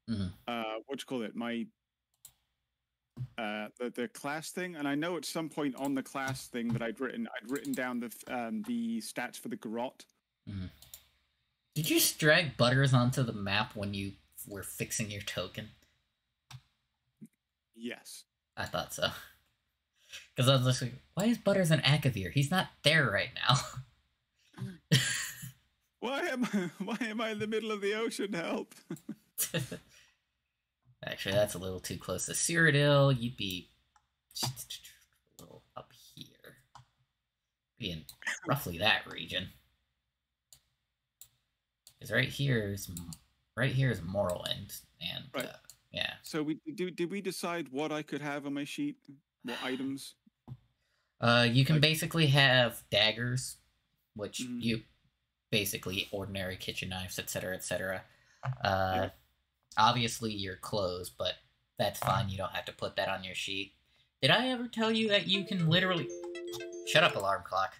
what you call it, my the class thing, and I know at some point on the class thing that I'd written down the stats for the garrote. Did you just drag Butters onto the map when you were fixing your token? Yes. I thought so. Because I was just like, why is Butters an Akavir? He's not there right now. Why am I in the middle of the ocean? Help! Actually, that's a little too close to Cyrodiil. You'd be a little up here. Be in roughly that region. Because right here is Morrowind, and right. Yeah. So did we decide what I could have on my sheet? What items? You can basically have daggers, which you basically ordinary kitchen knives, etc., etc. Obviously your clothes, but that's fine. You don't have to put that on your sheet. Did I ever tell you that you can literally... Shut up, alarm clock.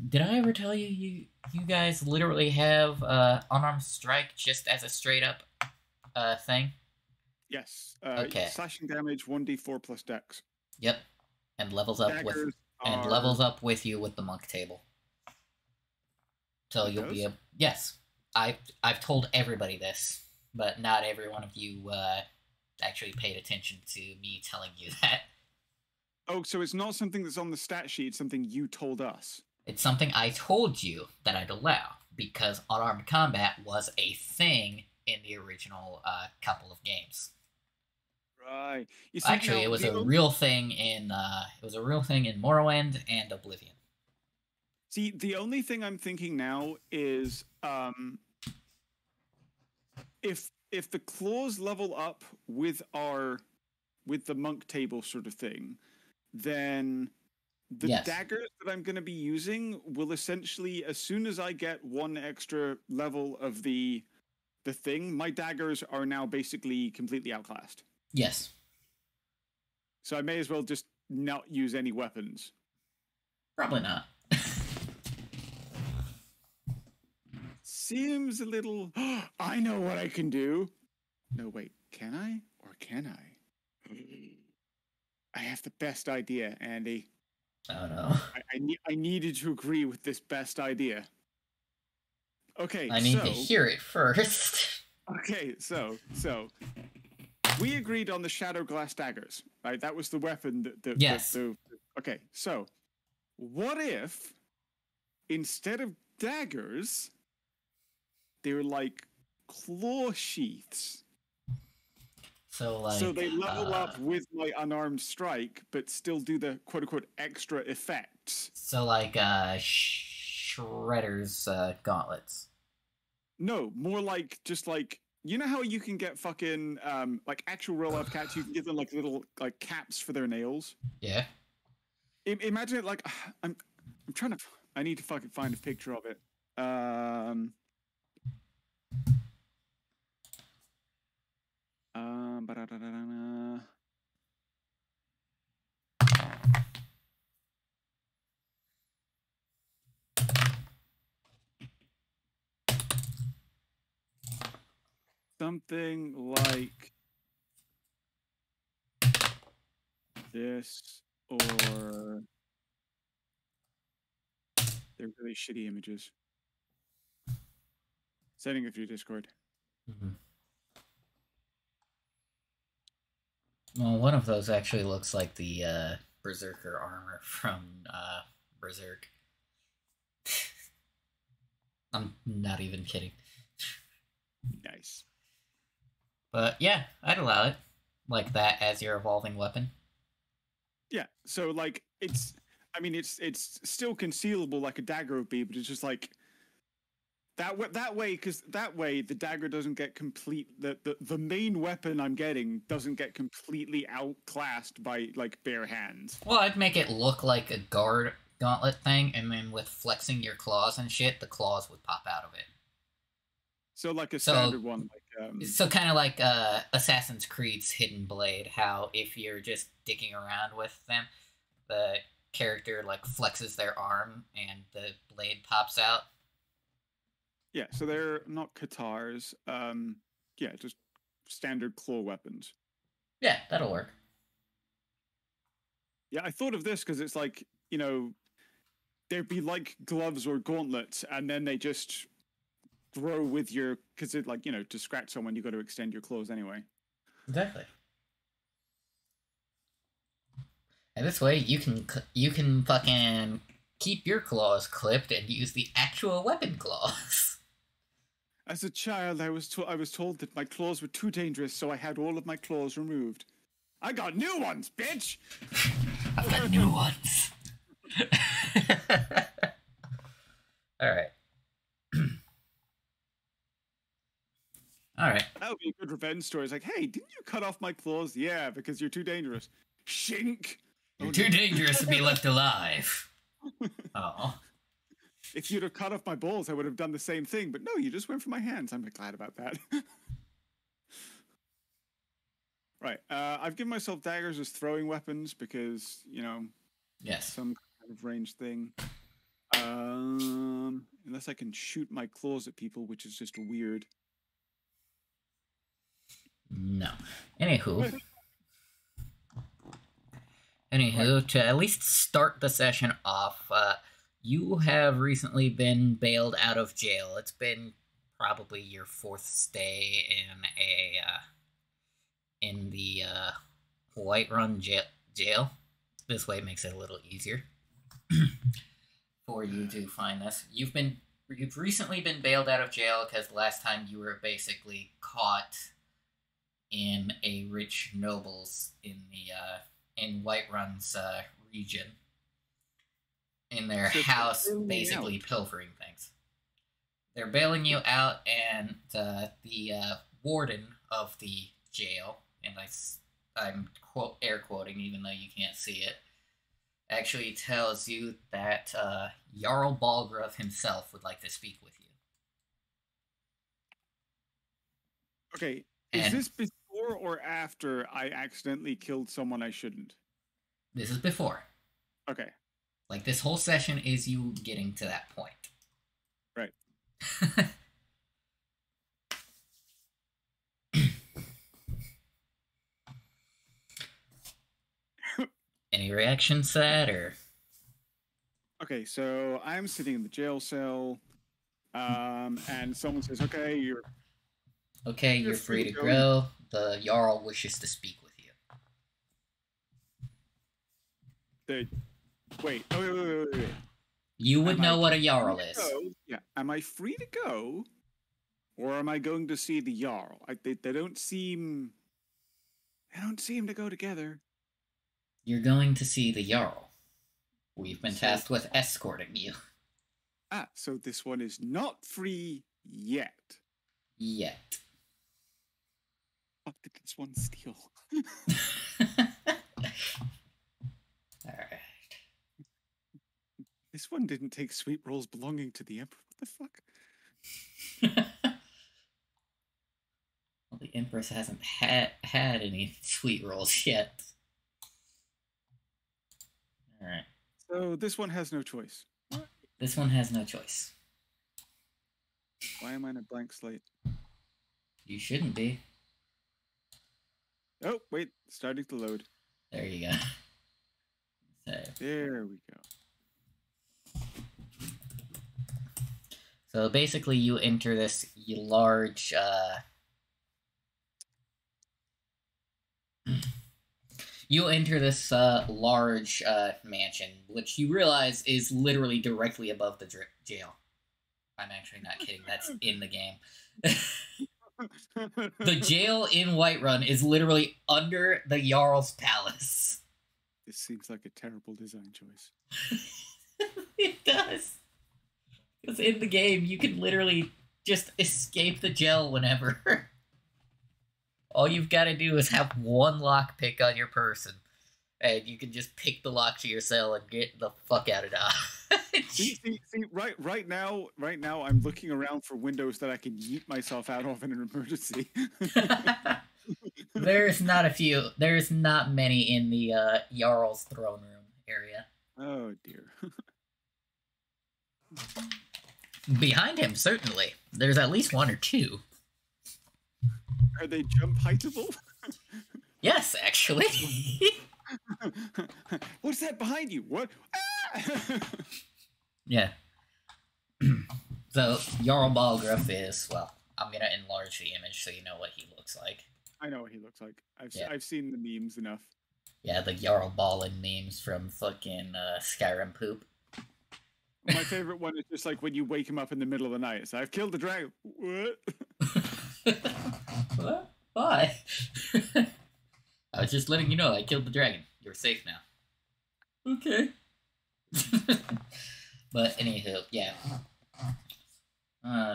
Did I ever tell you you guys literally have unarmed strike just as a straight up thing? Yes. Okay. Slashing damage 1d4 plus dex. Yep. And levels up levels up with you with the monk table. So you'll be able... Yes. I've told everybody this, but not every one of you actually paid attention to me telling you that. Oh, so it's not something that's on the stat sheet, it's something you told us. It's something I told you that I'd allow, because unarmed combat was a thing in the original couple of games. Right. Actually, it was a real thing in Morrowind and Oblivion. See, the only thing I'm thinking now is if the claws level up with the monk table sort of thing, then the daggers that I'm going to be using will essentially, as soon as I get one extra level of the thing, my daggers are now basically completely outclassed. Yes. So I may as well just not use any weapons. Probably not. Seems a little... I know what I can do. No, wait. Can I? Or can I? I have the best idea, Andy. Oh, no. I needed to agree with this best idea. Okay, I need to hear it first. Okay, so we agreed on the shadow glass daggers, right? That was the weapon that yes. Okay, so what if instead of daggers, they were like claw sheaths? So they level up with my unarmed strike, but still do the quote-unquote extra effects. So like Shredder's gauntlets. No, more like just like, you know how you can get fucking like actual real-life cats, you can give them like little like caps for their nails? Yeah. Imagine it like I'm trying to... I need to fucking find a picture of it. Something like this, or they're really shitty images. Sending it through Discord. Well, one of those actually looks like the Berserker armor from Berserk. I'm not even kidding. Nice. But yeah, I'd allow it like that as your evolving weapon. Yeah, so like it's still concealable like a dagger would be, but it's just like that way, because that way the dagger doesn't get the main weapon I'm getting doesn't get completely outclassed by like bare hands. Well, I'd make it look like a guard gauntlet thing, and then with flexing your claws and shit, the claws would pop out of it. So like a standard one, like so kind of like Assassin's Creed's Hidden Blade. How if you're just dicking around with them, the character like flexes their arm and the blade pops out. Yeah, so they're not katars. Yeah, just standard claw weapons. Yeah, that'll work. Yeah, I thought of this because it's like, you know, there'd be like gloves or gauntlets, and then they just grow with your, because it, like, you know, to scratch someone, you got to extend your claws anyway. Exactly. And this way, you can fucking keep your claws clipped and use the actual weapon claws. As a child, I was told that my claws were too dangerous, so I had all of my claws removed. I got new ones, bitch. I've got new ones. All right. All right. That would be a good revenge story. It's like, hey, didn't you cut off my claws? Yeah, because you're too dangerous. Shink. You're too dangerous to be left alive. Oh. If you'd have cut off my balls, I would have done the same thing. But no, you just went for my hands. I'm glad about that. Right. I've given myself daggers as throwing weapons because, you know, yes, some kind of ranged thing. Unless I can shoot my claws at people, which is just weird. No. Anywho, right. To at least start the session off, you have recently been bailed out of jail. It's been probably your 4th stay in the Whiterun jail. This way makes it a little easier for you to find this. You've recently been bailed out of jail because last time you were basically caught in a rich noble's in Whiterun's region, in their house, basically pilfering things. They're bailing you out, and the warden of the jail, and I'm air quoting even though you can't see it, actually tells you that Jarl Balgruuf himself would like to speak with you. Okay, is this before or after I accidentally killed someone I shouldn't? This is before. Okay. Like, this whole session is you getting to that point. Right. Any reaction to that, or? Okay, so I'm sitting in the jail cell, and someone says, "Okay, you're free to go. The Jarl wishes to speak with you." Wait. You would know what a Jarl is. Yeah. Am I free to go, or am I going to see the Jarl? They don't seem. I don't seem to go together. You're going to see the Jarl. We've been tasked with escorting you. Ah, so this one is not free yet. Yet. What did this one steal? Alright. This one didn't take sweet rolls belonging to the Emperor. What the fuck? Well, the Empress hasn't had any sweet rolls yet. Alright. So this one has no choice. This one has no choice. Why am I in a blank slate? You shouldn't be. Oh, wait. Starting to load. There you go. There we go. So basically you enter this large... You enter this large mansion, which you realize is literally directly above the jail. I'm actually not kidding. That's in the game. The jail in Whiterun is literally under the Jarl's palace. This seems like a terrible design choice. It does. Because in the game, you can literally just escape the jail whenever. All you've got to do is have one lockpick on your person, and you can just pick the lock to your cell and get the fuck out of Dodge. see, right now, I'm looking around for windows that I can yeet myself out of in an emergency. There's not many in the Jarl's throne room area. Oh dear. Behind him, certainly. There's at least one or two. Are they jump heightable? Yes, actually. What's that behind you? What? Ah! Yeah. So, Jarl Balgruuf is, well, I'm gonna enlarge the image so you know what he looks like. I know what he looks like. I've seen the memes enough. Yeah, the Jarl Balin memes from fucking Skyrim poop. My favorite one is just like when you wake him up in the middle of the night. It's I've killed the dragon. What? What? Why? I was just letting you know I killed the dragon. You're safe now. Okay. But anywho, yeah.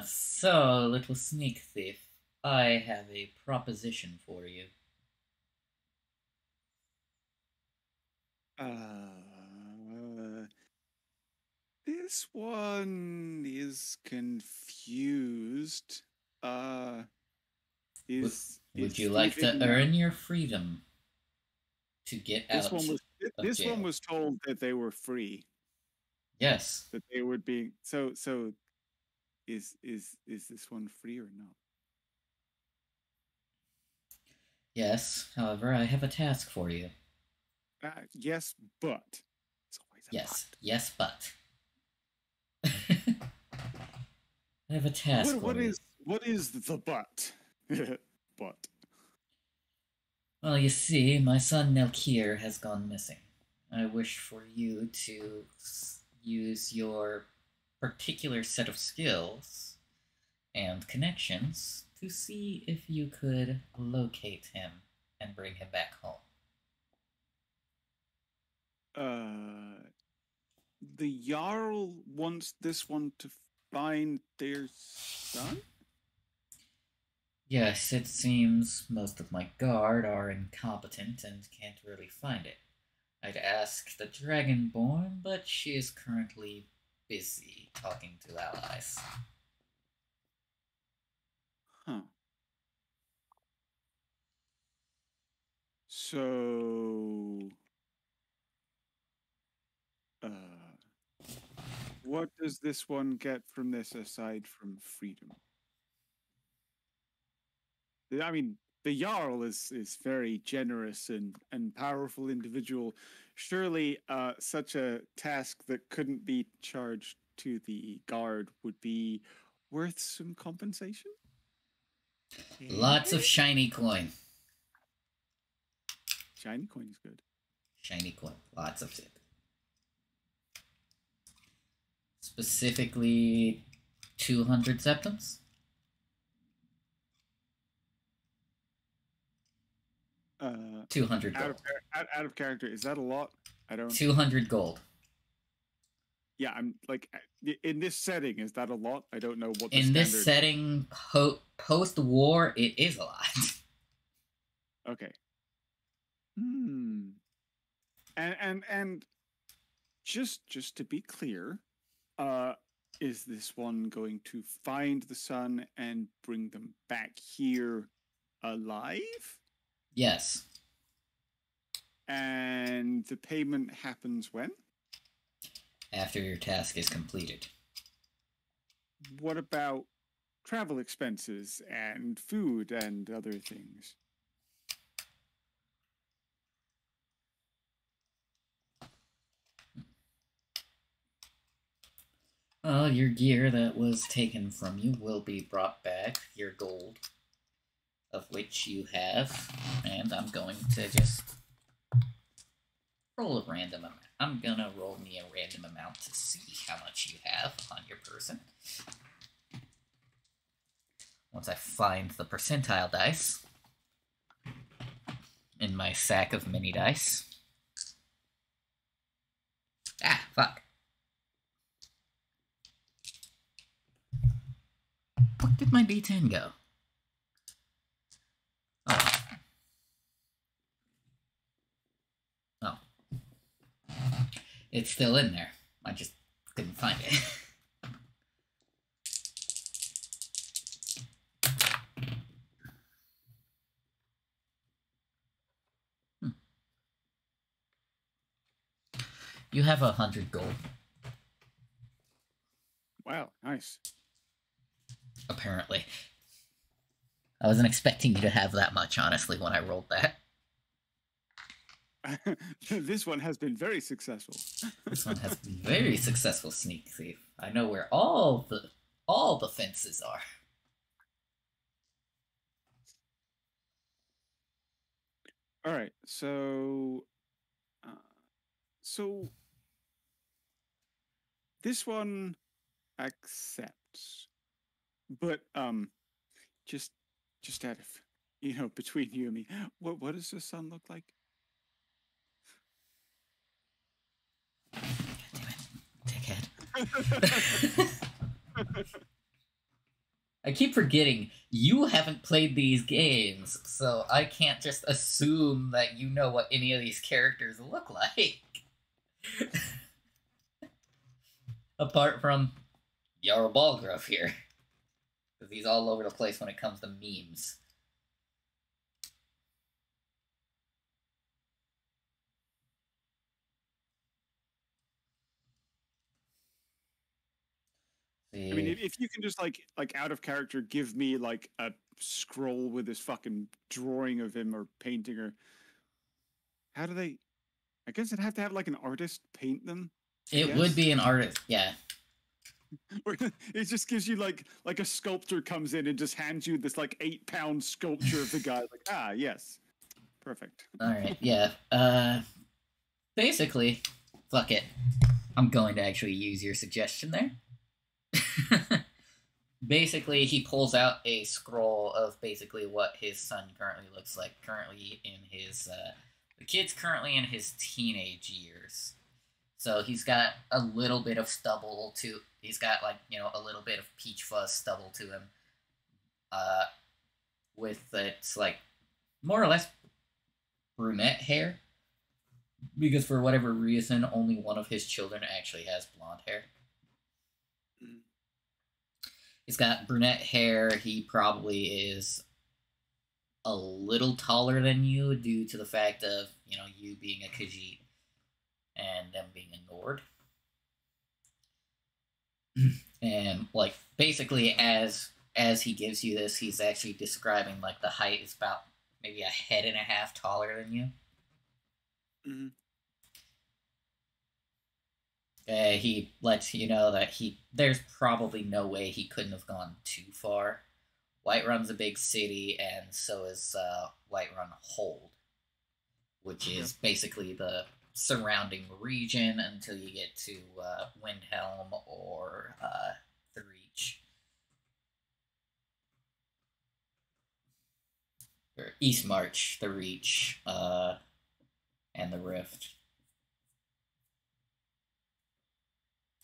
So, little sneak thief, I have a proposition for you. This one is confused. Would you like to earn your freedom to get out of jail? This one was told that they were free. Yes. That they were being so. Is this one free or not? Yes. However, I have a task for you. Yes, but. It's always a yes. but. Yes, but. I have a task for you. What is the but? But. Well, you see, my son Nelkir has gone missing. I wish for you to use your particular set of skills and connections to see if you could locate him and bring him back home. The Jarl wants this one to find their son? Yes, it seems most of my guard are incompetent and can't really find it. I'd ask the Dragonborn, but she is currently busy talking to allies. Huh. So... what does this one get from this aside from freedom? I mean, the Jarl is very generous and powerful individual. Surely such a task that couldn't be charged to the guard would be worth some compensation? Lots of shiny coin. Shiny coin is good. Shiny coin. Lots of it. Specifically 200 septums? 200 gold. Out of character, is that a lot? I don't. 200 gold. Yeah, I'm like in this setting. Is that a lot? I don't know what. In this setting, post-war, it is a lot. Okay. And just to be clear, is this one going to find the son and bring them back here alive? Yes. And the payment happens when? After your task is completed. What about travel expenses and food and other things? Well, your gear that was taken from you will be brought back, your gold, of which you have, and I'm going to just roll a random amount. I'm gonna roll me a random amount to see how much you have on your person. Once I find the percentile dice in my sack of mini dice. Ah, fuck. Where did my D10 go? Oh. Oh. It's still in there. I just couldn't find it. You have 100 gold. Wow, nice. Nice. Apparently. I wasn't expecting you to have that much, honestly, when I rolled that. This one has been very successful. This one has been very successful, Sneak Thief. I know where all the fences are. All right, so this one accepts, but just out of between you and me, what does the sun look like? God damn it, dickhead. I keep forgetting you haven't played these games, so I can't just assume that you know what any of these characters look like. Apart from Yarl Balgruff here. Because he's all over the place when it comes to memes. I mean, if you can just like out of character give me like a scroll with this fucking drawing of him or painting, or how do they? I guess I'd have to have like an artist paint them. It would be an artist, yeah. Or it just gives you like a sculptor comes in and just hands you this like 8-pound sculpture of the guy. Like, yes, perfect. All right, yeah. Basically, fuck it. I'm going to actually use your suggestion there. Basically, he pulls out a scroll of basically what his son currently looks like. Currently in his, the kid's currently in his teenage years. So he's got a little bit of stubble to, he's got like, a little bit of peach fuzz stubble to him. With it's like more or less brunette hair. Because for whatever reason, only one of his children actually has blonde hair. He's got brunette hair. He probably is a little taller than you due to the fact of, you being a Khajiit and them being a Nord. And, like, basically as he gives you this, he's actually describing, like, the height is about maybe a head and a half taller than you. Mm-hmm. He lets you know that there's probably no way he couldn't have gone too far. Whiterun's a big city, and so is Whiterun Hold, which is basically the surrounding region until you get to Windhelm or the Reach. Or Eastmarch, the Reach, and the Rift.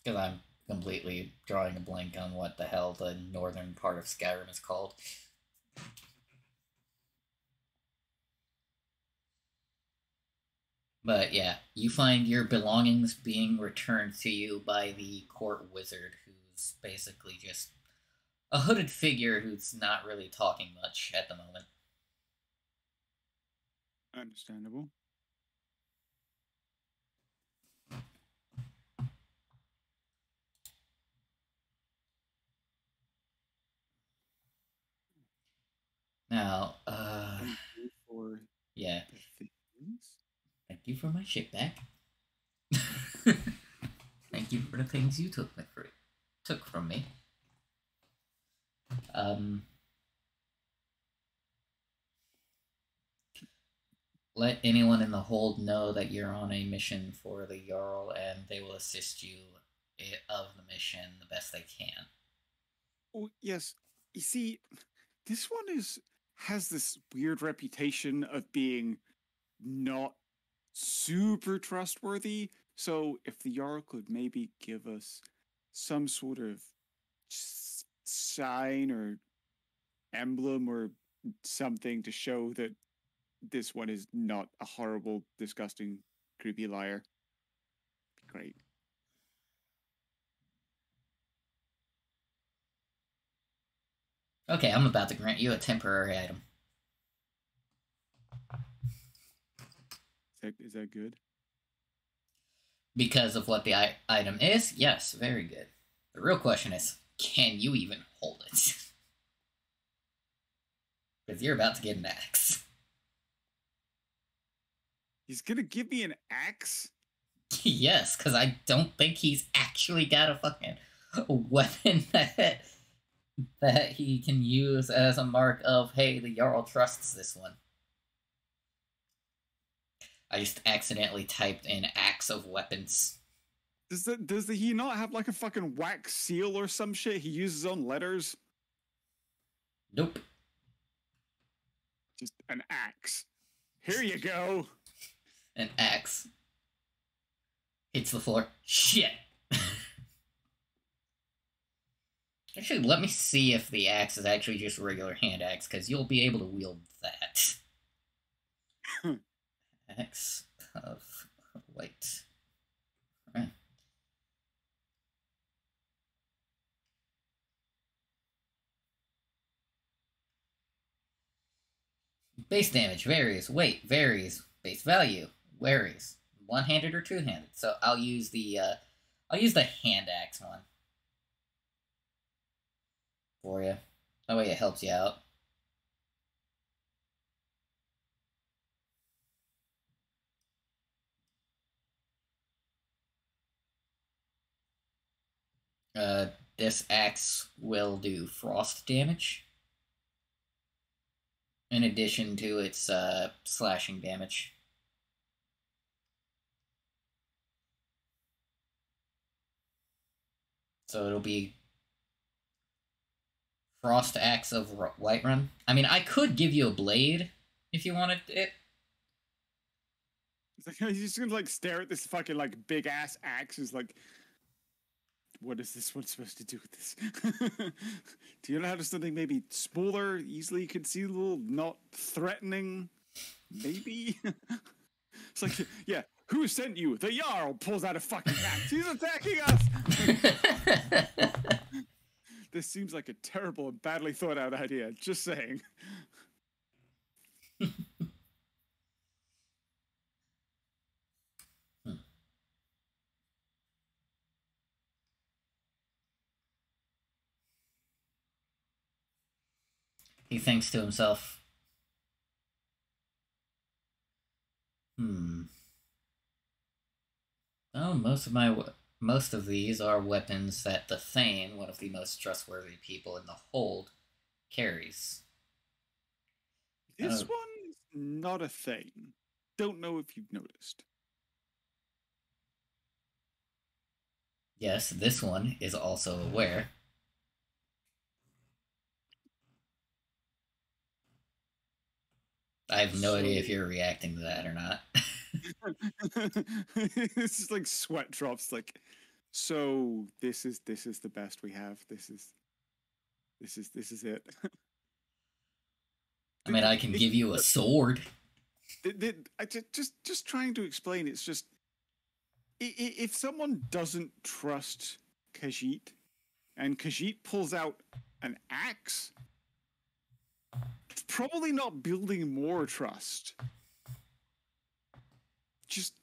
Because I'm completely drawing a blank on what the hell the northern part of Skyrim is called. But yeah, you find your belongings being returned to you by the court wizard, who's basically just a hooded figure who's not really talking much at the moment. Understandable. Now, Thank you for yeah. the things. Thank you for my shit back. Thank you for the things you took from me. Let anyone in the hold know that you're on a mission for the Jarl, and they will assist you of the mission the best they can. Oh, yes. You see, this one has this weird reputation of being not super trustworthy. So if the Jarl could maybe give us some sort of sign or emblem or something to show that this one is not a horrible, disgusting, creepy liar. Great. Okay, I'm about to grant you a temporary item. Is that good? Because of what the item is? Yes, very good. The real question is, can you even hold it? Because you're about to get an axe. He's gonna give me an axe? Yes, because I don't think he's actually got a fucking weapon that he can use as a mark of, hey, the Jarl trusts this one. I just accidentally typed in axe of weapons. Does he not have like a fucking wax seal or some shit? He uses his own letters? Nope. Just an axe. Here you go. An axe. Hits the floor. Shit. Actually, let me see if the axe is actually just a regular hand axe, because you'll be able to wield that. Axe of white. Right. Base damage varies. Weight varies. Base value varies. One-handed or two-handed. So I'll use the hand axe one for you. That way it helps you out. This axe will do frost damage, in addition to its slashing damage. So it'll be Frost Axe of Whiterun. I mean, I could give you a blade if you wanted it. It's like, he's just gonna like stare at this fucking like big ass axe. Is like, what is this one supposed to do with this? Do you know how to something maybe smaller, easily concealable, not threatening? Maybe. It's like, yeah, who sent you? The Jarl pulls out a fucking axe. He's attacking us. This seems like a terrible and badly thought out idea. Just saying. He thinks to himself, oh, most of these are weapons that the Thane, one of the most trustworthy people in the hold, carries. This one is not a Thane. Don't know if you've noticed. Yes, this one is also aware. I have no idea if you're reacting to that or not. It's just like sweat drops. Like, so this is the best we have. This is it. I mean, I can give you a sword. I just trying to explain. It's just if someone doesn't trust Khajiit, and Khajiit pulls out an axe, it's probably not building more trust. Just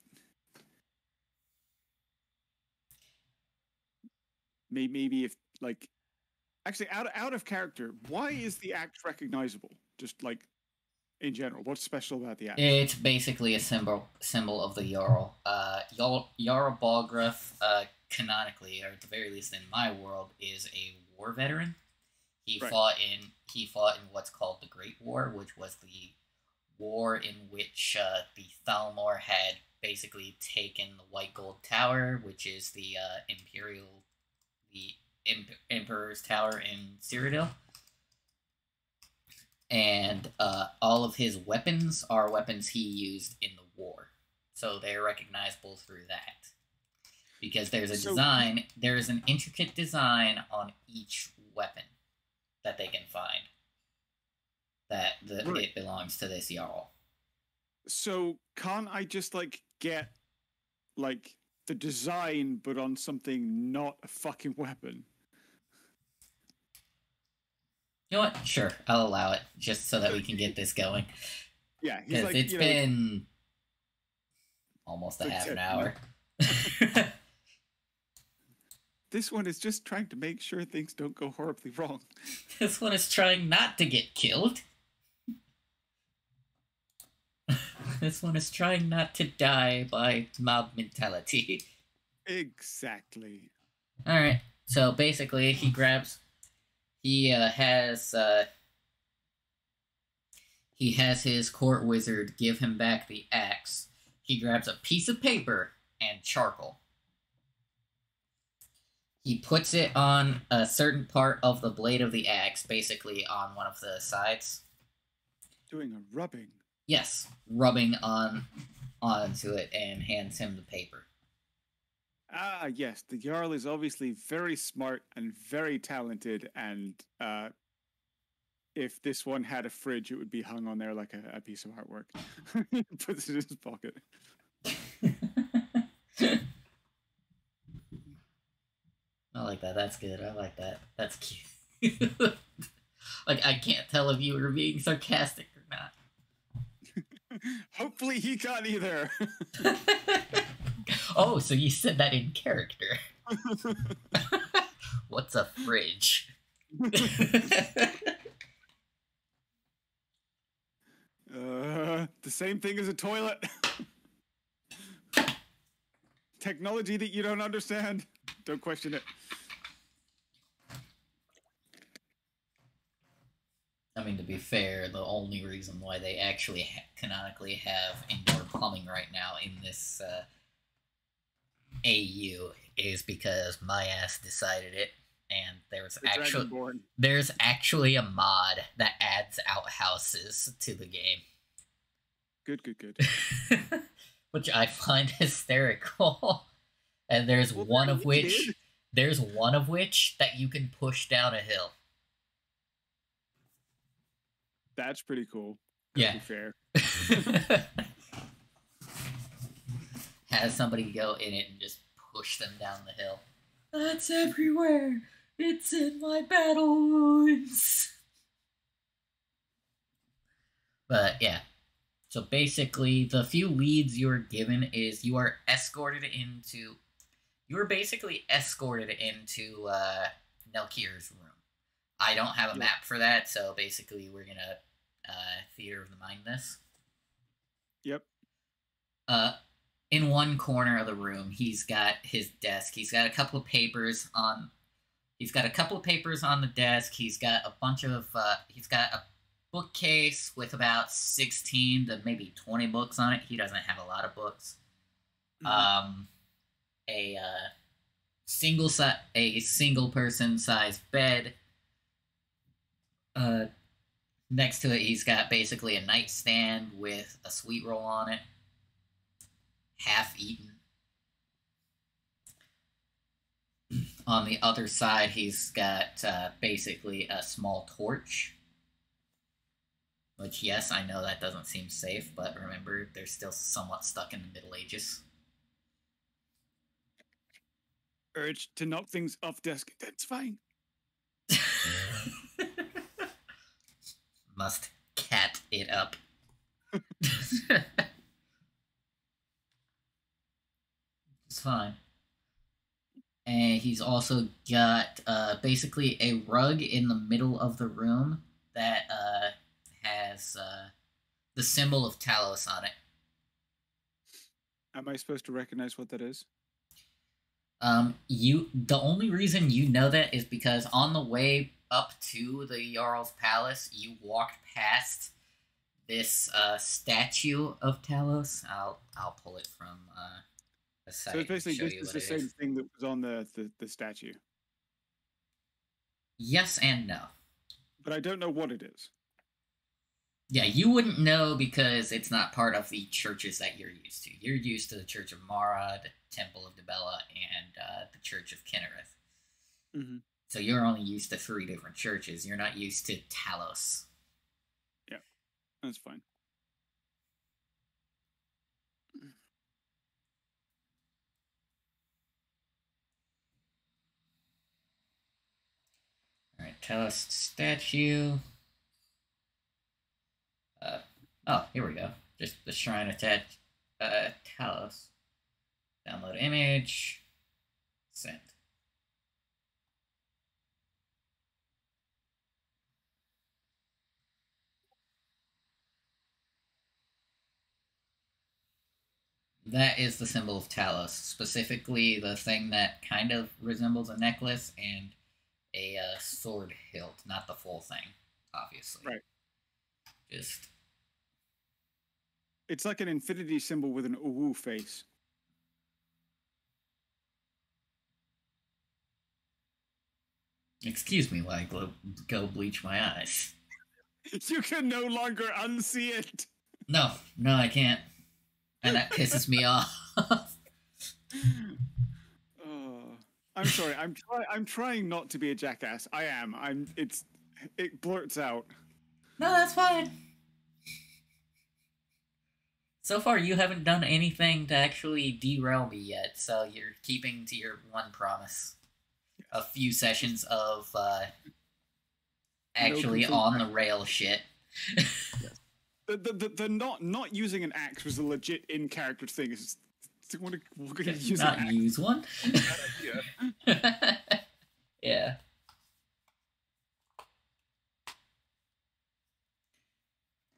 maybe if like actually out of character, why is the axe recognizable? Just like in general, what's special about the axe? It's basically a symbol of the Jarl. Jarl Balgruuf, canonically, or at the very least in my world, is a war veteran. He fought in what's called the Great War, which was the war in which the Thalmor had basically taken the White Gold Tower, which is the Emperor's Tower in Cyrodiil. And all of his weapons are weapons he used in the war. So they're recognizable through that. Because there's an intricate design on each weapon that they can find. It belongs to this Jarl. So can't I just like get like the design but on something not a fucking weapon? You know what? Sure, I'll allow it, just so that we can get this going. Yeah, because like, it's been almost a half an hour. This one is just trying to make sure things don't go horribly wrong. This one is trying not to get killed. This one is trying not to die by mob mentality. Exactly. Alright, so basically he has his court wizard give him back the axe. He grabs a piece of paper and charcoal. He puts it on a certain part of the blade of the axe, basically on one of the sides. Doing a rubbing. Yes, rubbing onto it, and hands him the paper. Ah, yes. The Jarl is obviously very smart and very talented, and if this one had a fridge, it would be hung on there like a piece of artwork. He puts it in his pocket. I like that. That's good. I like that. That's cute. Like, I can't tell if you were being sarcastic or not. Hopefully he can't either. Oh, so you said that in character. What's a fridge? The same thing as a toilet. Technology that you don't understand. Don't question it. I mean, to be fair, the only reason why they actually canonically have indoor plumbing right now in this AU is because my ass decided it, and there's actually a mod that adds outhouses to the game. Good. Which I find hysterical. And there's one of which that you can push down a hill. That's pretty cool. Yeah. To be fair. Has somebody go in it and just push them down the hill. That's everywhere. It's in my battle wounds. But yeah. So basically, the few leads you're given is you are basically escorted into Nelkir's room. I don't have a map for that, so basically we're gonna theater of the mind this. Yep. In one corner of the room, he's got his desk. He's got a couple of papers on the desk. He's got a bunch of he's got a bookcase with about 16 to maybe 20 books on it. He doesn't have a lot of books. Mm-hmm. A single person sized bed. Next to it, he's got basically a nightstand with a sweet roll on it, half eaten. On the other side, he's got basically a small torch. Which, yes, I know that doesn't seem safe, but remember, they're still somewhat stuck in the Middle Ages. Urge to knock things off desk. That's fine. Must cat it up. It's fine. And he's also got basically a rug in the middle of the room that has the symbol of Talos on it. Am I supposed to recognize what that is? The only reason you know that is because on the way up to the Jarl's palace, you walked past this statue of Talos. I'll pull it from the site. So it's basically this is the same thing that was on the statue. Yes and no. But I don't know what it is. Yeah, you wouldn't know because it's not part of the churches that you're used to. You're used to the Church of Mara, the Temple of Dibella, and the Church of Kinnereth. Mm-hmm. So you're only used to 3 different churches. You're not used to Talos. Yeah, that's fine. Alright, Talos statue. Oh, here we go. Just the shrine attached. Talos. Download image. Send. That is the symbol of Talos, specifically the thing that kind of resembles a necklace and a sword hilt, not the full thing, obviously. Right. Just... It's like an infinity symbol with an uwu face. Excuse me while I go bleach my eyes. You can no longer unsee it. No, I can't. And that pisses me off. I'm sorry. I'm trying not to be a jackass. I am. It blurts out. No, that's fine. So far, you haven't done anything to actually derail me yet, so you're keeping to your one promise. A few sessions of actually on the rail shit. Yes. The not using an axe was a legit in character thing. We're gonna use not an axe. Use one. Yeah.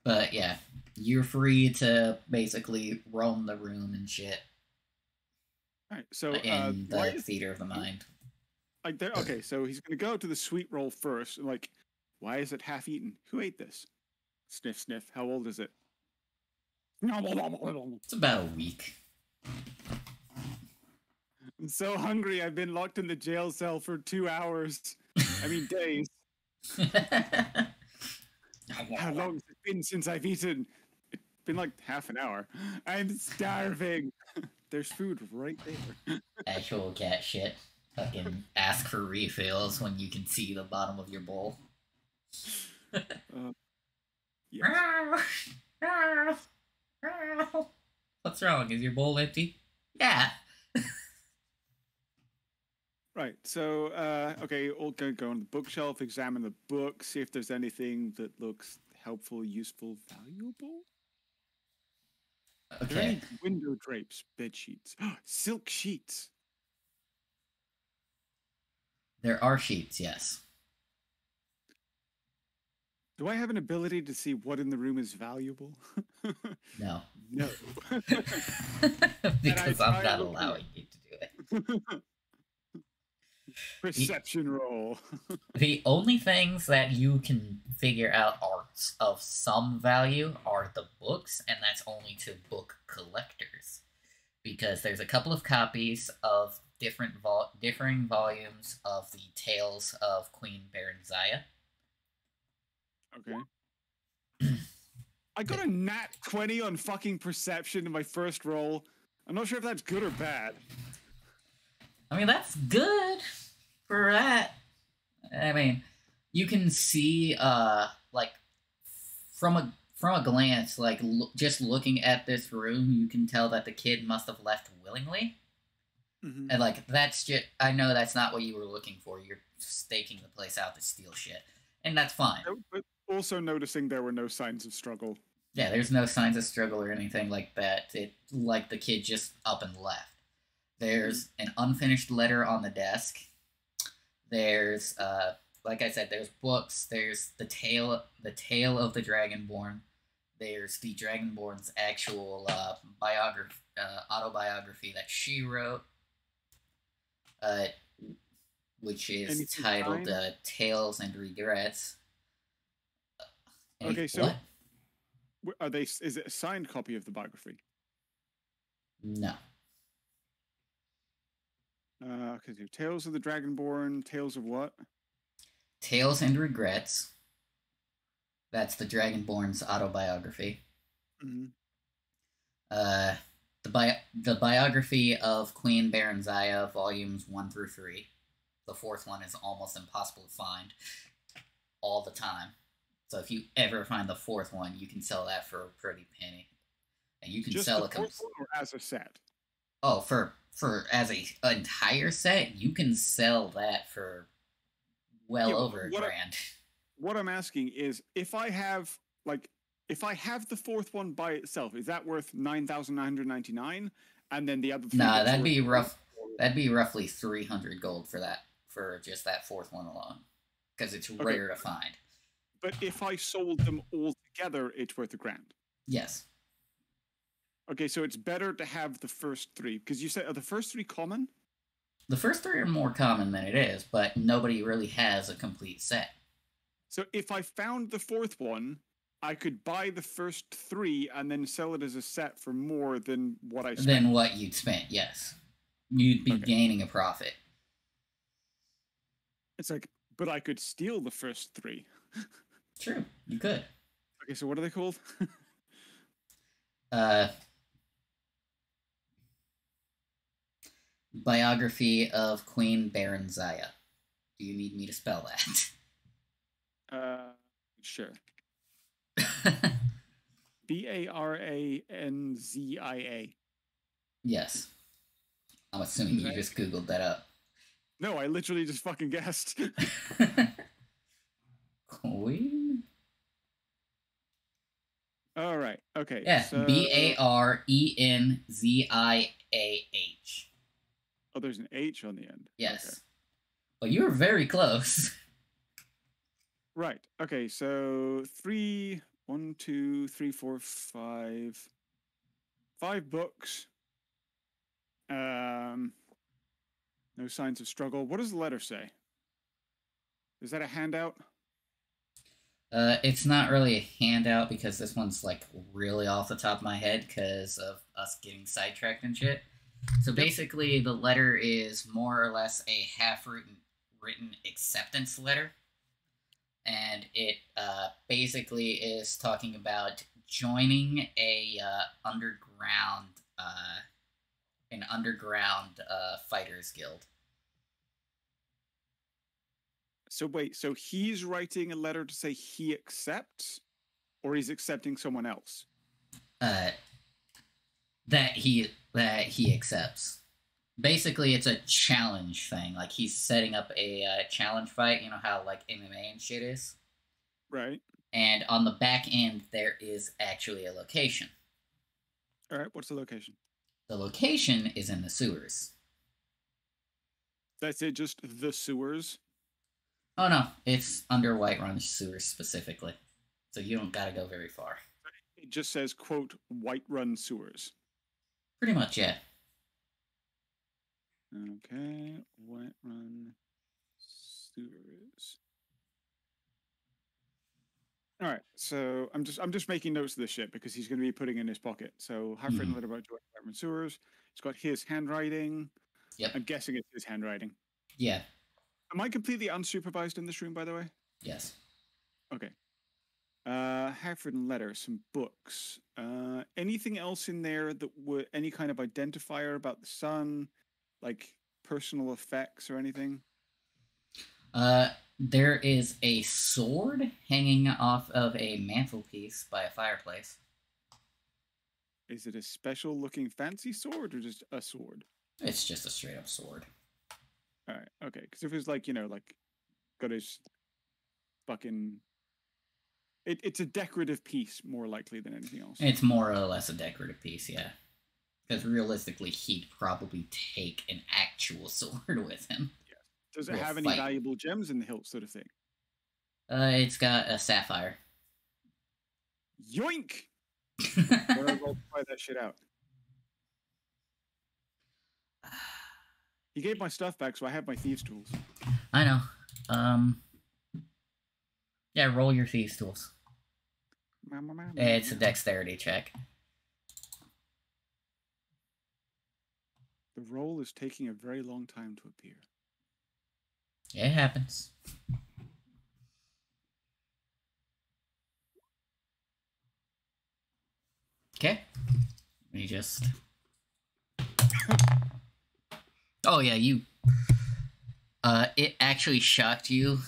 But yeah, you're free to basically roam the room and shit. All right, so in the theater of the mind. Like there, okay, so he's gonna go to the sweet roll first. Like, why is it half eaten? Who ate this? Sniff, sniff. How old is it? It's about a week. I'm so hungry. I've been locked in the jail cell for 2 hours. I mean, days. How long has it been since I've eaten? It's been like half an hour. I'm starving. There's food right there. Actual cat shit. Fucking ask for refills when you can see the bottom of your bowl. Yes. What's wrong? Is your bowl empty? Yeah. Right. So, okay, we'll go on the bookshelf, examine the book, see if there's anything that looks helpful, useful, valuable. Okay. Are there any window drapes, bed sheets, silk sheets? There are sheets, yes. Do I have an ability to see what in the room is valuable? No. No. Because I'm not allowing you to do it. Perception roll. The only things that you can figure out are of some value are the books, and that's only to book collectors. Because there's a couple of copies of differing volumes of the Tales of Queen Baranzaya. Okay. I got a nat 20 on fucking perception in my first roll. I'm not sure if that's good or bad. I mean, that's good for that. I mean, you can see, like, from a glance, like, just looking at this room, you can tell that the kid must have left willingly. Mm-hmm. And, like, that's just... I know that's not what you were looking for. You're staking the place out to steal shit. And that's fine. But also noticing there were no signs of struggle. Yeah, there's no signs of struggle or anything like that. Like the kid just up and left. There's an unfinished letter on the desk. There's, like I said, there's books. There's the tale of the Dragonborn. There's the Dragonborn's actual autobiography that she wrote, which is titled Tales and Regrets. Okay, so what? Are they? Is it a signed copy of the biography? No. Because you have Tales of the Dragonborn, Tales of what? Tales and Regrets. That's the Dragonborn's autobiography. Mm-hmm. The biography of Queen Baranzaya, volumes 1 through 3. The fourth one is almost impossible to find all the time. So if you ever find the fourth one, you can sell that for a pretty penny. And you can sell the fourth one or as a set? Oh, for as an entire set, you can sell that for over $1,000. What I'm asking is, if I have the fourth one by itself, is that worth $9,999? And then the other three? Nah, that'd be rough. That'd be roughly 300 gold for that, for just that fourth one alone, because it's rare to find. But if I sold them all together, it's worth $1,000. Yes. Okay, so it's better to have the first three because you said are the first three common? The first three are more common than it is, but nobody really has a complete set. So if I found the fourth one, I could buy the first three and then sell it as a set for more than what I spent. Than what you'd spent, yes. You'd be gaining a profit. It's like, but I could steal the first three. True, you could. Okay, so what are they called? Biography of Queen Baranzaya. Do you need me to spell that? Sure. Baranzia. Yes. I'm assuming you just Googled that up. No, I literally just fucking guessed. Queen? All right. Okay. Yeah. So... Barenziah. Oh, there's an H on the end. Yes. Okay. Well, you were very close. Right. Okay. So 1, 2, 3, 4, 5. 5 books. No signs of struggle. What does the letter say? Is that a handout? It's not really a handout because this one's like really off the top of my head because of us getting sidetracked and shit. So basically, the letter is more or less a half-written acceptance letter, and it basically is talking about joining an underground fighters guild. So wait, so he's writing a letter to say he accepts, or he's accepting someone else? That he accepts. Basically, it's a challenge thing. Like, he's setting up a challenge fight. You know how, like, MMA and shit is? Right. And on the back end, there is actually a location. All right, what's the location? The location is in the sewers. That's it, just the sewers? Oh, no. It's under Whiterun sewers specifically. So you don't gotta go very far. It just says, quote, Whiterun sewers. Pretty much, yeah. Okay, Whiterun sewers. All right, so I'm just making notes of this shit because he's going to be putting in his pocket. So handwritten letter about Whiterun sewers. It's got his handwriting. Yep. I'm guessing it's his handwriting. Yeah. Am I completely unsupervised in this room, by the way? Yes. Okay. Handwritten letter, some books. Anything else in there that were any kind of identifier about the sun, like personal effects or anything? There is a sword hanging off of a mantelpiece by a fireplace. Is it a special looking fancy sword or just a sword? It's just a straight up sword. All right, okay. Because if it's like, you know, like got his fucking... It's a decorative piece, more likely than anything else. It's more or less a decorative piece, yeah. Because realistically, he'd probably take an actual sword with him. Yeah. Does it have any valuable gems in the hilt, sort of thing? It's got a sapphire. Yoink! I'll try that shit out. He gave my stuff back, so I have my thieves' tools. I know. Yeah, roll your thieves' tools. It's a dexterity check. The roll is taking a very long time to appear. It happens. Okay. Let me just... Oh, yeah, you... it actually shocked you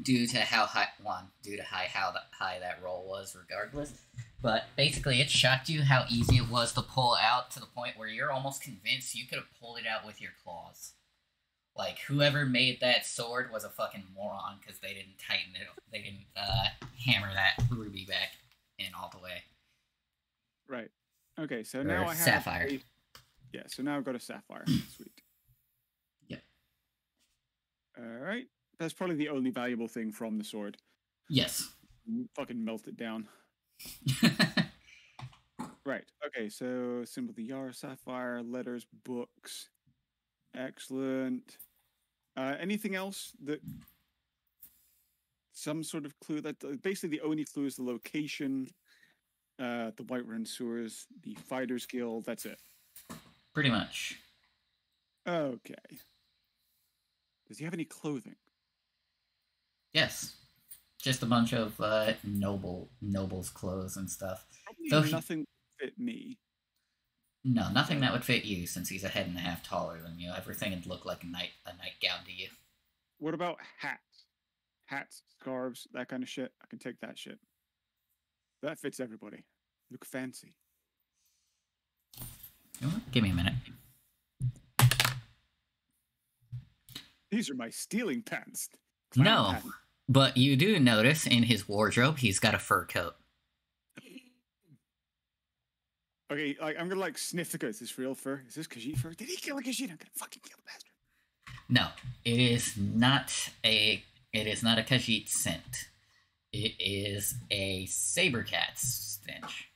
due to how high that roll was regardless. But basically, it shocked you how easy it was to pull out to the point where you're almost convinced you could have pulled it out with your claws. Like, whoever made that sword was a fucking moron because they didn't tighten it. They didn't hammer that ruby back in all the way. Right. Okay, so now I have... Sapphire. Yeah, so now I've got a sapphire. Sweet. Yep. All right. That's probably the only valuable thing from the sword. Yes. Fucking melt it down. Right. Okay, so symbol the Yar, sapphire, letters, books. Excellent. Anything else that some sort of clue that basically the only clue is the location, the Whiterun sewers, the Fighters Guild. That's it. Pretty much. Okay. Does he have any clothing? Yes. Just a bunch of nobles' clothes and stuff. Probably nothing would fit me. No, nothing that would fit you, since he's a head and a half taller than you. Everything would look like a nightgown to you. What about hats? Hats, scarves, that kind of shit. I can take that shit. That fits everybody. Look fancy. You know what? Give me a minute. These are my stealing pants. No, but you do notice in his wardrobe, he's got a fur coat. Okay, I'm gonna sniff the coat. Is this real fur? Is this Khajiit fur? Did he kill a Khajiit? I'm gonna fucking kill the bastard. No, it is not a Khajiit scent. It is a saber cat stench,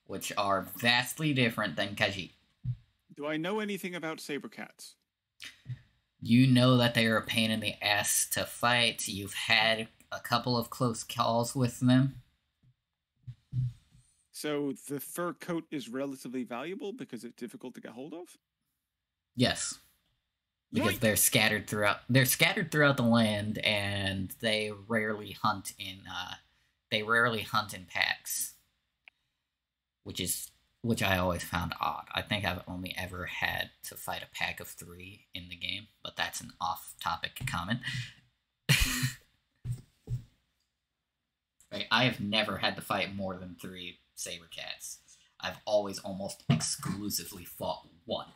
which are vastly different than Khajiit. Do I know anything about saber cats? You know that they are a pain in the ass to fight. You've had a couple of close calls with them. So the fur coat is relatively valuable because it's difficult to get hold of? Yes. Because they're scattered throughout the land, and they rarely hunt in packs. Which I always found odd. I think I've only ever had to fight a pack of 3 in the game, but that's an off-topic comment. Right, I have never had to fight more than 3 saber cats. I've always almost exclusively fought 1.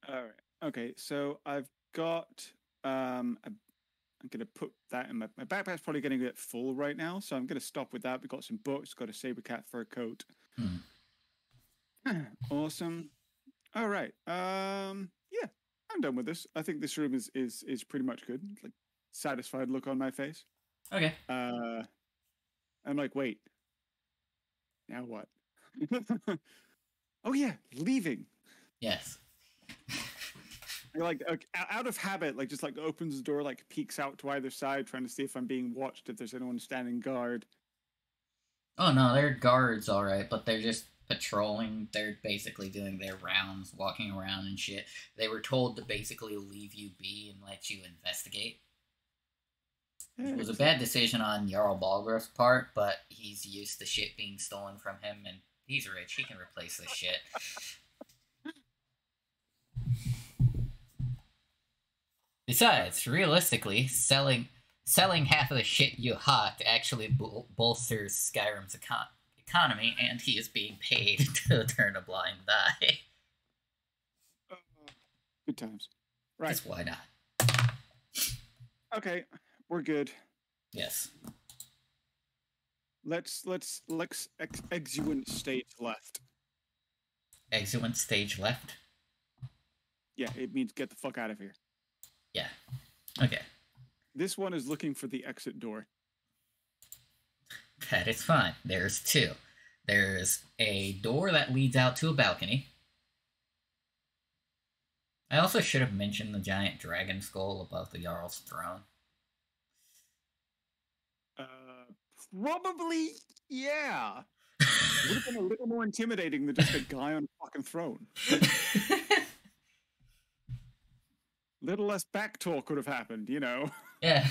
Alright. Okay, so I've got I'm gonna put that in my backpack's probably getting a bit full right now, so I'm gonna stop with that. We've got some books, got a saber cat fur coat. Awesome. Alright. Yeah, I'm done with this. I think this room is pretty much good. Like satisfied look on my face. Okay. I'm like, wait. Now what? Oh yeah, leaving. Yes. Like out of habit, just opens the door, peeks out to either side, trying to see if I'm being watched, if there's anyone standing guard. Oh no, they're guards, all right, but they're just patrolling. They're basically doing their rounds, walking around and shit. They were told to basically leave you be and let you investigate. It was a bad decision on Jarl Balgruuf's part, but he's used to shit being stolen from him, and he's rich. He can replace this shit. Besides, realistically, selling half of the shit you hawked actually bolsters Skyrim's economy, and he is being paid to turn a blind eye. Good times. Right. Just why not? Okay, we're good. Yes. Let's exuent stage left. Exuent stage left? Yeah, it means get the fuck out of here. Yeah. Okay. This one is looking for the exit door. That is fine. There's 2. There's a door that leads out to a balcony. I also should have mentioned the giant dragon skull above the Jarl's throne. Probably, yeah. Would have been a little more intimidating than just a guy on a fucking throne. Little less back talk would have happened, you know? Yeah.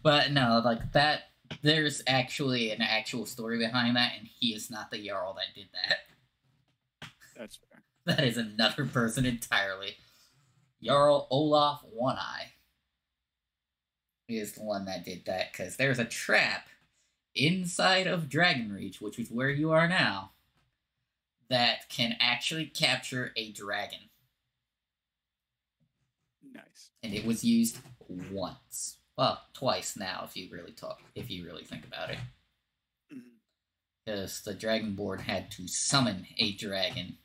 But no, that, there's actually an actual story behind that, and he is not the Jarl that did that. That's fair. That is another person entirely. Jarl Olaf One-Eye is the one that did that, because there's a trap inside of Dragonreach, which is where you are now, that can actually capture a dragon. Nice. And it was used once. Well, twice now, if you really think about it. Because the Dragonborn had to summon a dragon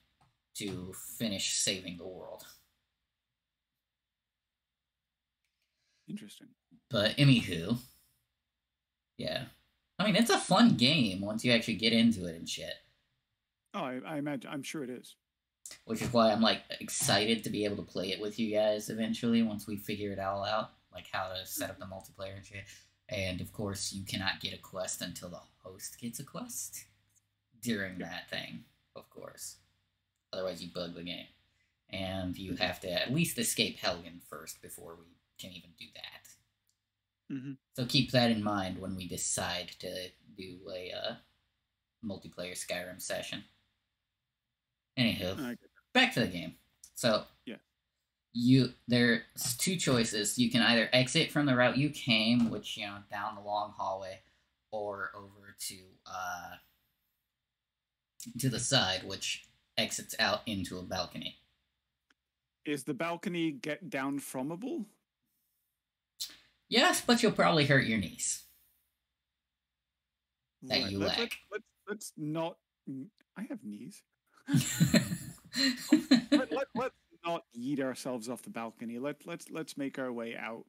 to finish saving the world. Interesting. But anywho, yeah. mean, it's a fun game once you actually get into it and shit. Oh, I imagine. I'm sure it is. Which is why I'm like excited to be able to play it with you guys eventually once we figure it all out, like how to set up the multiplayer and shit. And of course, you cannot get a quest until the host gets a quest during that thing, of course. Otherwise, you bug the game. And you have to at least escape Helgen first before we can even do that. Mm-hmm. So keep that in mind when we decide to do a multiplayer Skyrim session. Anywho, back to the game. So, there's two choices. You can either exit from the route you came, which, down the long hallway, or over to the side, which exits out into a balcony. Is the balcony get down fromable? Yes, but you'll probably hurt your knees. Right. That you lack. Let's not... I have knees. Let's not yeet ourselves off the balcony. Let's make our way out.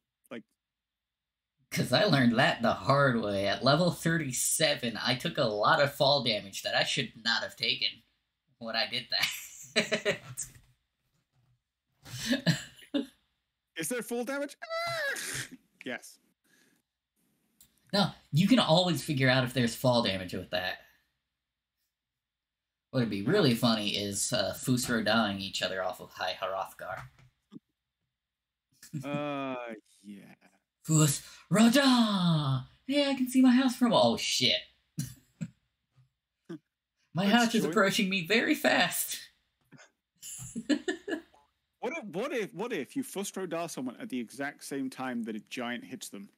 Because I learned that the hard way. At level 37, I took a lot of fall damage that I should not have taken when I did that. Is there full damage? Yes. No, you can always figure out if there's fall damage with that. What would be really funny is Fusro dying each other off of High Hrothgar. Yeah. Fusro! Hey, I can see my house from... Oh, shit. My house is approaching me very fast. What if you Fusro die someone at the exact same time that a giant hits them?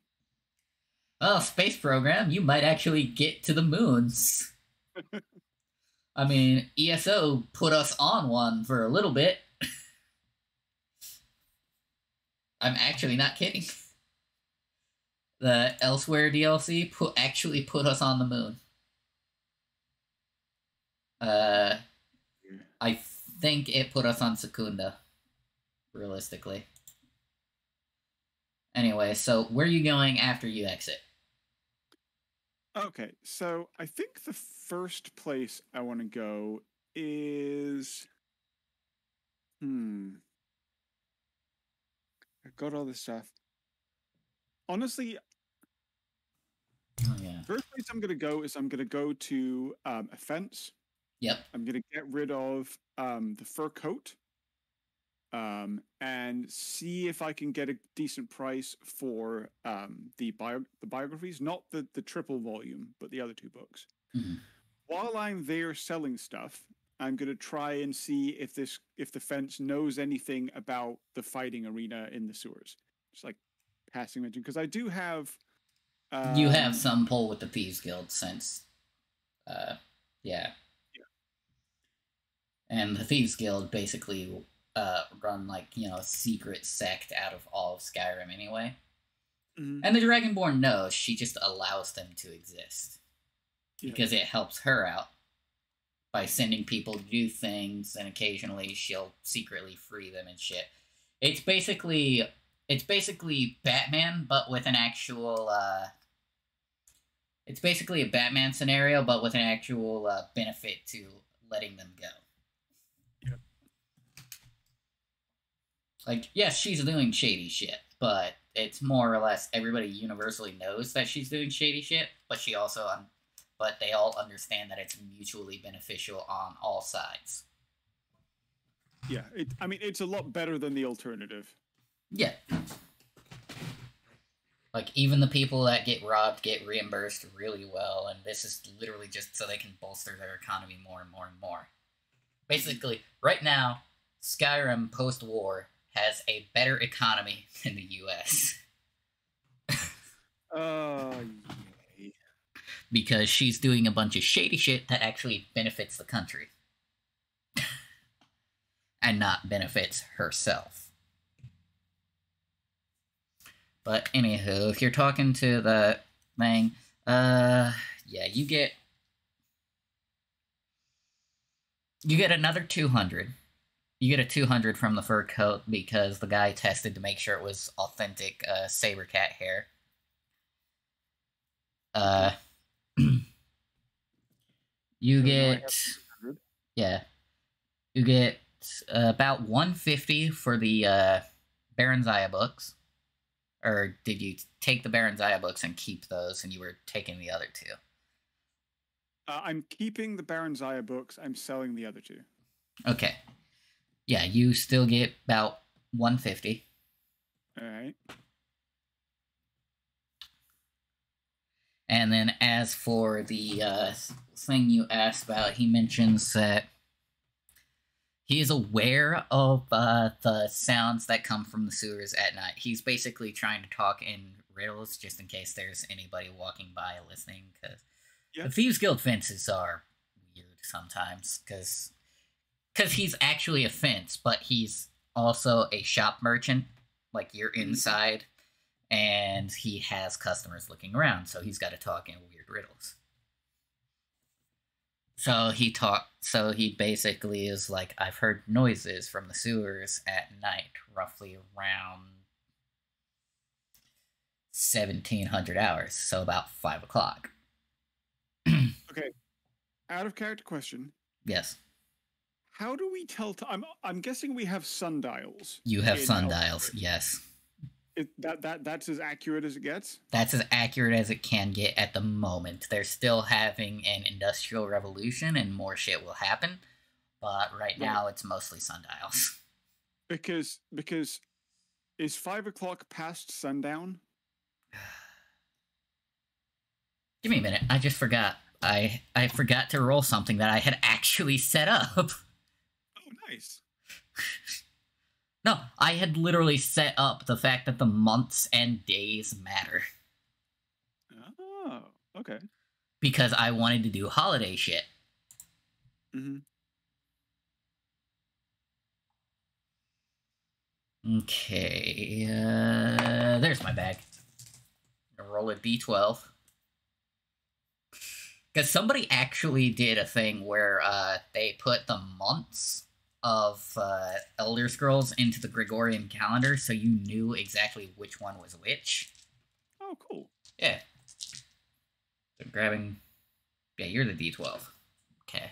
Oh, space program, you might actually get to the moons. I mean, ESO put us on one for a little bit. I'm actually not kidding. The Elsewhere DLC actually put us on the moon. I think it put us on Secunda, realistically. Anyway, so where are you going after you exit? Okay, so I think the first place I want to go is... I got all this stuff. Honestly, first place I'm going to go is I'm going to go to a fence. Yep. I'm going to get rid of the fur coat and see if I can get a decent price for the biographies, not the triple volume, but the other two books. Mm-hmm. While I'm there selling stuff, I'm going to try and see if the fence knows anything about the fighting arena in the sewers. Just like passing mention, because I do have... you have some pull with the Thieves Guild since... yeah. And the Thieves Guild basically run, a secret sect out of all of Skyrim anyway. Mm-hmm. And the Dragonborn knows, she just allows them to exist. Because it helps her out by sending people to do things, and occasionally she'll secretly free them and shit. It's basically Batman, but with an actual, it's basically a Batman scenario, but with an actual benefit to letting them go. Yes, she's doing shady shit, but it's more or less everybody universally knows that she's doing shady shit, but she also, but they all understand that it's mutually beneficial on all sides. Yeah, it's a lot better than the alternative. Yeah. Even the people that get robbed get reimbursed really well, and this is literally just so they can bolster their economy more and more and more. Basically, right now, Skyrim post-war has a better economy than the U.S. Yay. Because she's doing a bunch of shady shit that actually benefits the country. And not benefits herself. But anywho, if you're talking to the thing, you get another 200. You get a 200 from the fur coat because the guy tested to make sure it was authentic saber cat hair. You get you get about 150 for the Baron's Eye books. Or did you take the Baron's Eye books and keep those, and you were taking the other two? I'm keeping the Baron's Eye books. I'm selling the other two. Okay. Yeah, you still get about 150. All right. And then as for the thing you asked about, he mentions that he is aware of the sounds that come from the sewers at night. He's basically trying to talk in riddles just in case there's anybody walking by listening, because the Thieves Guild fences are weird sometimes, because he's actually a fence, but he's also a shop merchant. Like, you're inside, and he has customers looking around, so he's got to talk in weird riddles. So he basically is like, I've heard noises from the sewers at night, roughly around 1700 hours, so about 5 o'clock. Okay. Out of character question. Yes. How do we tell I'm guessing we have sundials. You have sundials, yes. That's as accurate as it gets? That's as accurate as it can get at the moment. They're still having an industrial revolution and more shit will happen. But right now it's mostly sundials. Because is 5 o'clock past sundown? Give me a minute. I just forgot. I forgot to roll something that I had actually set up. Oh, nice. No, I had literally set up the fact that the months and days matter. Oh, okay. Because I wanted to do holiday shit. Okay, there's my bag. I'm gonna roll a d12. Because somebody actually did a thing where they put the months of Elder Scrolls into the Gregorian calendar, so you knew exactly which one was which. Oh, cool. Yeah. So grabbing... Yeah, you're the D12. Okay.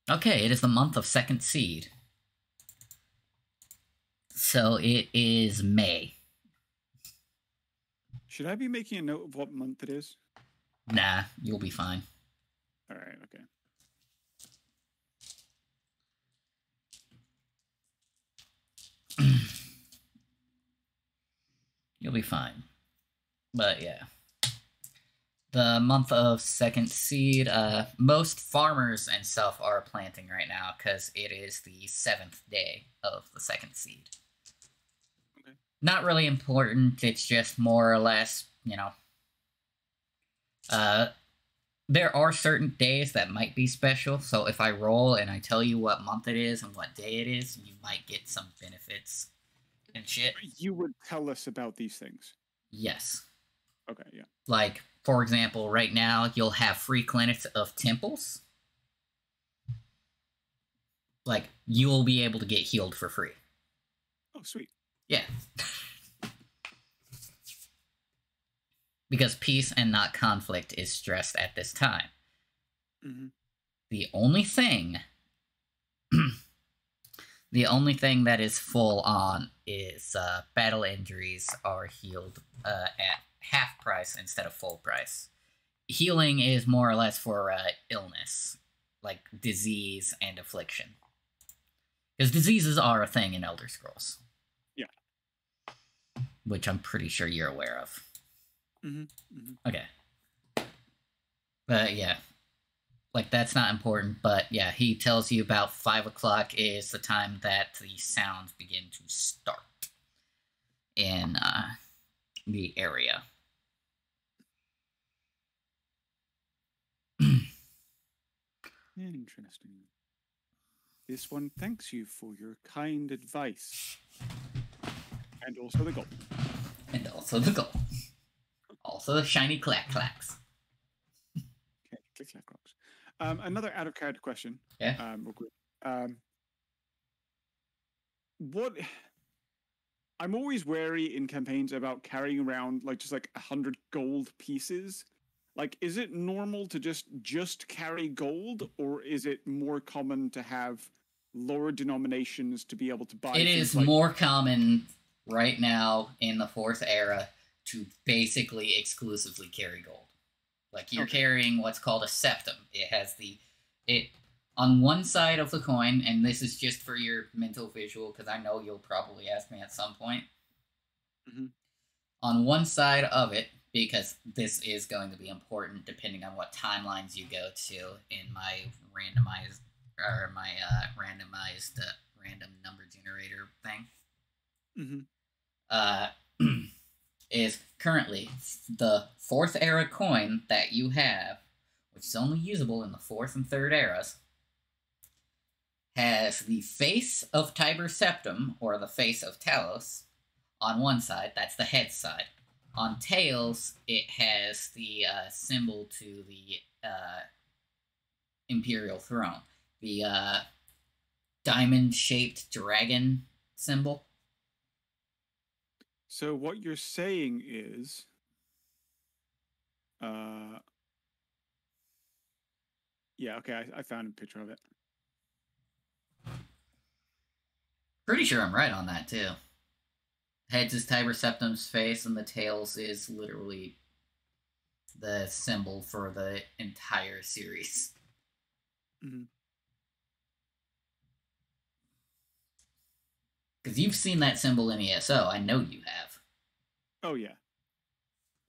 Okay, it is the month of Second Seed. So it is May. Should I be making a note of what month it is? Nah, you'll be fine. All right, okay. You'll be fine. But yeah. The month of Second Seed, most farmers and stuff are planting right now because it is the 7th day of the Second Seed. Okay. Not really important, it's just more or less, you know, there are certain days that might be special, so if I roll and I tell you what month it is and what day it is, you might get some benefits and shit. You would tell us about these things? Yes. Okay, yeah. Like, for example, right now, you'll have free clinics of temples. Like, you'll be able to get healed for free. Oh, sweet. Yeah. Because peace and not conflict is stressed at this time. The only thing... the only thing that is full on is battle injuries are healed at half price instead of full price. Healing is more or less for illness, like disease and affliction. Because diseases are a thing in Elder Scrolls. Yeah. Which I'm pretty sure you're aware of. Okay. But yeah. Like, that's not important, but yeah, he tells you about 5 o'clock is the time that the sounds begin to start in the area. Interesting. This one thanks you for your kind advice. And also the gold. And also the gold. Also the shiny clack-clacks. Okay, click-clack-clacks. Another out-of-character question. Yeah. Real quick. What... I'm always wary in campaigns about carrying around like just like 100 gold pieces. Like, is it normal to just carry gold, or is it more common to have lower denominations to be able to buy It things is like? more common right now in the fourth era to basically exclusively carry gold. Like you're carrying what's called a septum. It has it on one side of the coin, and this is just for your mental visual because I know you'll probably ask me at some point. Mm-hmm. On one side of it, because this is going to be important depending on what timelines you go to in my randomized random number generator thing. Mm-hmm. Is currently the fourth era coin that you have, which is only usable in the fourth and third eras, has the face of Tiber Septum, or the face of Talos, on one side. That's the head side. On tails, it has the symbol to the Imperial Throne. The diamond-shaped dragon symbol. So what you're saying is, yeah, okay, I found a picture of it. Pretty sure I'm right on that too. Heads is Tiber Septum's face, and the tails is literally the symbol for the entire series. Mm-hmm. Because you've seen that symbol in ESO. I know you have. Oh yeah.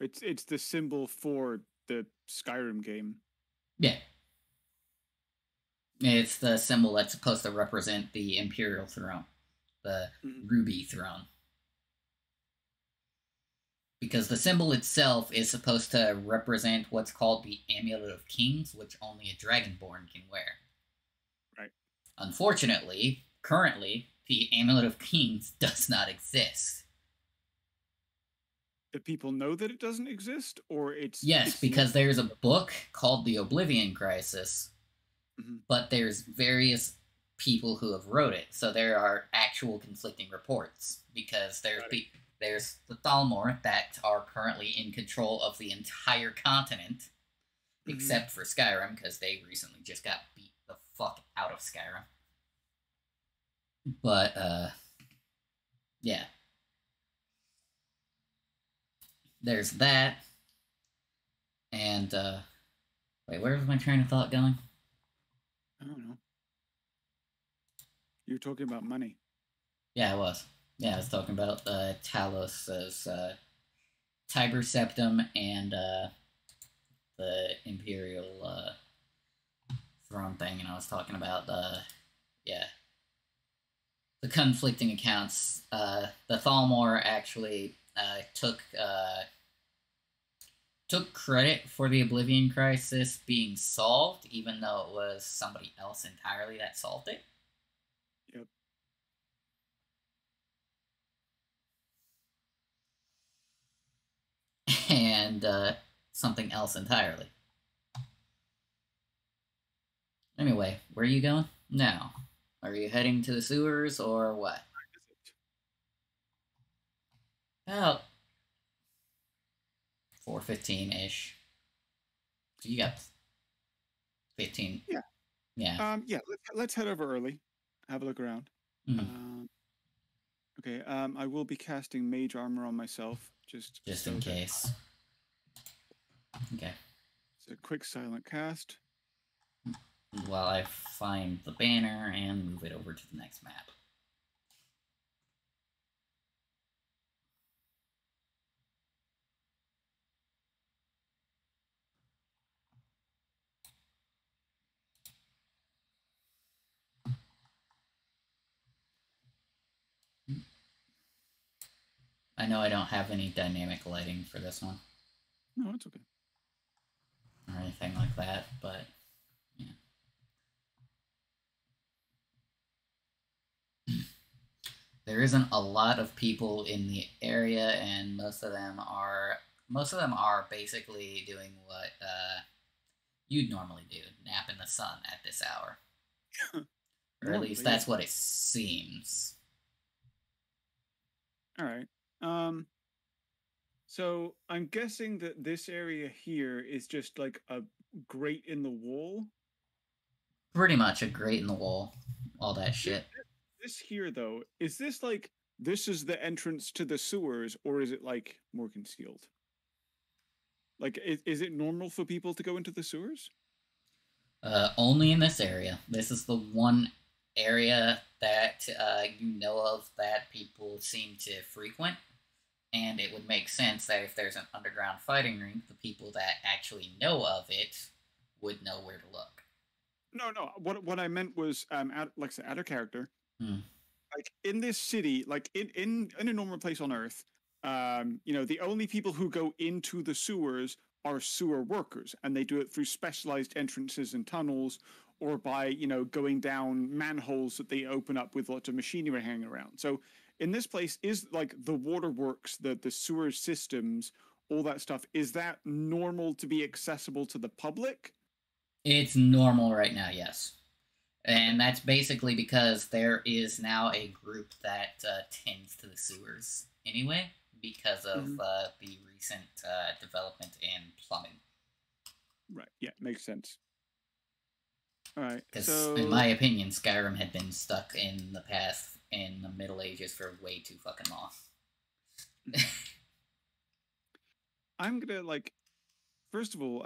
It's the symbol for the Skyrim game. Yeah. It's the symbol that's supposed to represent the Imperial Throne. The Ruby Throne. Because the symbol itself is supposed to represent what's called the Amulet of Kings, which only a Dragonborn can wear. Right. Unfortunately, currently, the Amulet of Kings does not exist. Do people know that it doesn't exist, or it's... Yes, because there's a book called The Oblivion Crisis, but there's various people who have wrote it, so there are actual conflicting reports, because there's the Thalmor that are currently in control of the entire continent, except for Skyrim, because they recently just got beat the fuck out of Skyrim. But, yeah. There's that. And, wait, where was my train of thought going? I don't know. You were talking about money. Yeah, I was. Yeah, I was talking about Talos' Tiber Septum and the Imperial Throne thing, and I was talking about the conflicting accounts. The Thalmor actually took credit for the Oblivion Crisis being solved, even though it was somebody else entirely that solved it. Yep. And something else entirely. Anyway, where are you going now? Are you heading to the sewers or what? About 4:15-ish. You got 15. Yeah. Yeah. Yeah. Let's head over early. Have a look around. Okay. I will be casting mage armor on myself just in case. Okay. It's a quick silent cast. While I find the banner and move it over to the next map. I know I don't have any dynamic lighting for this one. No, it's okay. Or anything like that, but yeah. There isn't a lot of people in the area, and most of them are basically doing what you'd normally do, nap in the sun at this hour. Or at least that's what it seems. All right. So I'm guessing that this area here is just like a grate in the wall. Pretty much a grate in the wall, all that shit. This here though, is this like this is the entrance to the sewers, or is it like more concealed? Like, is it normal for people to go into the sewers? Only in this area. This is the one area that you know of that people seem to frequent. And it would make sense that if there's an underground fighting ring, the people that actually know of it would know where to look. No. What I meant was, like I said, out of character. Hmm. Like in this city, like in a normal place on Earth, the only people who go into the sewers are sewer workers, and they do it through specialized entrances and tunnels, or by going down manholes that they open up with lots of machinery hanging around. So in this place is like the waterworks, the sewer systems, all that stuff. Is that normal to be accessible to the public? It's normal right now, yes. And that's basically because there is now a group that tends to the sewers anyway, because of the recent development in plumbing. Right. Yeah, makes sense. All right. Because, in my opinion, Skyrim had been stuck in the past, in the Middle Ages, for way too fucking long. I'm gonna first of all,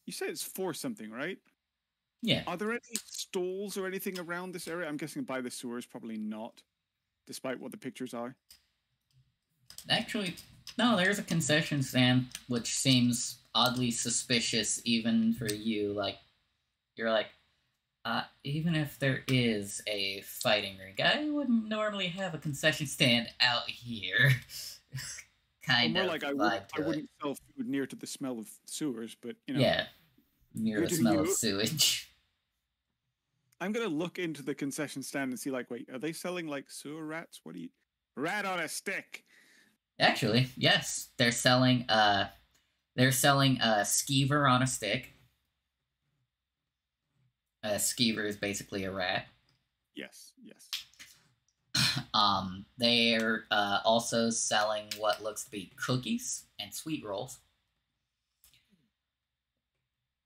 you said it's for something, right? Yeah. Are there any stalls or anything around this area? I'm guessing by the sewers, probably not, despite what the pictures are. Actually, no, there's a concession stand, which seems oddly suspicious even for you. Like, you're like, even if there is a fighting ring, I wouldn't normally have a concession stand out here. Kind more of like I wouldn't sell food near to the smell of sewers, but yeah, near the smell of sewage. I'm gonna look into the concession stand and see, like, wait, are they selling like sewer rats? What do you rat on a stick? Actually, yes, they're selling a skeever on a stick. A skeever is basically a rat. Yes. They're also selling what looks to be cookies and sweet rolls.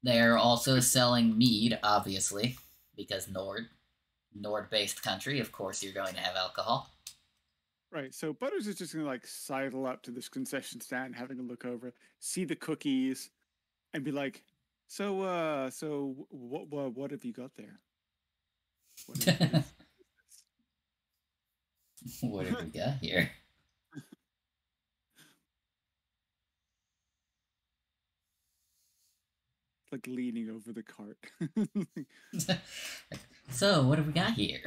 They're also selling mead, obviously, because Nord-based country, of course you're going to have alcohol. Right, so Butters is just gonna like sidle up to this concession stand, having a look over, see the cookies, and be like, so what have you got there? What have we got here? Like leaning over the cart. So, what have we got here?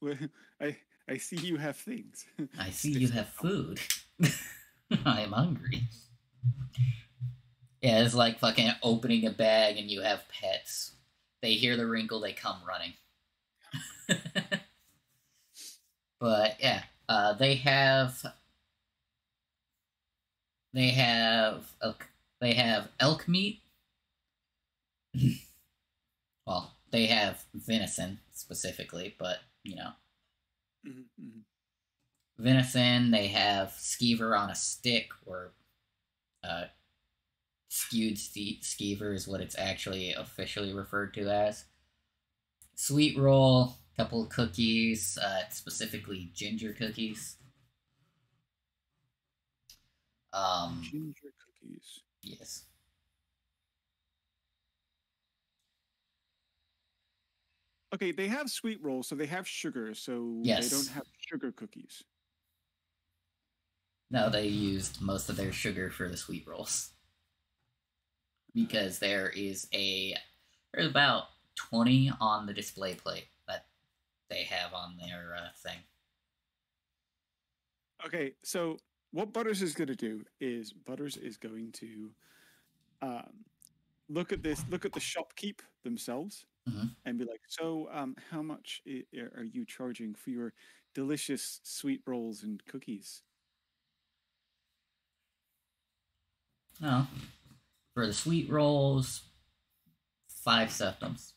Well, I see you have things. I see you have food. I am hungry. Yeah, it's like fucking opening a bag and you have pets. They hear the wrinkle, they come running. But yeah, they have elk meat. Well, they have venison specifically, but venison. They have skeever on a stick, or skewed skeever is what it's actually officially referred to as. Sweet roll, couple of cookies, specifically ginger cookies. Ginger cookies. Yes. Okay, they have sweet rolls, so they have sugar, so yes. They don't have sugar cookies. No, they used most of their sugar for the sweet rolls. Because there's about 20 on the display plate that they have on their thing. Okay, so what Butters is going to do is Butters is going to look at the shopkeep themselves and be like, so how much are you charging for your delicious sweet rolls and cookies? Oh, for the sweet rolls, 5 septims.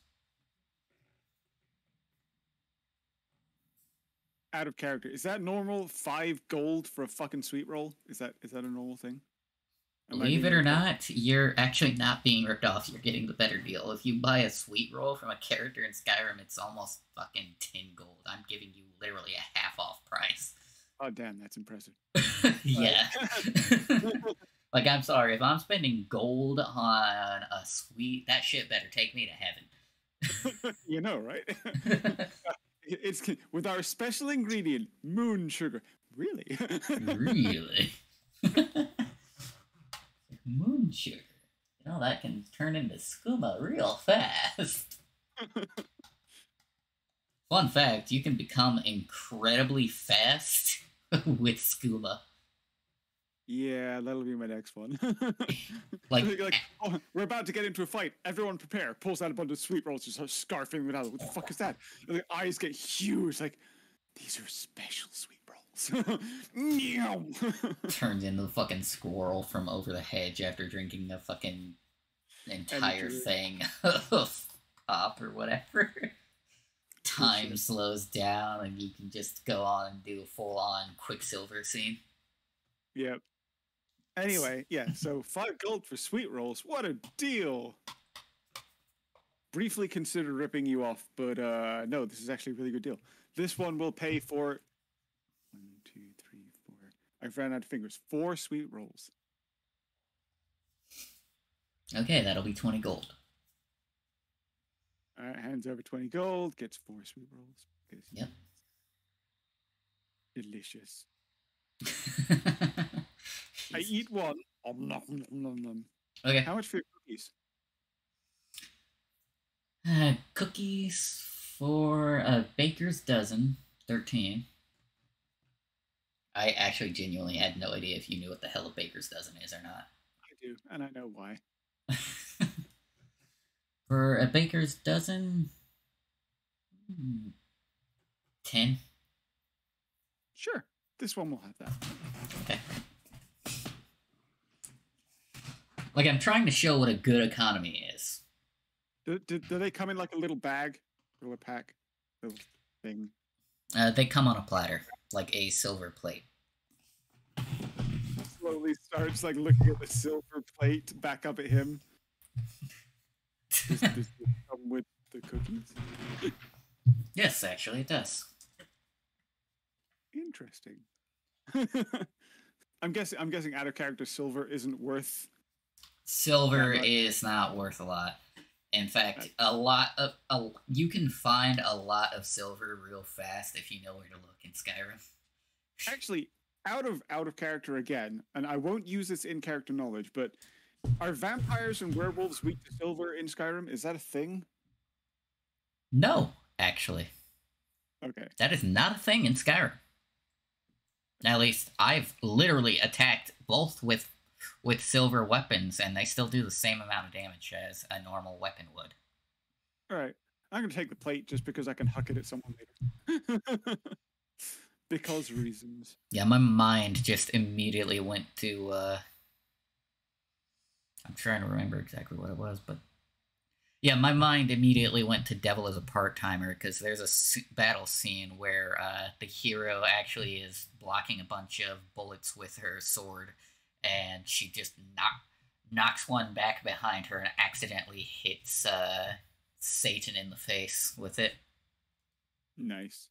out of character. Is that normal? 5 gold for a fucking sweet roll? Is that a normal thing? Believe it or not, you're actually not being ripped off. You're getting the better deal. If you buy a sweet roll from a character in Skyrim, it's almost fucking 10 gold. I'm giving you literally a half off price. Oh, damn, that's impressive. Yeah. Like, I'm sorry, if I'm spending gold on a sweet, that shit better take me to heaven. You know, right? It's with our special ingredient, moon sugar. Really? Really? Moon sugar. You know, that can turn into skooma real fast. Fun fact, you can become incredibly fast with skooma. Yeah, that'll be my next one. like oh, we're about to get into a fight. Everyone prepare. Pulls out a bunch of sweet rolls, just scarfing them out. What the fuck is that? And the eyes get huge. Like, these are special sweet rolls. Turns into the fucking squirrel from over the hedge after drinking a fucking entire thing of pop or whatever. Time slows down and you can just go on and do a full-on Quicksilver scene. Yep. Anyway, yeah, so 5 gold for sweet rolls. What a deal! Briefly considered ripping you off, but no, this is actually a really good deal. This one will pay for 1, 2, 3, 4. I've ran out of fingers. 4 sweet rolls. Okay, that'll be 20 gold. All right, hands over 20 gold, gets 4 sweet rolls. Yep. Delicious. I eat one. Okay. How much for your cookies? Cookies for a baker's dozen, 13. I actually genuinely had no idea if you knew what the hell a baker's dozen is or not. I do, and I know why. For a baker's dozen, 10. Sure, this one will have that. Okay. Like, I'm trying to show what a good economy is. Do they come in like a little bag? Little pack? Little thing? They come on a platter, like a silver plate. Slowly starts like looking at the silver plate back up at him. Does this come with the cookies? Yes, actually, it does. Interesting. I'm guessing out of character silver isn't worth. Silver is not worth a lot. In fact, you can find a lot of silver real fast if you know where to look in Skyrim. Actually, out of character again, and I won't use this in character knowledge, but are vampires and werewolves weak to silver in Skyrim? Is that a thing? No, actually. Okay. That is not a thing in Skyrim. At least I've literally attacked both with silver weapons, and they still do the same amount of damage as a normal weapon would. All right. I'm going to take the plate just because I can huck it at someone later. Because reasons. Yeah, my mind just immediately went to, I'm trying to remember exactly what it was, but yeah, my mind immediately went to Devil as a Part-Timer, because there's a battle scene where the hero actually is blocking a bunch of bullets with her sword, and she just knocks one back behind her and accidentally hits Satan in the face with it. Nice.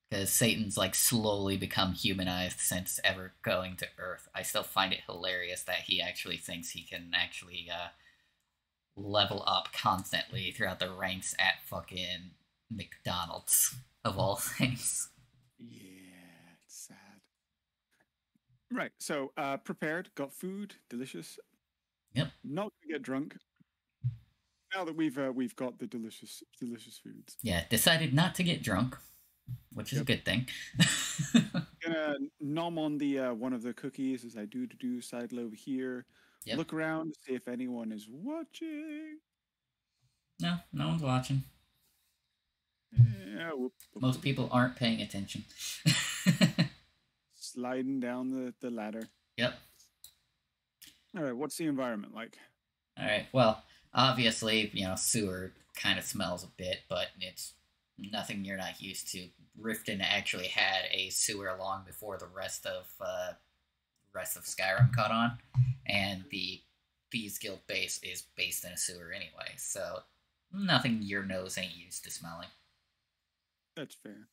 Because Satan's like slowly become humanized since ever going to Earth. I still find it hilarious that he actually thinks he can actually level up constantly throughout the ranks at fucking McDonald's, of all things. Yeah, it's sad. Right, so prepared, got food, delicious. Yep. Not gonna get drunk. Now that we've got the delicious foods. Yeah, decided not to get drunk, which is a good thing. Gonna nom on the one of the cookies as I do sidle over here. Yep. Look around to see if anyone is watching. No one's watching. Yeah, most people aren't paying attention. Sliding down the ladder. Yep. All right, what's the environment like? All right, well, obviously, sewer kind of smells a bit, but it's nothing you're not used to. Riften actually had a sewer long before the rest of Skyrim caught on, and the Thieves Guild base is based in a sewer anyway, so nothing your nose ain't used to smelling. That's fair.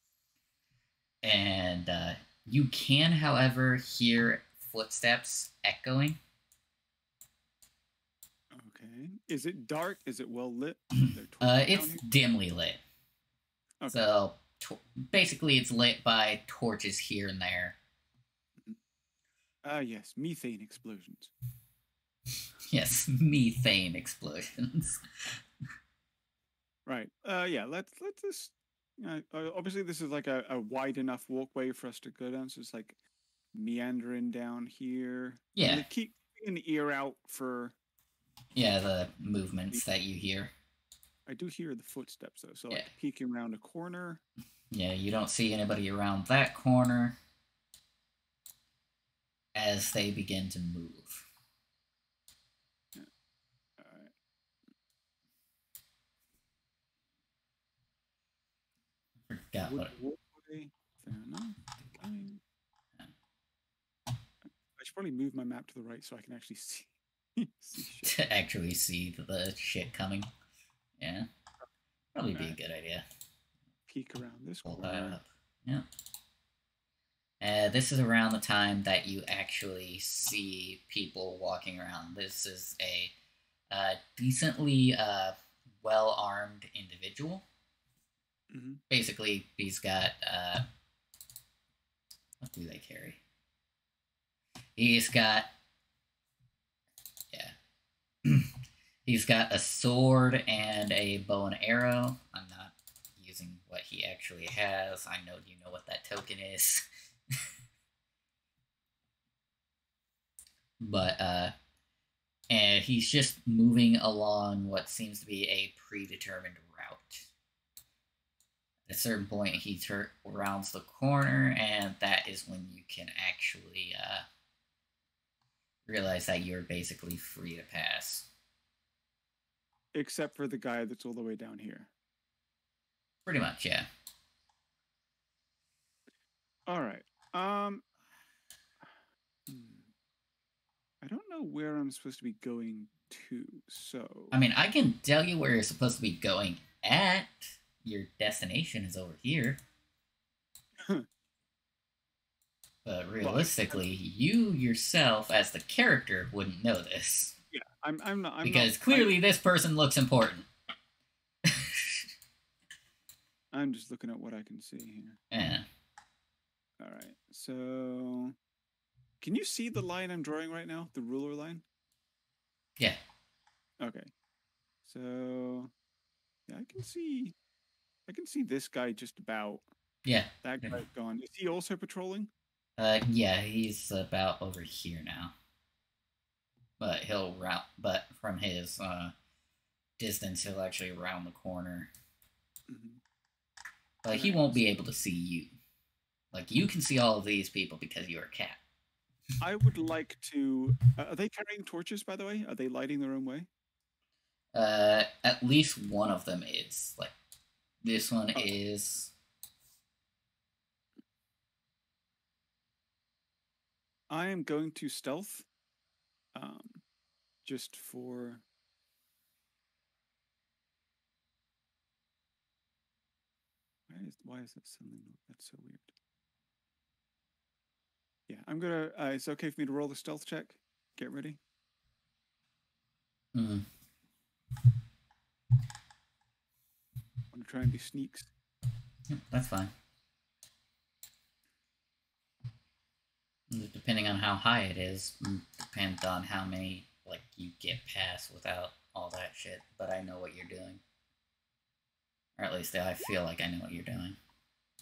And you can, however, hear footsteps echoing. Okay. Is it dark? Is it well lit? It's dimly lit. Okay. So basically, it's lit by torches here and there. Yes, methane explosions. Yes, methane explosions. Right. Yeah. Let's just. Obviously, this is like a wide enough walkway for us to go down. So it's like meandering down here. Yeah. Keep an ear out for. Yeah, the movements that you hear. I do hear the footsteps though, so like peeking around a corner. Yeah, you don't see anybody around that corner as they begin to move. Yeah. All right. Forgot what. Fair enough. I should probably move my map to the right so I can actually see. Shit. To actually see the shit coming. Yeah. Probably be a good idea. Peek around this corner. Yeah. This is around the time that you actually see people walking around. This is a decently well-armed individual. Mm-hmm. Basically, he's got... what do they carry? He's got... Yeah. He's got a sword and a bow and arrow. I'm not using what he actually has. I know you know what that token is. But, and he's just moving along what seems to be a predetermined route. At a certain point, he rounds the corner, and that is when you can actually, realize that you're basically free to pass. Except for the guy that's all the way down here. Pretty much, yeah. All right. I don't know where I'm supposed to be going to, so... I mean, I can tell you where you're supposed to be going at. Your destination is over here. But realistically, you yourself, as the character, wouldn't know this. Yeah, I'm not... Because clearly this person looks important. I'm just looking at what I can see here. Yeah. All right, so... Can you see the line I'm drawing right now? The ruler line? Yeah. Okay. So... Yeah, I can see this guy just about. Yeah. That guy's gone. Is he also patrolling? Yeah, he's about over here now. But he'll round. But from his distance, he'll actually round the corner. Mm-hmm. But he won't be able to see you. Like, you can see all of these people because you're a cat. I would like to. Are they carrying torches, by the way? Are they lighting their own way? At least one of them is. Like, this one is. I am going to stealth. Just for. Why is that suddenly? That's so weird. Yeah, I'm gonna. It's okay for me to roll the stealth check. Get ready. Mm. I'm gonna try and be sneaks. Yep, that's fine. Depending on how high it is, depends on how many like you get past without all that shit. But I know what you're doing, or at least I feel like I know what you're doing.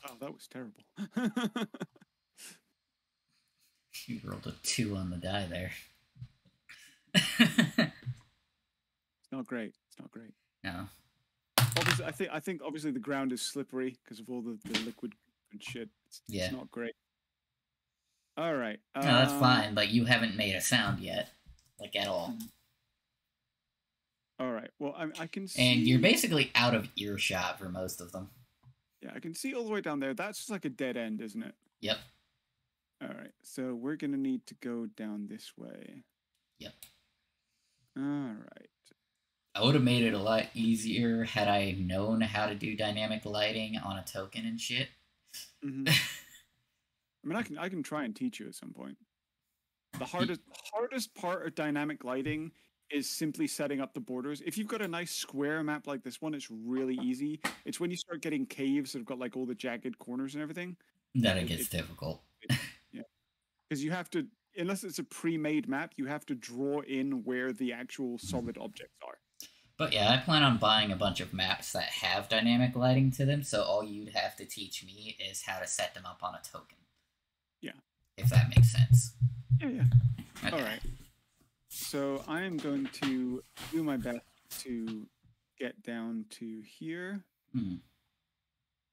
Oh, that was terrible. You rolled a 2 on the die there. It's not great. It's not great. No. Obviously, I think obviously the ground is slippery because of all the liquid and shit. It's not great. All right. No, that's fine, but you haven't made a sound yet, like at all. All right. Well, I can see. And you're basically out of earshot for most of them. Yeah, I can see all the way down there. That's just like a dead end, isn't it? Yep. All right, so we're gonna need to go down this way. Yep. All right. I would have made it a lot easier had I known how to do dynamic lighting on a token and shit. Mm-hmm. I mean, I can try and teach you at some point. The hardest part of dynamic lighting is simply setting up the borders. If you've got a nice square map like this one, it's really easy. It's when you start getting caves that have got like all the jagged corners and everything that it gets difficult. Yeah, because you have to, unless it's a pre-made map, you have to draw in where the actual solid objects are. But yeah, I plan on buying a bunch of maps that have dynamic lighting to them, so all you'd have to teach me is how to set them up on a token. Yeah. If that makes sense. Yeah. Okay. All right. So I am going to do my best to get down to here. Mm-hmm.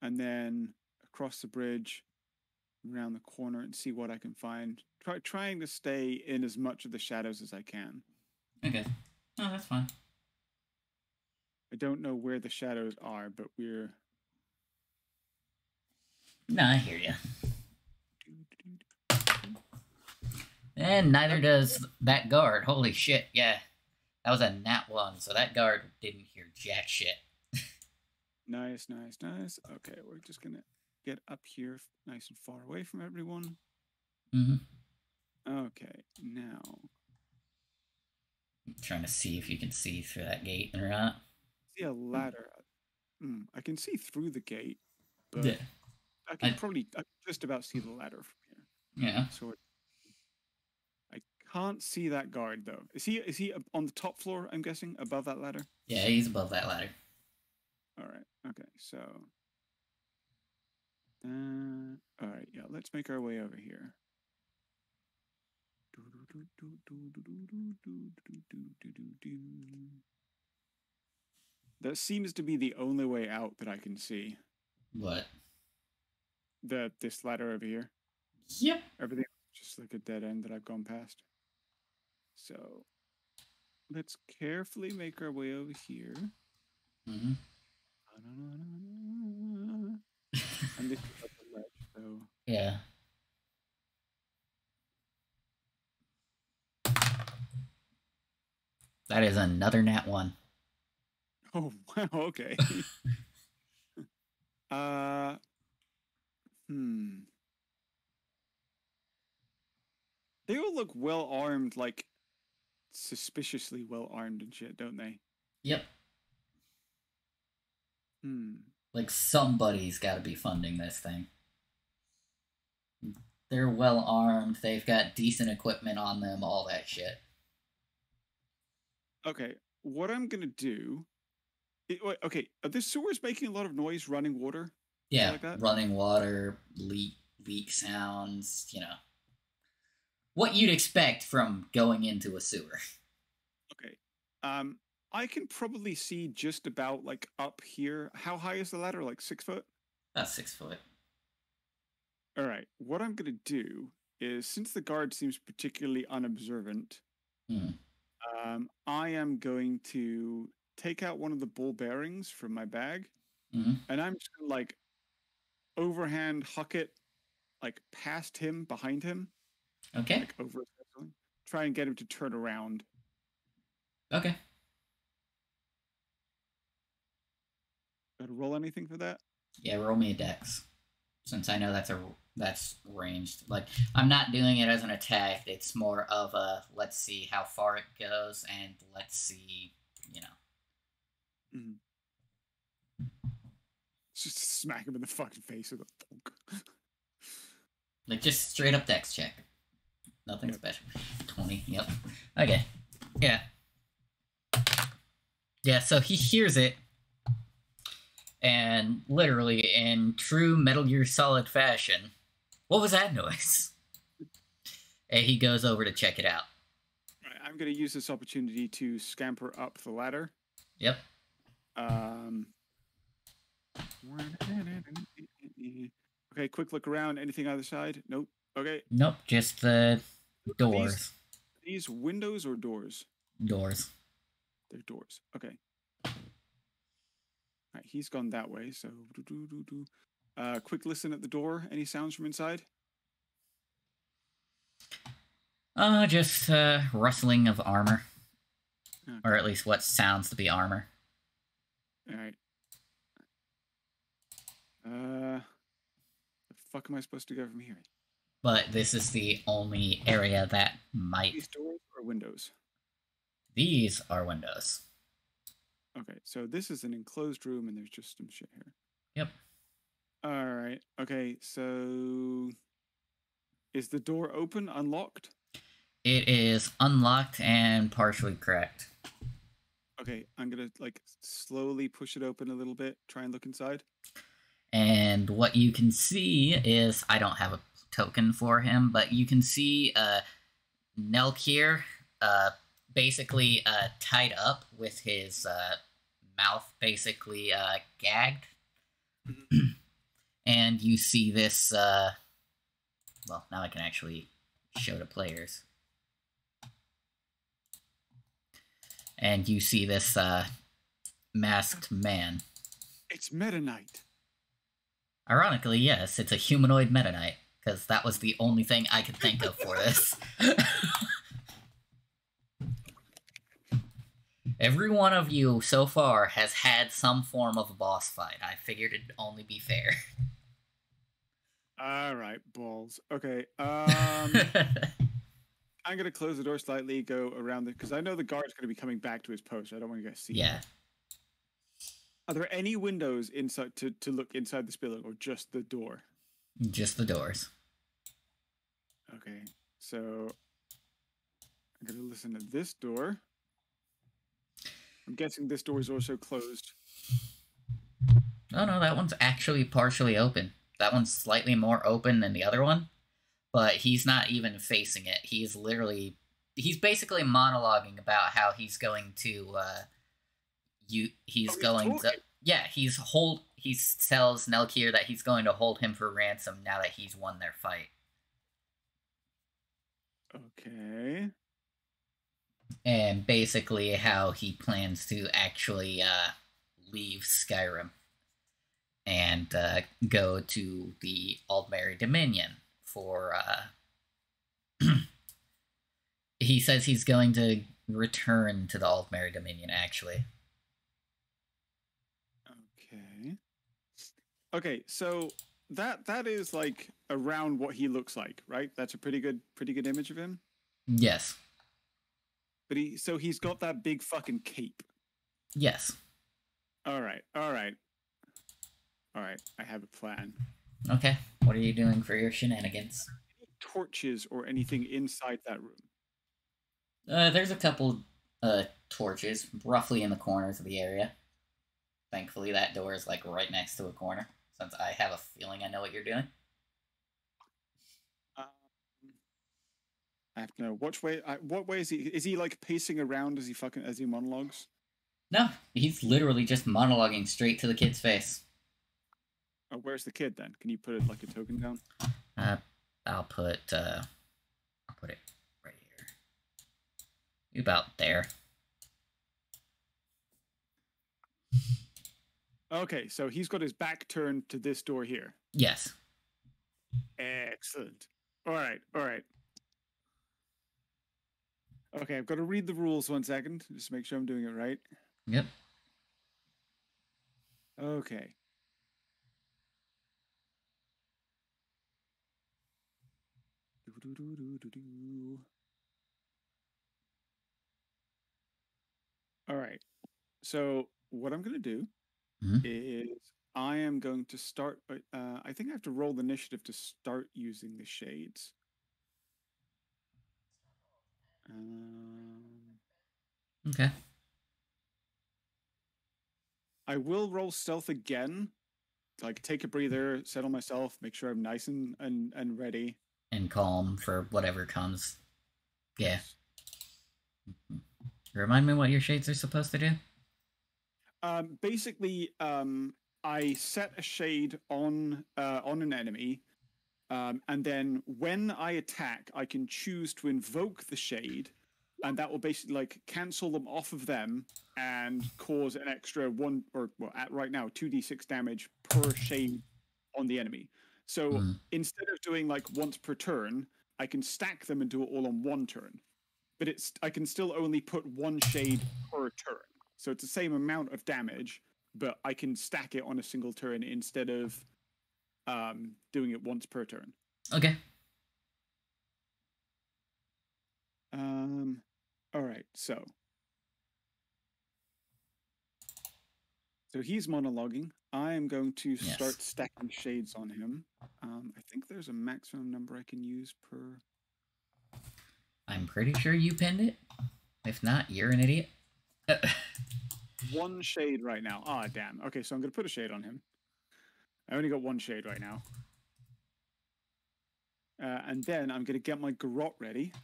And then across the bridge, around the corner, and see what I can find. Trying to stay in as much of the shadows as I can. Okay. Oh, that's fine. I don't know where the shadows are, but we're... No, I hear you. And neither does that guard. Holy shit, yeah. That was a nat 1, so that guard didn't hear jack shit. Nice. Okay, we're just gonna get up here nice and far away from everyone. Mm-hmm. Okay, now... I'm trying to see if you can see through that gate or not. See a ladder. I can see through the gate, but yeah. I can just about see the ladder from here. Yeah. So I can't see that guard though. Is he on the top floor? I'm guessing above that ladder. Yeah, he's above that ladder. All right. Okay. So. All right. Yeah. Let's make our way over here. That seems to be the only way out that I can see. What? This ladder over here. Yep. Everything just like a dead end that I've gone past. So let's carefully make our way over here. Mm-hmm. And this is up the ledge, so yeah. That is another nat 1. Oh wow, okay. They all look well armed, like suspiciously well armed and shit, don't they? Yep. Like somebody's got to be funding this thing. They're well armed. They've got decent equipment on them. All that shit. Okay, what I'm gonna do. Okay, are the sewers making a lot of noise? Running water? Yeah, like that? Running water, leak sounds. You know, what you'd expect from going into a sewer. Okay, I can probably see just about like up here. How high is the ladder? Like 6 foot? About 6 foot. All right. What I'm gonna do is, since the guard seems particularly unobservant, I am going to take out one of the ball bearings from my bag, and I'm just gonna like overhand huck it like past him, behind him. Okay. Like over, try and get him to turn around. Okay. Gotta roll anything for that? Yeah, roll me a dex. Since I know that's ranged. Like, I'm not doing it as an attack. It's more of a let's see how far it goes and let's see, you know. Just smack him in the fucking face with a thunk. Like, just straight up dex check. Nothing special. 20, yep. Okay. Yeah. Yeah, so he hears it. And literally, in true Metal Gear Solid fashion, what was that noise? And he goes over to check it out. Right, I'm going to use this opportunity to scamper up the ladder. Yep. Okay, quick look around. Anything either side? Nope. Okay. Nope, just the doors. These windows or doors? Doors. They're doors. Okay. Right, he's gone that way. So, quick listen at the door. Any sounds from inside? Just rustling of armor, okay. Or at least what sounds to be armor. All right. The fuck am I supposed to go from here? But this is the only area that might. These doors or windows? These are windows. Okay, so this is an enclosed room, and there's just some shit here. Yep. All right. Okay, so is the door open, unlocked? It is unlocked and partially cracked. Okay, I'm gonna like slowly push it open a little bit. Try and look inside. And what you can see is, I don't have a token for him, but you can see Nelkir basically tied up with his mouth basically gagged. Mm-hmm. And you see this, well, now I can actually show to players. And you see this masked man. It's Meta Knight. Ironically, yes, it's a humanoid Meta Knight, because that was the only thing I could think of for this. Every one of you so far has had some form of a boss fight. I figured it'd only be fair. All right, balls. Okay. I'm going to close the door slightly, go around it, because I know the guard's going to be coming back to his post. I don't want you guys to see Yeah. him. Are there any windows inside to look inside this building, or just the door? Just the doors. Okay, so I'm going to listen to this door. I'm guessing this door is also closed. Oh no, that one's actually partially open. That one's slightly more open than the other one. But he's not even facing it. He's basically monologuing about how he's going to, he tells Nelkir that he's going to hold him for ransom now that he's won their fight. Okay. And basically how he plans to actually, leave Skyrim and, go to the Aldmeri Dominion. For he says he's going to return to the Aldmeri Dominion, actually. Okay, so that is like around what he looks like, right? That's a pretty good image of him. Yes. But he's got that big fucking cape. Yes. All right. I have a plan. Okay, what are you doing for your shenanigans? Any torches or anything inside that room? There's a couple torches roughly in the corners of the area. Thankfully, that door is like right next to a corner, since I have a feeling I know what you're doing. I have to know what way is he? Is he like pacing around as he monologues? No, he's literally just monologuing straight to the kid's face. Oh, where's the kid then? Can you put it like a token down? I'll put it right here. About there. Okay, so he's got his back turned to this door here. Yes. Excellent. All right. Okay, I've got to read the rules 1 second, just to make sure I'm doing it right. Yep. Okay. All right. So what I'm going to do is I am going to start. I think I have to roll the initiative to start using the shades. Okay. I will roll stealth again. Like, take a breather, settle myself, make sure I'm nice and ready. And calm for whatever comes. Yeah. Remind me what your shades are supposed to do? Basically, I set a shade on an enemy, and then when I attack, I can choose to invoke the shade and that will basically like cancel them off of them and cause an extra one or well at right now 2d6 damage per shade on the enemy. So instead of doing like once per turn, I can stack them and do it all on one turn. But I can still only put one shade per turn. So it's the same amount of damage, but I can stack it on a single turn instead of doing it once per turn. Okay. All right, so he's monologuing. I am going to start stacking shades on him. I think there's a maximum number I can use per... I'm pretty sure you pinned it. If not, you're an idiot. One shade right now. Ah, damn. Okay, so I'm going to put a shade on him. I only got one shade right now. And then I'm going to get my garrote ready.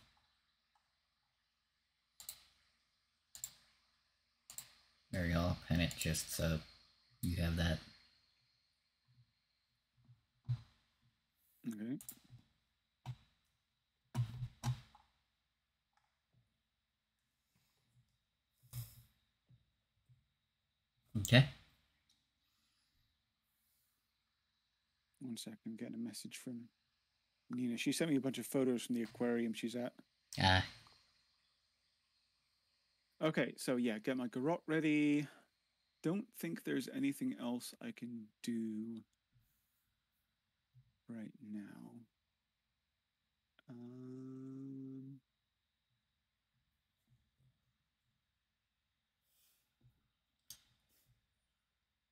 There you go. Pin it just so you have that. Okay. Okay. One second, I'm getting a message from Nina. She sent me a bunch of photos from the aquarium she's at. Okay, so yeah, get my garrote ready. Don't think there's anything else I can do right now.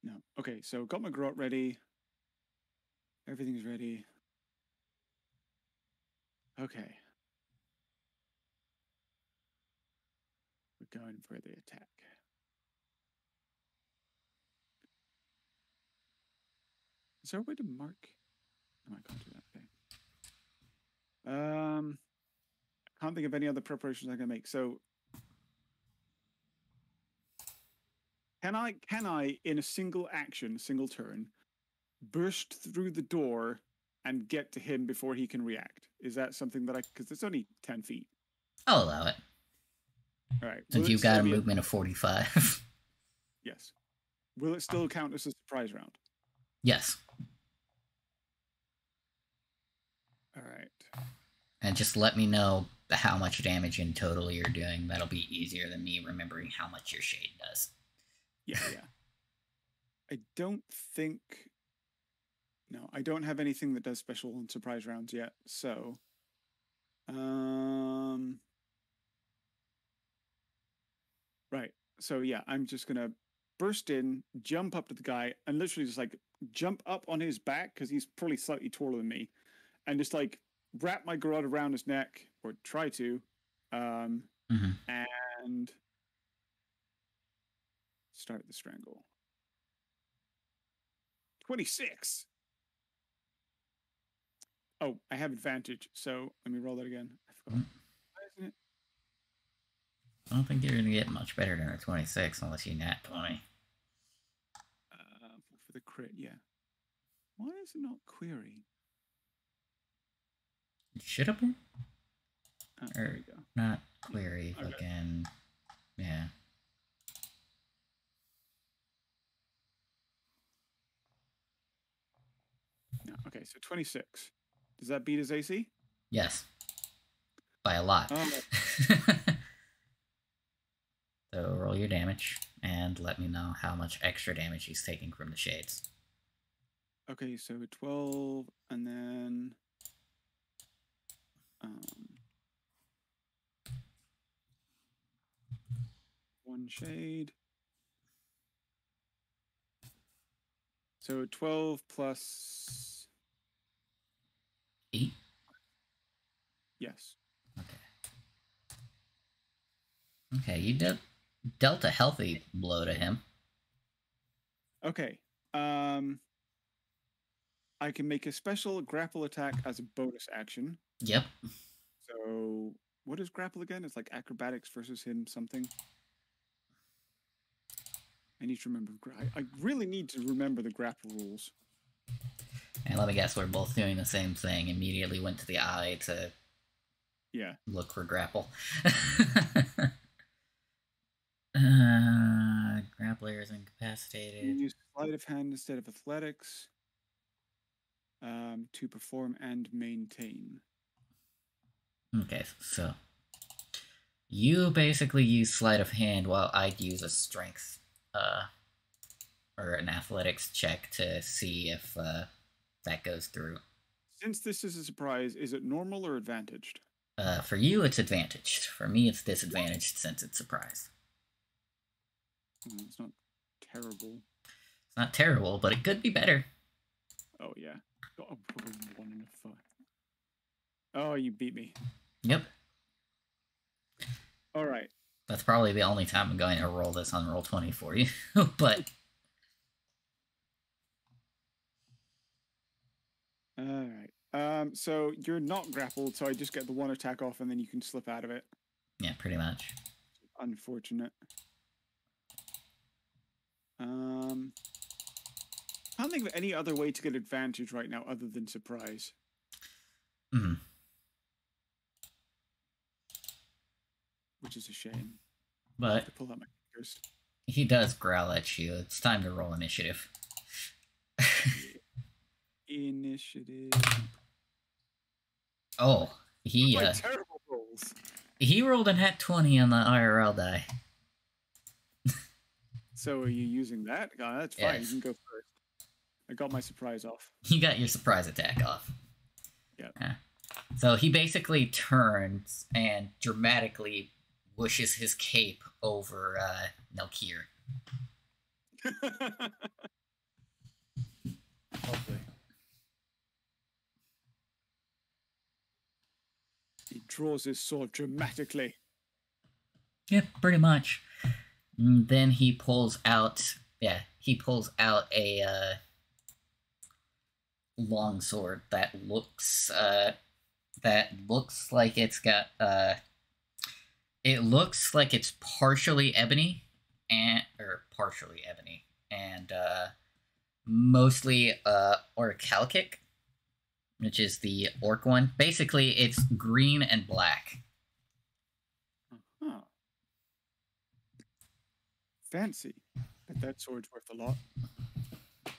No. Okay, so got my garrote ready. Everything's ready. Okay. We're going for the attack. Is there a way to mark? No, I can't do that. Okay. I can't think of any other preparations I can make. So can I in a single action, single turn, burst through the door and get to him before he can react? Is that something that because it's only 10 feet? I'll allow it. All right. Since you've got a movement of 45. Yes. Will it still count as a surprise round? Yes. All right. And just let me know how much damage in total you're doing. That'll be easier than me remembering how much your shade does. Yeah. I don't think... No, I don't have anything that does special and surprise rounds yet, so... Right, so yeah, I'm just gonna burst in, jump up to the guy, and literally just, like, jump up on his back, because he's probably slightly taller than me, and just, like, wrap my garrote around his neck, or try to, and start the strangle. 26! Oh, I have advantage, so let me roll that again. I forgot. Why isn't it? I don't think you're going to get much better than a 26 unless you nat 20. For the crit, yeah. Why is it not query? It should have been? Oh, there we go. Not query, okay. Fucking... Yeah. No, okay, so 26. Does that beat his AC? Yes. By a lot. So roll your damage, and let me know how much extra damage he's taking from the shades. Okay, so 12, and then... one shade. So 12 plus... 8? Yes. Okay, you dealt a healthy blow to him. Okay. I can make a special grapple attack as a bonus action. Yep. So, what is grapple again? It's like acrobatics versus him something. I need to remember. I really need to remember the grapple rules. And let me guess, we're both doing the same thing. Immediately went to the eye to look for grapple. Grappler is incapacitated. Use sleight of hand instead of athletics to perform and maintain. Okay, so you basically use sleight of hand while I'd use a strength or an athletics check to see if that goes through. Since this is a surprise, is it normal or advantaged? For you, it's advantaged. For me, it's disadvantaged since it's surprise. It's not terrible. It's not terrible, but it could be better. Oh, yeah. Got a 1 and a 5. Oh, you beat me. Yep. All right. That's probably the only time I'm going to roll this on Roll20 for you, but... All right. So you're not grappled, so I just get the 1 attack off, and then you can slip out of it. Yeah, pretty much. Unfortunate. Can't think of any other way to get advantage right now other than surprise. Which is a shame. But to pull out my fingers. He does growl at you. It's time to roll initiative. Initiative. Oh, he terrible rolls. He rolled a nat 20 on the IRL die. So are you using that? Oh, that's fine. Yes. You can go first. I got my surprise off. You got your surprise attack off. Yeah. So he basically turns and dramatically whooshes his cape over Nelkir. Lovely. He draws his sword dramatically. Yeah, pretty much. And then he pulls out a long sword that looks like it's got it looks like it's partially ebony and mostly orichalcic, which is the orc one. Basically, it's green and black. Uh-huh. Fancy. But that sword's worth a lot.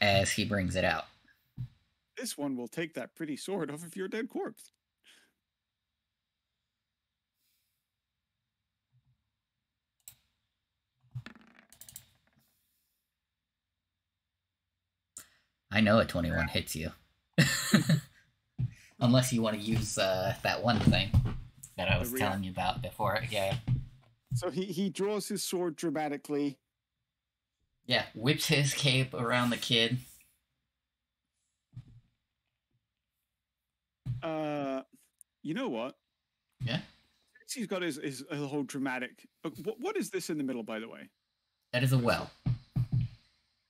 As he brings it out. This one will take that pretty sword off of your dead corpse. I know a 21 hits you. Unless you want to use that one thing that I was telling you about before. Yeah. So he draws his sword dramatically. Yeah, whips his cape around the kid. You know what? Yeah? He's got his whole dramatic... What is this in the middle, by the way? That is a well.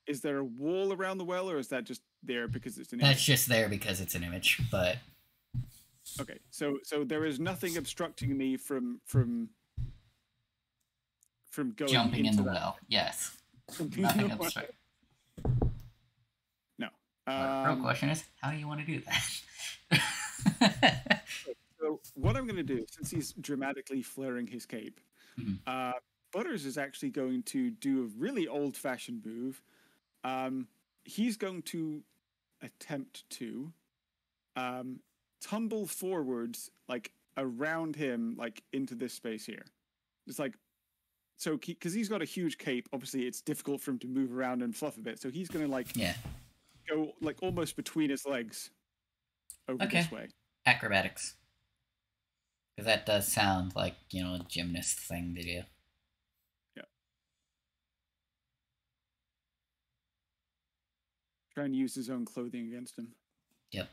Is there a wall around the well, or is that just there because it's an image? That's just there because it's an image, but... Okay, so there is nothing obstructing me from going jumping in the that. well. Yes. Nothing obstructing. No. The real question is, how do you want to do that? So what I'm going to do, since he's dramatically flaring his cape, Butters is actually going to do a really old-fashioned move. He's going to attempt to tumble forwards, like around him, like into this space here. It's like, so because he's got a huge cape, obviously it's difficult for him to move around and fluff a bit. So he's going to go like almost between his legs over this way. Acrobatics. Because that does sound like, a gymnast thing to do. Yeah. Trying to use his own clothing against him. Yep.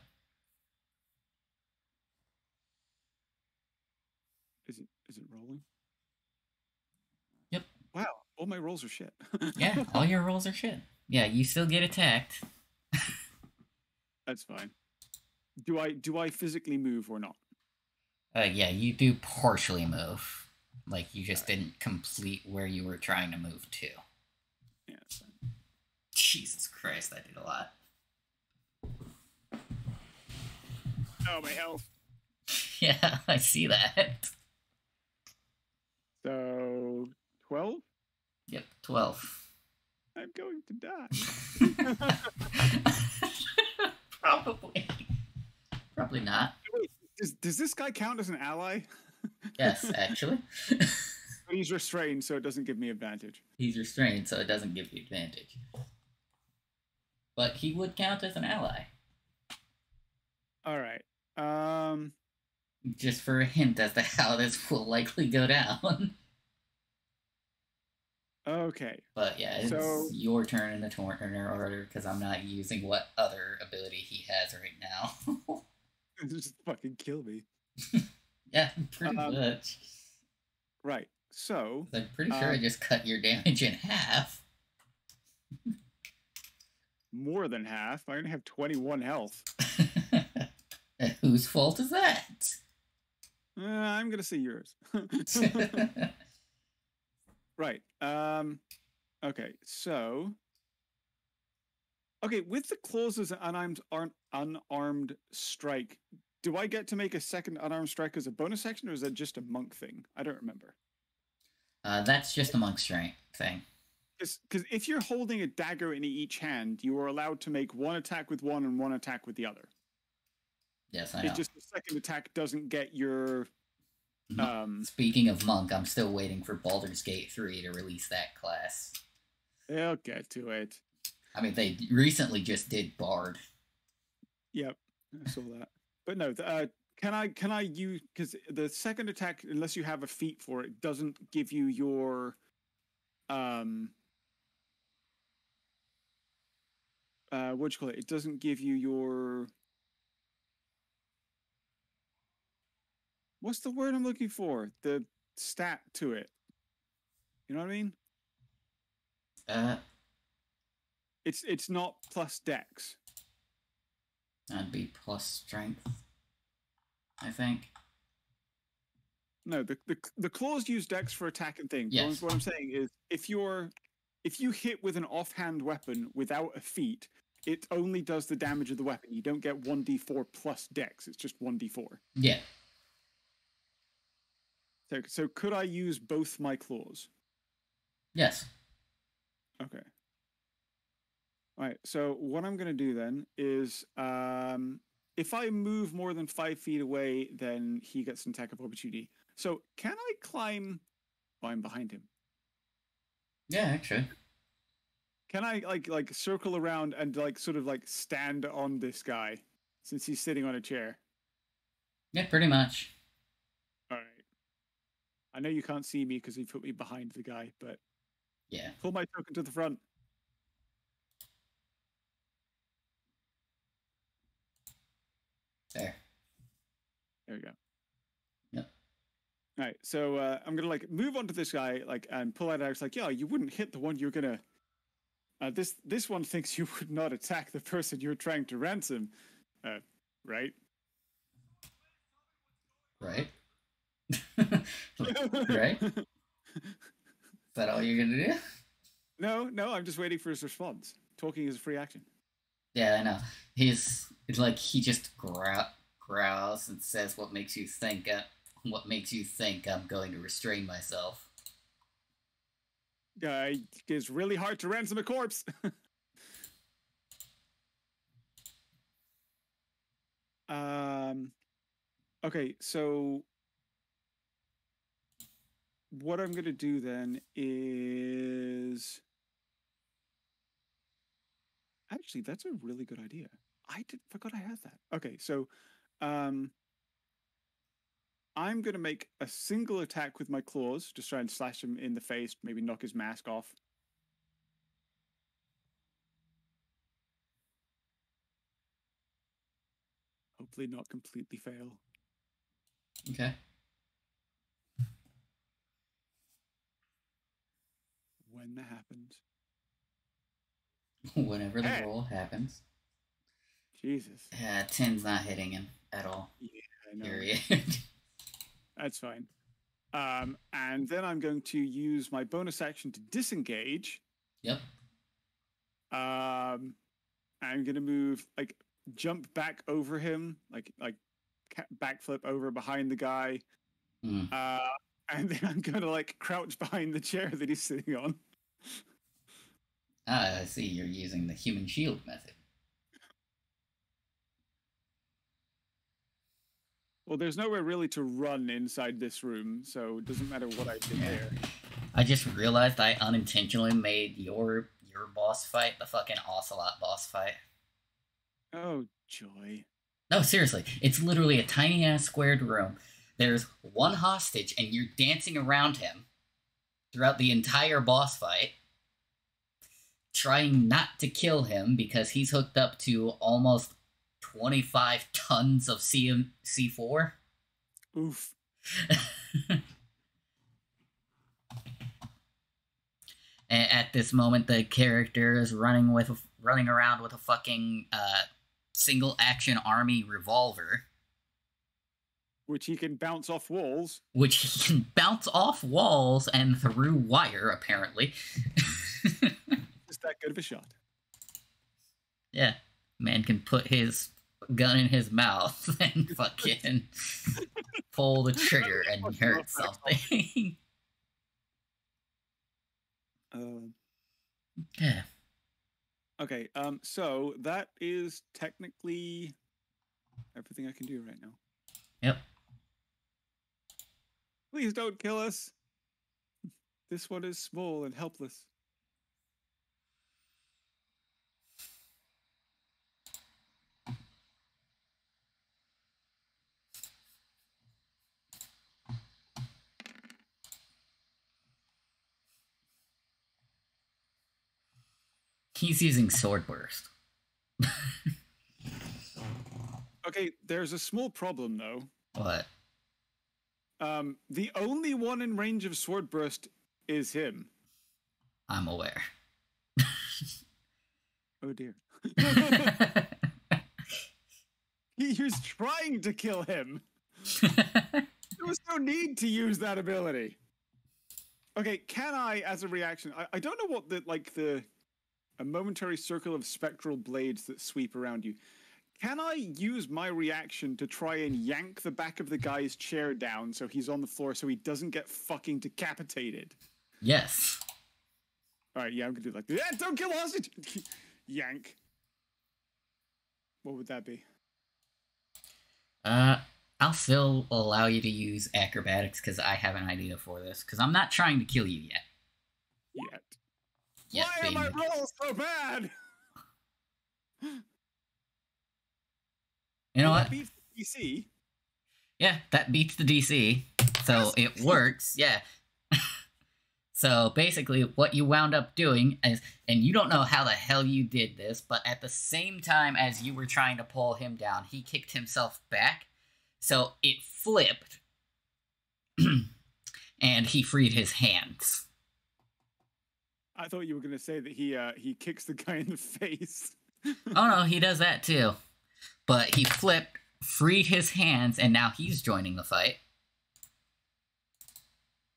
Is it rolling? Yep. Wow, all my rolls are shit. Yeah, all your rolls are shit. Yeah, you still get attacked. That's fine. Do I physically move or not? Yeah, you do partially move. Like, you just didn't complete where you were trying to move to. Yeah, that's fine. Jesus Christ, that did a lot. Oh, my health. Yeah, I see that. So 12? Yep, 12. I'm going to die. Probably. Probably not. Wait, does this guy count as an ally? Yes, actually. But he's restrained, so it doesn't give me advantage. He's restrained, so it doesn't give you advantage. But he would count as an ally. All right. Just for a hint as to how this will likely go down. Okay. But yeah, it's your turn in the turner order because I'm not using what other ability he has right now. Just fucking kill me. Yeah, pretty much. Right. So I'm pretty sure I just cut your damage in half. More than half. I only have 21 health. Whose fault is that? I'm gonna say yours. Right. Okay. So. Okay, with the clauses unarmed strike, do I get to make a second unarmed strike as a bonus action, or is that just a monk thing? I don't remember. That's just a monk strike thing. Because if you're holding a dagger in each hand, you are allowed to make one attack with one and one attack with the other. Yes, I know. It's just the second attack doesn't get your... Speaking of monk, I'm still waiting for Baldur's Gate 3 to release that class. They'll get to it. I mean, they recently just did Bard. Yep, I saw that. But no, can I use... Because the second attack, unless you have a feat for it, doesn't give you your... what do you call it? It doesn't give you your... What's the word I'm looking for? The stat to it. You know what I mean? It's not plus dex. That'd be plus strength, I think. No, the claws use dex for attack and things. Yes. What I'm saying is, if you hit with an offhand weapon without a feat, it only does the damage of the weapon. You don't get 1d4 plus dex. It's just 1d4. Yeah. So could I use both my claws? Yes. Okay. All right. So what I'm going to do then is, if I move more than 5 feet away, then he gets an attack of opportunity. So can I climb? Oh, I'm behind him. Yeah, actually. Can I like circle around and sort of stand on this guy since he's sitting on a chair? Yeah, pretty much. All right. I know you can't see me because he put me behind the guy, but yeah, pull my token to the front. There we go. Yep. All right, so I'm gonna move on to this guy and pull out. It's yeah, you wouldn't hit the one you're gonna. This one thinks you would not attack the person you're trying to ransom, right? Right. Right. Is that all you're gonna do? No, I'm just waiting for his response. Talking is a free action. Yeah, I know. It's like he just growls and says, "What makes you think? I'm going to restrain myself?" It's really hard to ransom a corpse. Okay, so what I'm gonna do then is actually that's a really good idea. I forgot I had that. Okay, so I'm gonna make a single attack with my claws, just try and slash him in the face, maybe knock his mask off. Hopefully not completely fail. Okay. When that happens. Whenever the roll happens. Jesus. Yeah, 10's not hitting him at all. Yeah, I know. Period. That's fine. And then I'm going to use my bonus action to disengage. Yep. I'm gonna move jump back over him, backflip over behind the guy. And then I'm going to like crouch behind the chair that he's sitting on. Ah, I see. You're using the human shield method. Well, there's nowhere really to run inside this room, so it doesn't matter what I did there. I just realized I unintentionally made your boss fight the fucking Ocelot boss fight. Oh, joy. No, seriously. It's literally a tiny-ass squared room. There's one hostage, and you're dancing around him throughout the entire boss fight, trying not to kill him because he's hooked up to almost 25 tons of C4. Oof. At this moment, the character is running around with a fucking single-action army revolver. Which he can bounce off walls. Which he can bounce off walls and through wire, apparently. Just that good of a shot. Yeah. Man can put his gun in his mouth and fucking pull the trigger and hurt something. Yeah. Okay, so that is technically everything I can do right now. Yep. Please don't kill us. This one is small and helpless. He's using Sword Burst. Okay, there's a small problem though. What? The only one in range of Sword Burst is him. I'm aware. Oh dear. He was trying to kill him. There was no need to use that ability. Okay, can I, as a reaction, I don't know what a momentary circle of spectral blades that sweep around you. Can I use my reaction to try and yank the back of the guy's chair down so he's on the floor so he doesn't get fucking decapitated? Yes. Alright, yeah, I'm gonna do like, yeah, don't kill hostage! Yank. What would that be? I'll still allow you to use acrobatics because I have an idea for this. Because I'm not trying to kill you yet. Why are my rolls so bad? You know what? That beats the DC. Yeah, that beats the DC. So it works, yeah. So basically what you wound up doing is, and you don't know how the hell you did this, but at the same time as you were trying to pull him down, he kicked himself back. So it flipped. And he freed his hands. I thought you were going to say that he kicks the guy in the face. Oh no, he does that too. But he flipped, freed his hands, and now he's joining the fight.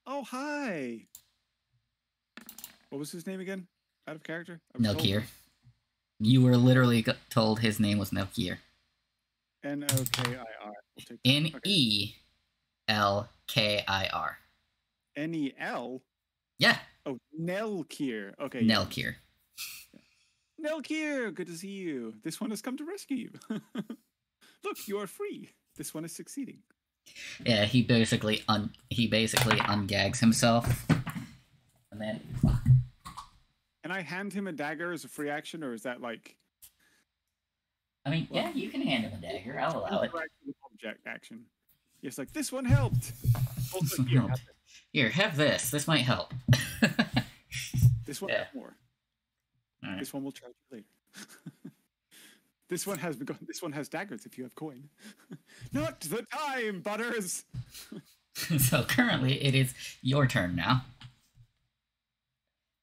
Oh, hi. What was his name again? Out of character? Nelkir. You were literally told his name was Nelkir. N-O-K-I-R. N-E-L-K-I-R. N-E-L? Yeah. Oh, Nelkir. Okay. Nelkir. Yeah. Nelkir, good to see you. This one has come to rescue you. Look, you are free. This one is succeeding. Yeah, he basically ungags himself. And then... Can I hand him a dagger as a free action, or is that like... I mean, yeah, you can hand him a dagger. I'll allow it. Object action. Yes, like, this one helped. Also, here, have this. This might help. This one has more. Right. This one will charge you later. This one has daggers if you have coin. Not the time, Butters! So currently it is your turn now.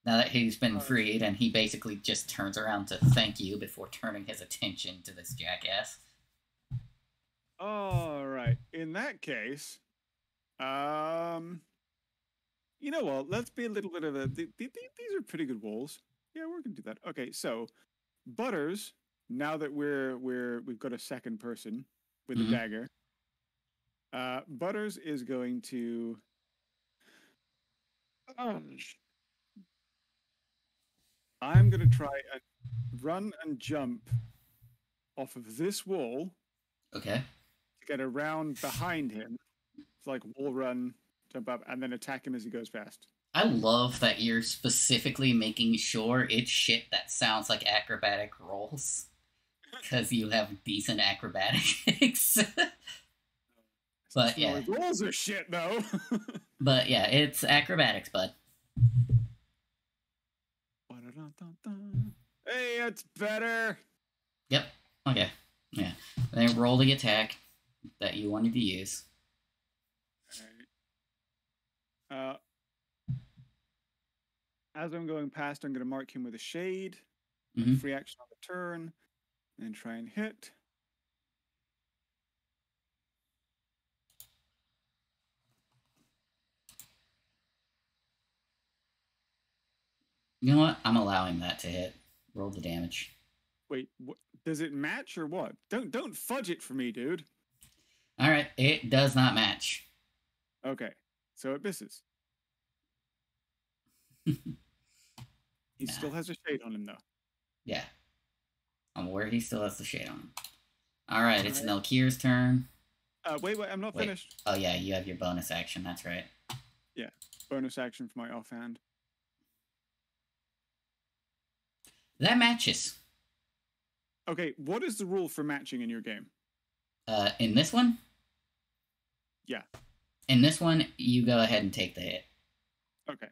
Now that he's been freed, and he basically just turns around to thank you before turning his attention to this jackass. Alright, in that case, you know what, let's be a little bit of a... These are pretty good walls. Yeah, we're gonna do that. Okay, so, Butters, now that we've got a second person with a dagger, Butters is going to. I'm going to try and run and jump off of this wall. Okay. To get around behind him. It's like wall run, jump up, and then attack him as he goes past. I love that you're specifically making sure it's shit that sounds like acrobatic rolls. Because you have decent acrobatics. But yeah. Rolls are shit, though. But yeah, it's acrobatics, bud. Hey, it's better. Yep. Okay. Yeah. Then roll the attack that you wanted to use. Alright. As I'm going past, I'm going to mark him with a shade. Free action on the turn. And try and hit. You know what? I'm allowing that to hit. Roll the damage. Wait, what, does it match or what? Don't fudge it for me, dude. All right, it does not match. Okay, so it misses. He still has a shade on him, though. Yeah. I'm aware he still has the shade on him. All right, it's Nelkir's turn. Wait, I'm not finished. Oh, yeah, you have your bonus action. That's right. Yeah, bonus action for my offhand. That matches. Okay, what is the rule for matching in your game? In this one? Yeah. In this one, you go ahead and take the hit. Okay.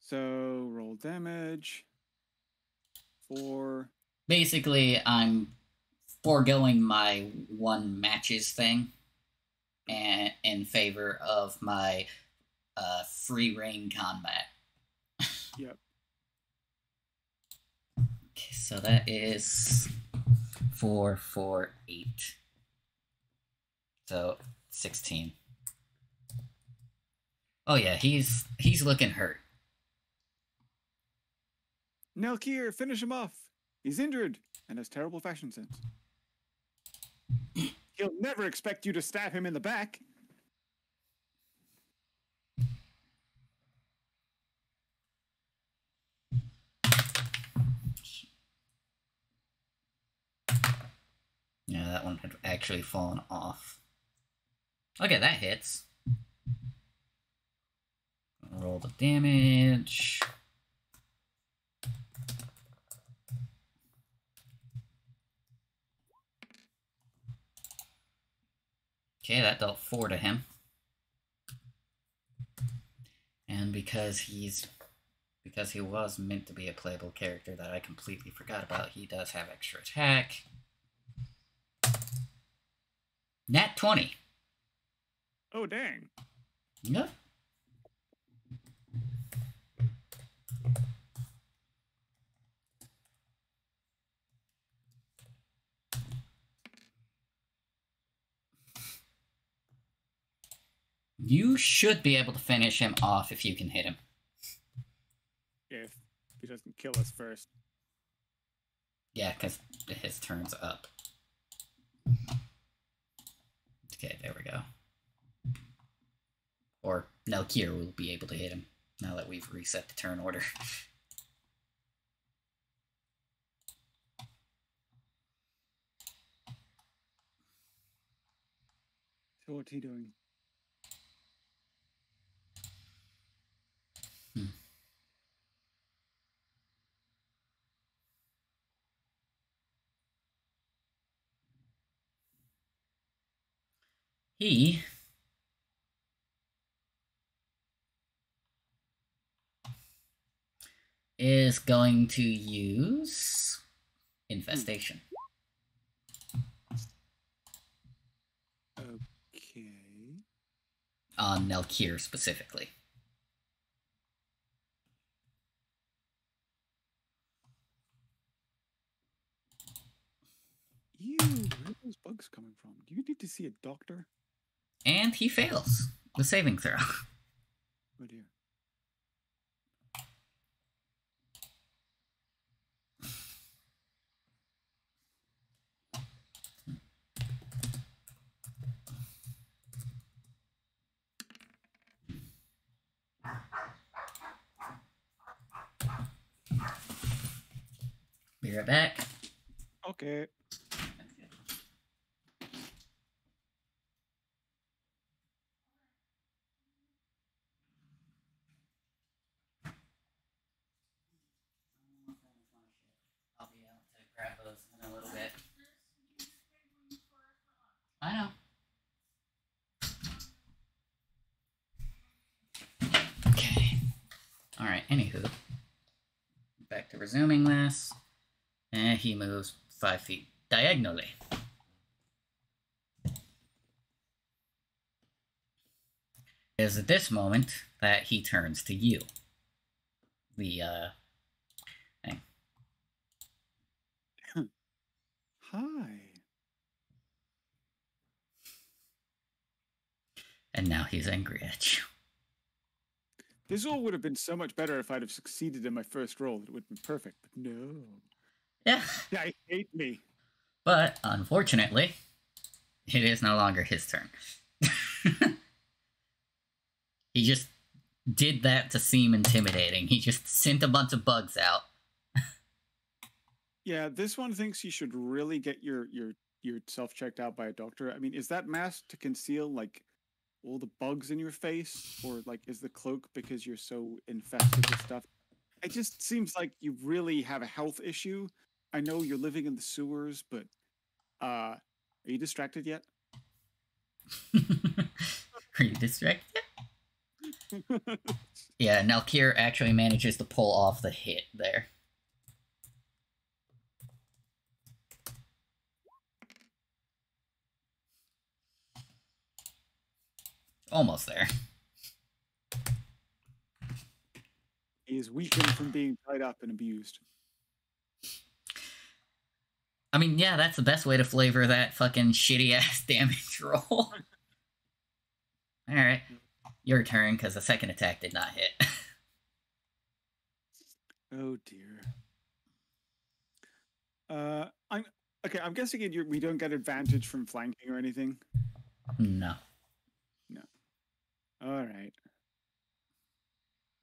So, roll damage. 4. Basically, I'm foregoing my one matches thing and in favor of my free reign combat. Yep. Okay, so that is 4, 4, 8. So 16. Oh yeah, he's looking hurt. Nelkir, finish him off. He's injured and has terrible fashion sense. He'll never expect you to stab him in the back. Yeah, that one had actually fallen off. Okay, that hits. Roll the damage. Okay, that dealt 4 to him. And because he was meant to be a playable character that I completely forgot about, he does have extra attack. Nat 20. Oh, dang. Yep. You should be able to finish him off if you can hit him. If he doesn't kill us first. Yeah, because his turn's up. Okay, there we go. Or Nelkir will be able to hit him now that we've reset the turn order. So what's he doing? He is going to use Infestation. Okay. On Nelkir specifically. Ew, where are those bugs coming from? Do you need to see a doctor? And he fails the saving throw. Oh dear. Be right back. Okay. I'll be able to grab those in a little bit. I know. Okay. Alright, anywho. Back to resuming this. And he moves 5 feet diagonally. It is at this moment that he turns to you. The, thing. Hi. And now he's angry at you. This all would have been so much better if I'd have succeeded in my first roll. It would have been perfect, but no. Yeah. I hate me. But, unfortunately, it is no longer his turn. He just did that to seem intimidating. He just sent a bunch of bugs out. Yeah, this one thinks you should really get yourself checked out by a doctor. I mean, is that mask to conceal, like, all the bugs in your face? Or, like, is the cloak because you're so infested with stuff? It just seems like you really have a health issue. I know you're living in the sewers, but, are you distracted yet? Are you distracted? Yeah, Nalkir actually manages to pull off the hit there. Almost there. He is weakened from being tied up and abused. I mean, yeah, that's the best way to flavor that fucking shitty-ass damage roll. Alright. Your turn, because the second attack did not hit. Oh, dear. I'm guessing we don't get advantage from flanking or anything? No. No. Alright.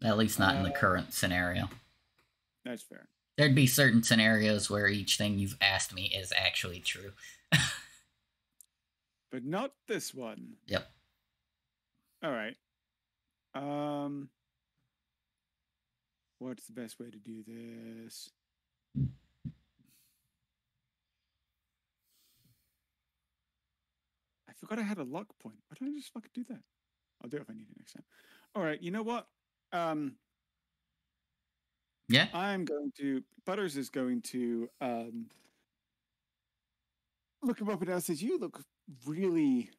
At least not in the current scenario. That's fair. There'd be certain scenarios where each thing you've asked me is actually true. But not this one. Yep. Alright. What's the best way to do this? I forgot I had a luck point. Why don't I just fucking do that? I'll do it if I need it next time. Alright, you know what? Yeah? Butters is going to look him up and down and says, you look really,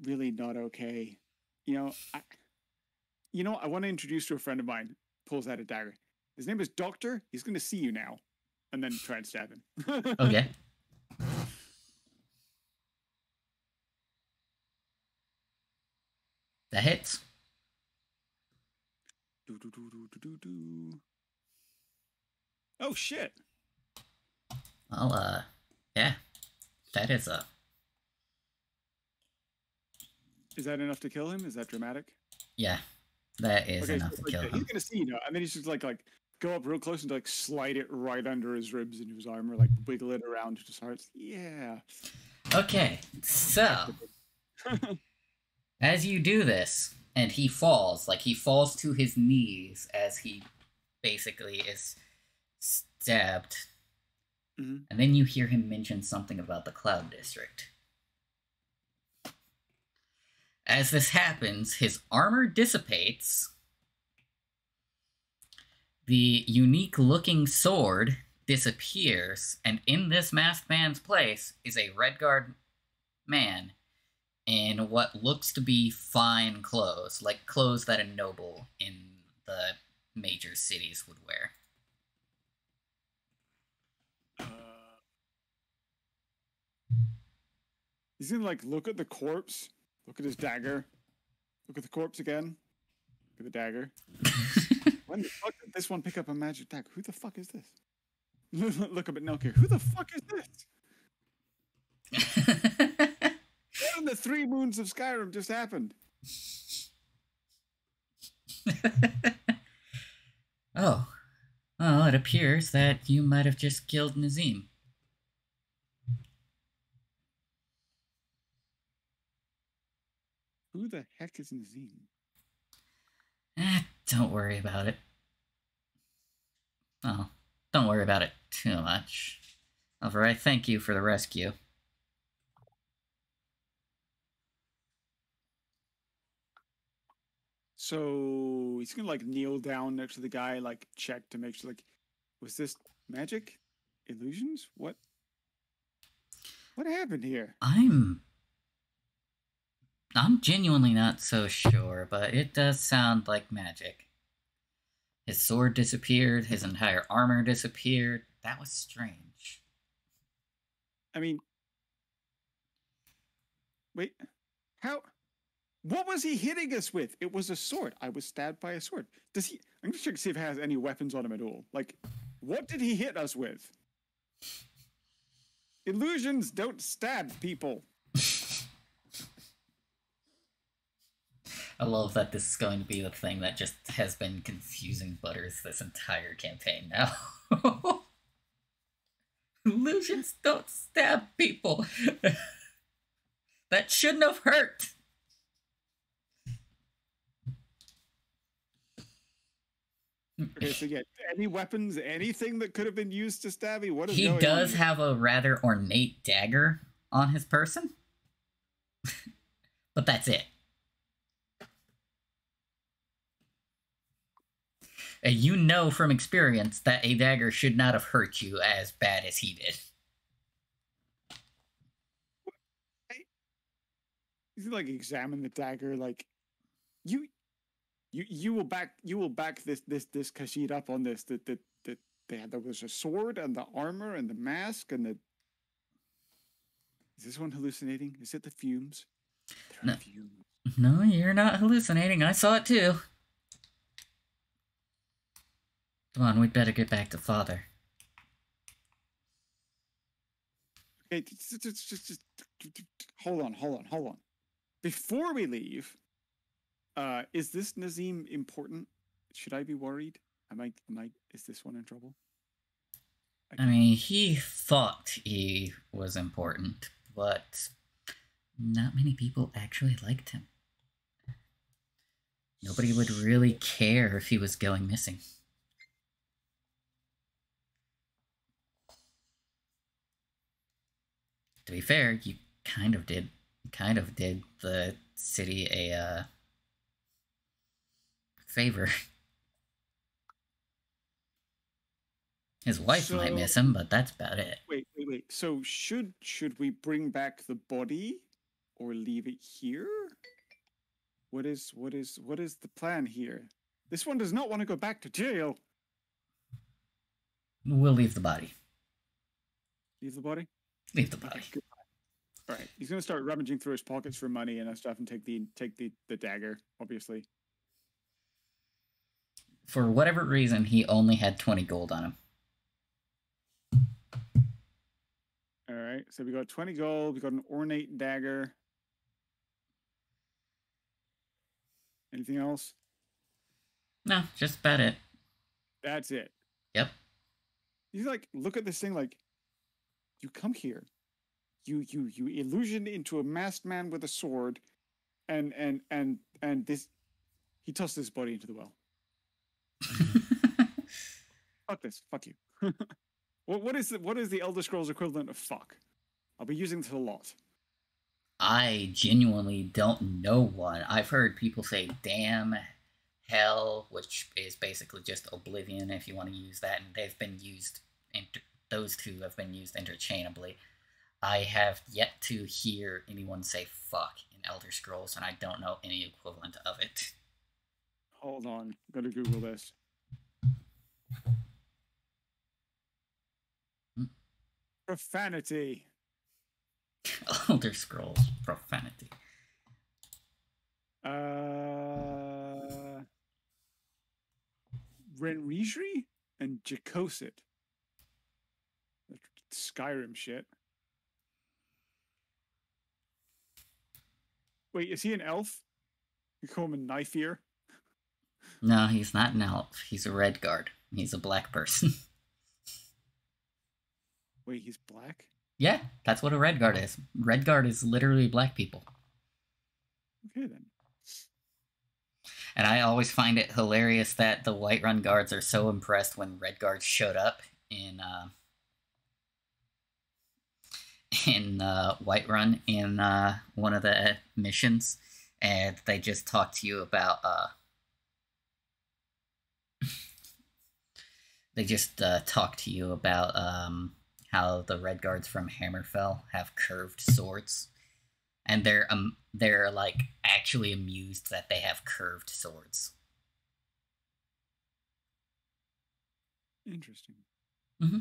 really not okay. I want to introduce to a friend of mine. Pulls out a dagger. His name is Doctor. He's going to see you now. And then try and stab him. Okay. That hits. Oh, shit. Well, yeah. That is a... Is that enough to kill him? Is that dramatic? Yeah. That is enough to kill him. He's gonna see, and then he's just like go up real close and slide it right under his ribs into his armor, wiggle it around to his heart. Yeah. Okay, so as you do this, and he falls to his knees as he basically is stabbed, and then you hear him mention something about the Cloud District. As this happens, his armor dissipates. The unique-looking sword disappears, and in this masked man's place is a Redguard man in what looks to be fine clothes, like clothes that a noble in the major cities would wear. He's gonna look at the corpse. Look at his dagger. Look at the corpse again. Look at the dagger. When the fuck did this one pick up a magic dagger? Who the fuck is this? Look up at Nelkir. Who the fuck is this? When the 3 moons of Skyrim just happened. Oh. Well, it appears that you might have just killed Nazim. Who the heck is Nazim? Don't worry about it. Oh, don't worry about it too much. However, I thank you for the rescue. So he's gonna like kneel down next to the guy, like check to make sure, like, was this magic, illusions? What happened here? I'm genuinely not so sure, but it does sound like magic. His sword disappeared, his entire armor disappeared. That was strange. I mean, wait, how? What was he hitting us with? It was a sword. I was stabbed by a sword. Does he? I'm gonna check to see if he has any weapons on him at all. Like, what did he hit us with? Illusions don't stab people. I love that this is going to be the thing that just has been confusing Butters this entire campaign now. Illusions don't stab people. That shouldn't have hurt. Okay, so yeah, any weapons, anything that could have been used to stab me? What is he going does on? Have a rather ornate dagger on his person. But that's it. And you know from experience that a dagger should not have hurt you as bad as he did. You like examine the dagger, like you will back this Khajiit up on this that there was a sword and the armor and the mask and the. Is this one hallucinating? Is it the fumes? No, fumes. No, you're not hallucinating. I saw it too. Come on, we'd better get back to Father. Okay, just hold on. Before we leave, is this Nazim important? Should I be worried? Is this one in trouble? I mean, he thought he was important, but not many people actually liked him. Nobody would really care if he was going missing. To be fair, you kind of did the city a favor. His wife might miss him, but that's about it. Wait. So should we bring back the body or leave it here? What is the plan here? This one does not want to go back to jail. We'll leave the body. Leave the body? Leave the body. Good. All right. He's gonna start rummaging through his pockets for money and stuff, and take the dagger, obviously. For whatever reason, he only had 20 gold on him. All right. So we got 20 gold. We got an ornate dagger. Anything else? No, just about it. That's it. Yep. He's like, look at this thing. Like, you come here. You illusion into a masked man with a sword, and this. He tossed his body into the well. Fuck this. Fuck you. What is the Elder Scrolls equivalent of fuck? I'll be using this a lot. I genuinely don't know one. I've heard people say damn, hell, which is basically just oblivion if you want to use that, and they've been used. Those two have been used interchangeably. I have yet to hear anyone say fuck in Elder Scrolls, and I don't know any equivalent of it. Hold on. I'm gonna Google this. Profanity. Elder Scrolls profanity. Ren'Rijri and Jacosit. Skyrim shit. Wait, is he an elf? You call him a knife ear? No, he's not an elf. He's a Redguard. He's a black person. Wait, he's black? Yeah, that's what a red guard is. Red guard is literally black people. Okay, then. And I always find it hilarious that the Whiterun guards are so impressed when red guards showed up in Whiterun in one of the missions, and they just talk to you about how the red guards from Hammerfell have curved swords, and they're like actually amused that they have curved swords. Interesting. Mm-hmm.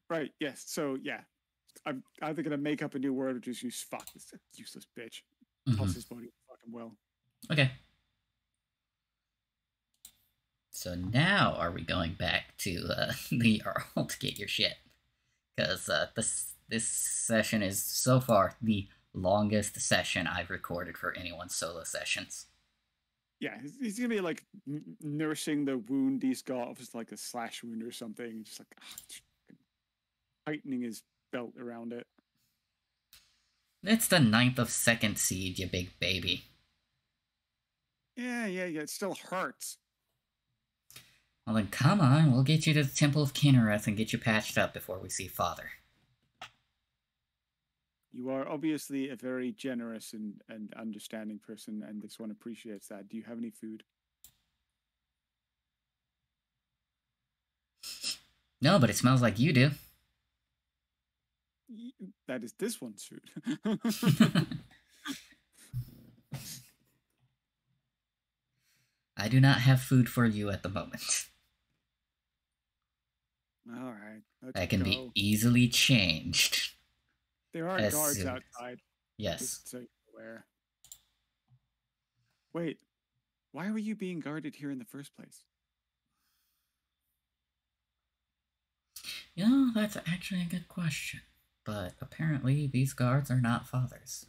Right. Yes. So yeah, I'm either gonna make up a new word or just use "fuck." This useless bitch. Toss his body fucking well. Okay. So now are we going back to the Jarl to get your shit? Because this session is so far the longest session I've recorded for anyone's solo sessions. Yeah, he's gonna be like nursing the wound he's got, if it's like a slash wound or something, just like tightening his belt around it. It's the 9th of Second Siege, you big baby. Yeah, it still hurts. Well then come on, we'll get you to the Temple of Kinnereth and get you patched up before we see Father. You are obviously a very generous and understanding person, and this one appreciates that. Do you have any food? No, but it smells like you do. That is this one's food. I do not have food for you at the moment. All right. That can be easily changed. There are guards outside. Yes. Just so you're aware. Wait, why were you being guarded here in the first place? You know, that's actually a good question. But apparently these guards are not fathers.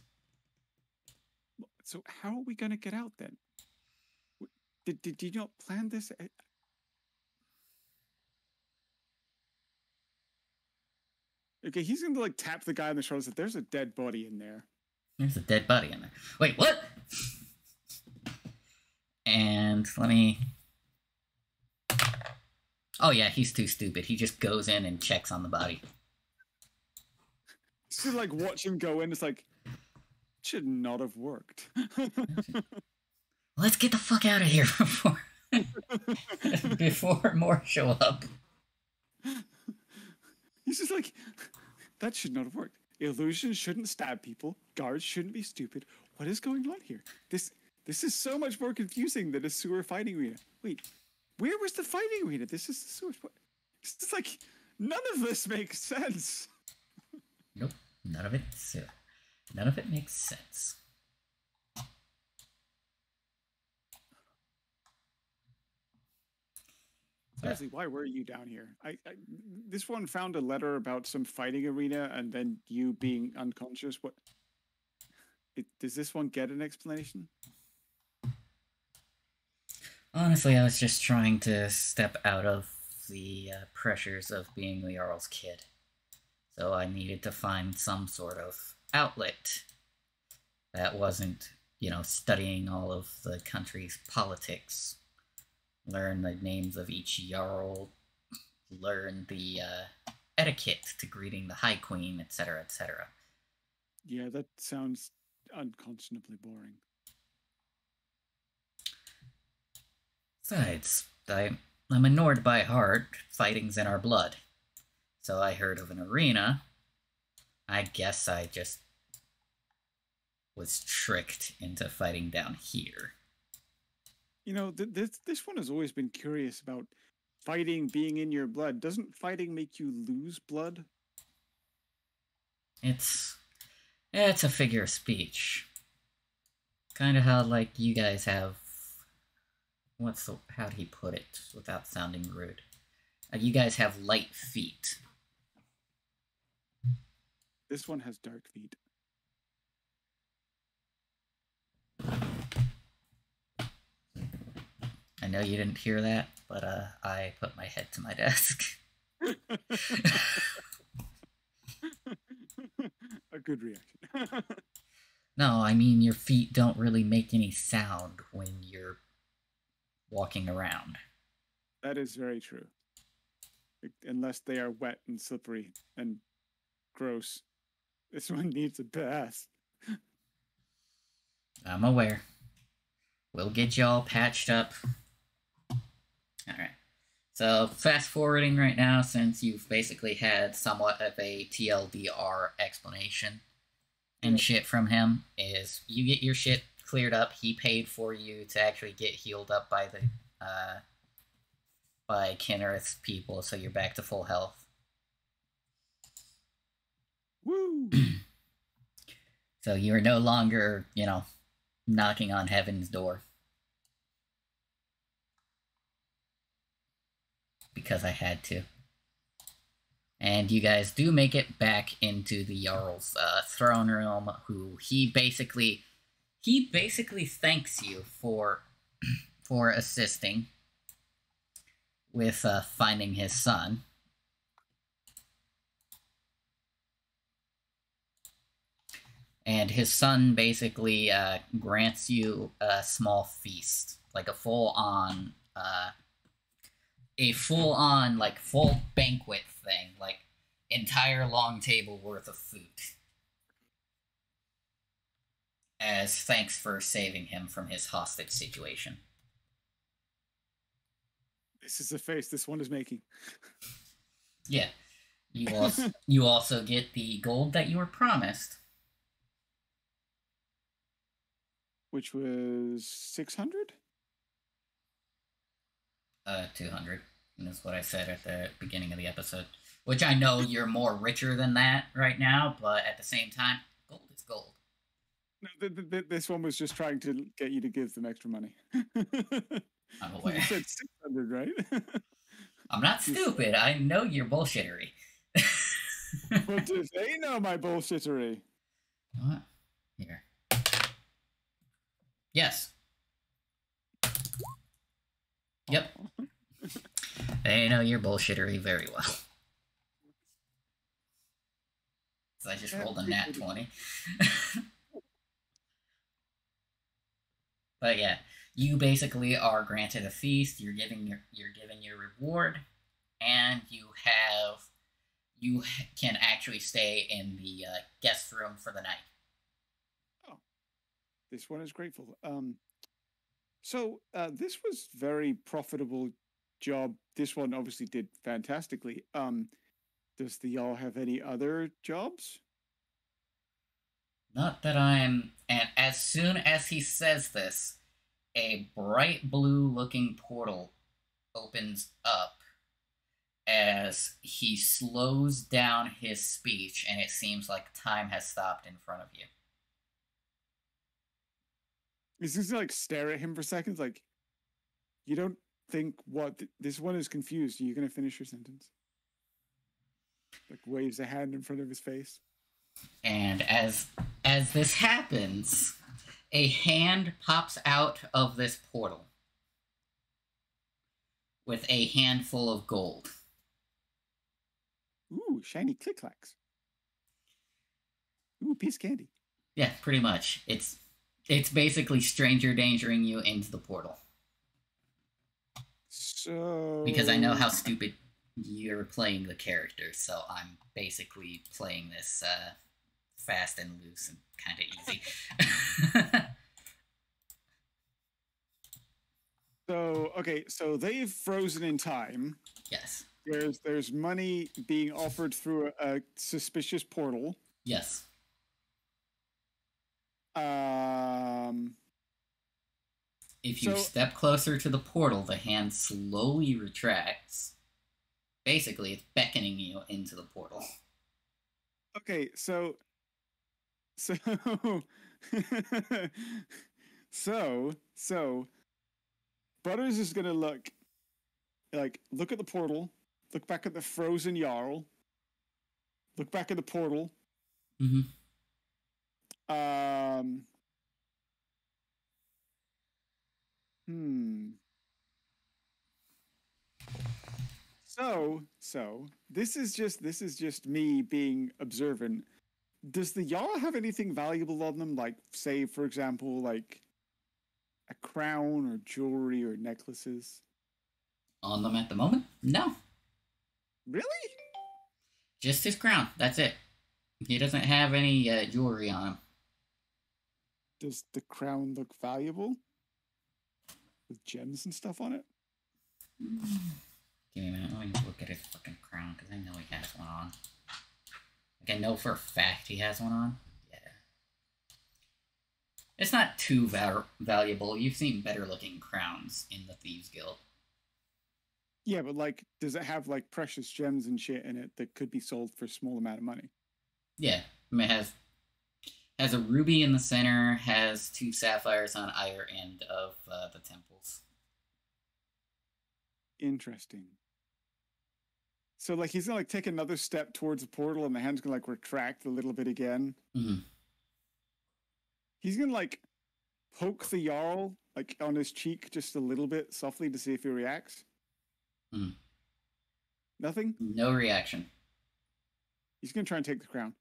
So how are we going to get out then? Did you not plan this? Okay, he's going to like tap the guy on the shoulder and say, there's a dead body in there. There's a dead body in there. Wait, what? And let me... Oh yeah, he's too stupid. He just goes in and checks on the body. So like watch him go in, it's like, should not have worked. Let's get the fuck out of here before more show up. He's just like, that should not have worked. Illusions shouldn't stab people. Guards shouldn't be stupid. What is going on here? This is so much more confusing than a sewer fighting arena. Wait, where was the fighting arena? This is the sewer. It's like, none of this makes sense. Nope, none of it makes sense. Seriously, why were you down here? This one found a letter about some fighting arena and then you being unconscious. What? Does this one get an explanation? Honestly, I was just trying to step out of the pressures of being the Jarl's kid. So I needed to find some sort of outlet that wasn't, studying all of the country's politics. Learn the names of each Jarl, learn the etiquette to greeting the High Queen, etc., etc. Yeah, that sounds unconscionably boring. Besides, I'm a Nord by heart. Fighting's in our blood. So I heard of an arena. I guess I just was tricked into fighting down here. This one has always been curious about fighting being in your blood. Doesn't fighting make you lose blood? It's a figure of speech. Kind of how, like, you guys have... how'd he put it without sounding rude? You guys have light feet. This one has dark feet. know you didn't hear that, but I put my head to my desk. A good reaction. No, I mean your feet don't really make any sound when you're walking around. That is very true. Unless they are wet and slippery and gross. This one needs a bath. I'm aware. We'll get y'all patched up. Alright. So, fast forwarding right now, since you've basically had somewhat of a TLDR explanation and shit from him, is you get your shit cleared up. He paid for you to actually get healed up by the by Kinnereth's people, so you're back to full health. Woo! So you're no longer, knocking on heaven's door. Because I had to. And you guys do make it back into the Jarl's throne room, who he basically thanks you for assisting with finding his son. And his son basically grants you a small feast, like a full-on full banquet thing, like entire long table worth of food, as thanks for saving him from his hostage situation. This is the face this one is making. Yeah. You also get the gold that you were promised. Which was 600? 200. And that's what I said at the beginning of the episode. Which I know you're more richer than that right now, but at the same time, gold is gold. No, this one was just trying to get you to give them extra money. I'm aware. You said 600, right? I'm not stupid. I know your bullshittery. But do they know my bullshittery? What? Here. Yes. Yep. They know your bullshittery very well. So I just rolled a nat 20. But yeah, you basically are granted a feast. You're given your reward, and you can actually stay in the guest room for the night. Oh, this one is grateful. So this was very profitable job. This one obviously did fantastically. Does the Jarl have any other jobs? Not that and as soon as he says this, a bright blue looking portal opens up as he slows down his speech, and it seems like time has stopped in front of you. He's just like stare at him for seconds, like, you don't think what? This one is confused. Are you going to finish your sentence? Like waves a hand in front of his face. And as this happens, a hand pops out of this portal with a handful of gold. Ooh, shiny click-clacks. Ooh, piece of candy. Yeah, pretty much. It's basically stranger dangering you into the portal. So... Because I know how stupid you're playing the character, so I'm basically playing this fast and loose and kind of easy. So they've frozen in time. Yes. There's money being offered through a suspicious portal. Yes. If you step closer to the portal, the hand slowly retracts. Basically, it's beckoning you into the portal. Okay, so Butters is gonna look at the portal, look back at the frozen Jarl, look back at the portal. Mm-hmm. So this is just me being observant. Does the Jarl have anything valuable on them? Like, say, for example, like a crown or jewelry or necklaces? On them at the moment? No. Really? Just his crown. That's it. He doesn't have any jewelry on him. Does the crown look valuable? With gems and stuff on it? Give me a minute. Let me look at his fucking crown, because I know he has one on. Like, I know for a fact he has one on. Yeah. It's not too valuable. You've seen better looking crowns in the Thieves Guild. Yeah, but like, does it have like precious gems and shit in it that could be sold for a small amount of money? Yeah. I mean, it has a ruby in the center, has 2 sapphires on either end of the temples. Interesting. So like he's gonna like take another step towards the portal and the hand's gonna like retract a little bit again. Mm-hmm. He's gonna like poke the Jarl like on his cheek just a little bit softly to see if he reacts. Mm. Nothing? No reaction. He's gonna try and take the crown.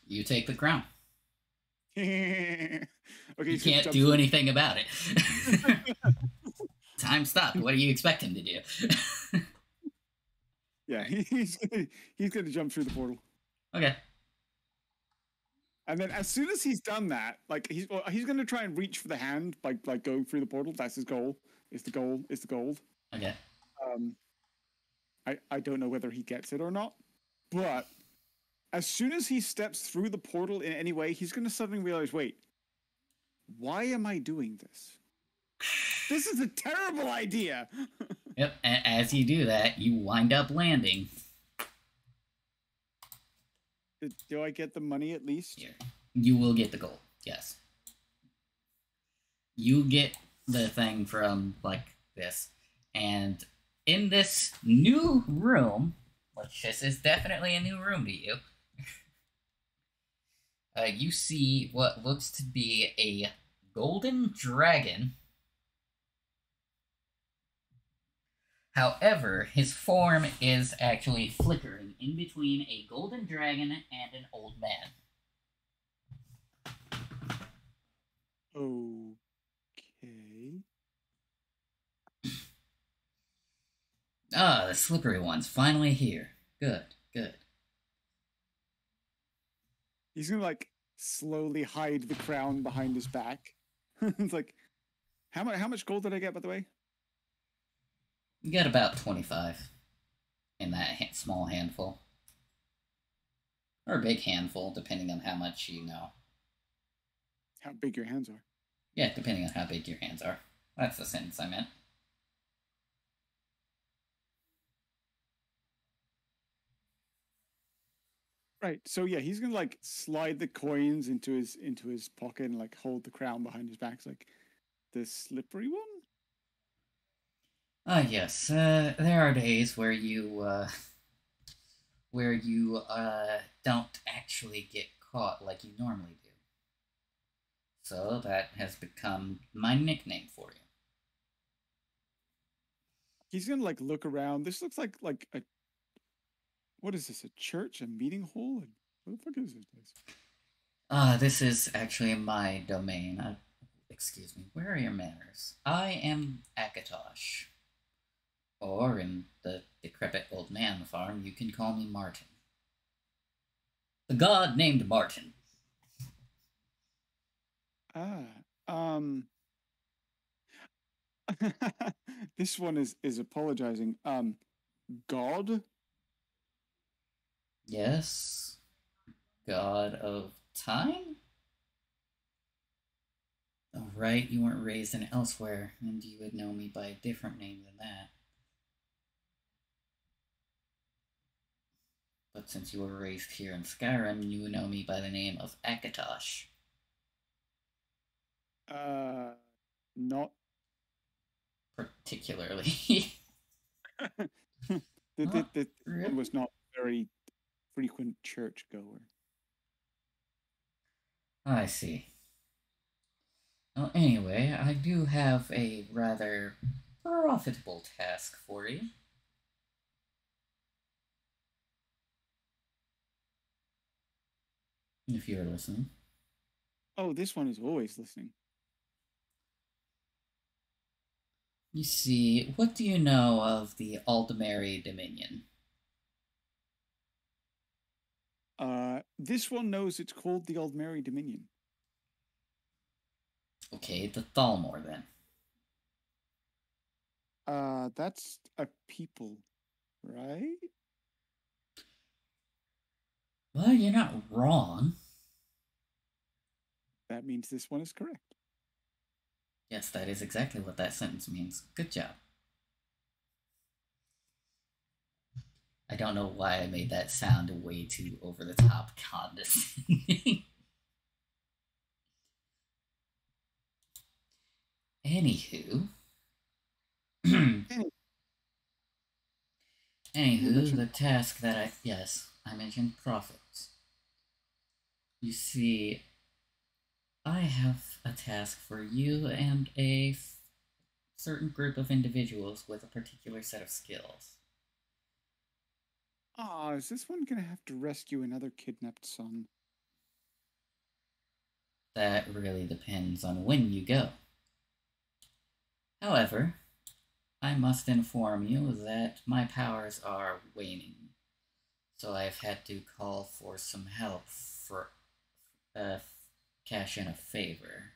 You take the crown. Okay, you can't do anything about it. Time stopped. What do you expect him to do? Yeah, he's gonna jump through the portal. Okay. And then as soon as he's done that, like he's gonna try and reach for the hand by like going through the portal. That's his goal. It's the gold. Okay. I don't know whether he gets it or not, but as soon as he steps through the portal in any way, he's gonna suddenly realize, wait, why am I doing this? This is a terrible idea. Yep, and as you do that, you wind up landing. Do I get the money at least? Here. You will get the gold, yes. You get the thing from, like, this. And in this new room, which this is definitely a new room to you, you see what looks to be a golden dragon. However, his form is actually flickering in between a golden dragon and an old man. Okay. Ah, the slippery one's finally here. Good, good. He's gonna like slowly hide the crown behind his back. It's like, how much gold did I get, by the way? You got about 25 in that small handful. Or a big handful, depending on how much you know. How big your hands are. Yeah, depending on how big your hands are. That's the sentence I meant. Right. So yeah, he's gonna like slide the coins into his pocket and like hold the crown behind his back. It's like the slippery one. Yes. There are days where you don't actually get caught like you normally do. So that has become my nickname for you. He's gonna like look around. This looks like a, what is this? A church? A meeting hall? What the fuck is this place? This is actually my domain. Excuse me. Where are your manners? I am Akatosh. Or, in the decrepit old man farm, you can call me Martin. The god named Martin. This one is apologizing. God? Yes. God of time? Oh, right, you weren't raised in elsewhere, and you would know me by a different name than that. But since you were raised here in Skyrim, you know me by the name of Akatosh. Not particularly. The was not very frequent churchgoer. I see. Well, anyway, I do have a rather profitable task for you. If you're listening. Oh, this one is always listening. You see, what do you know of the Aldemary Dominion? This one knows it's called the Aldmeri Dominion. Okay, the Thalmor then. That's a people, right? Well, you're not wrong. That means this one is correct. Yes, that is exactly what that sentence means. Good job. I don't know why I made that sound way too over the top condescending. Anywho. Anywho, the task that I mentioned profits. You see, I have a task for you and a certain group of individuals with a particular set of skills. Is this one gonna have to rescue another kidnapped son? That really depends on when you go. However, I must inform you that my powers are waning, so I've had to call for some help for cash in a favor.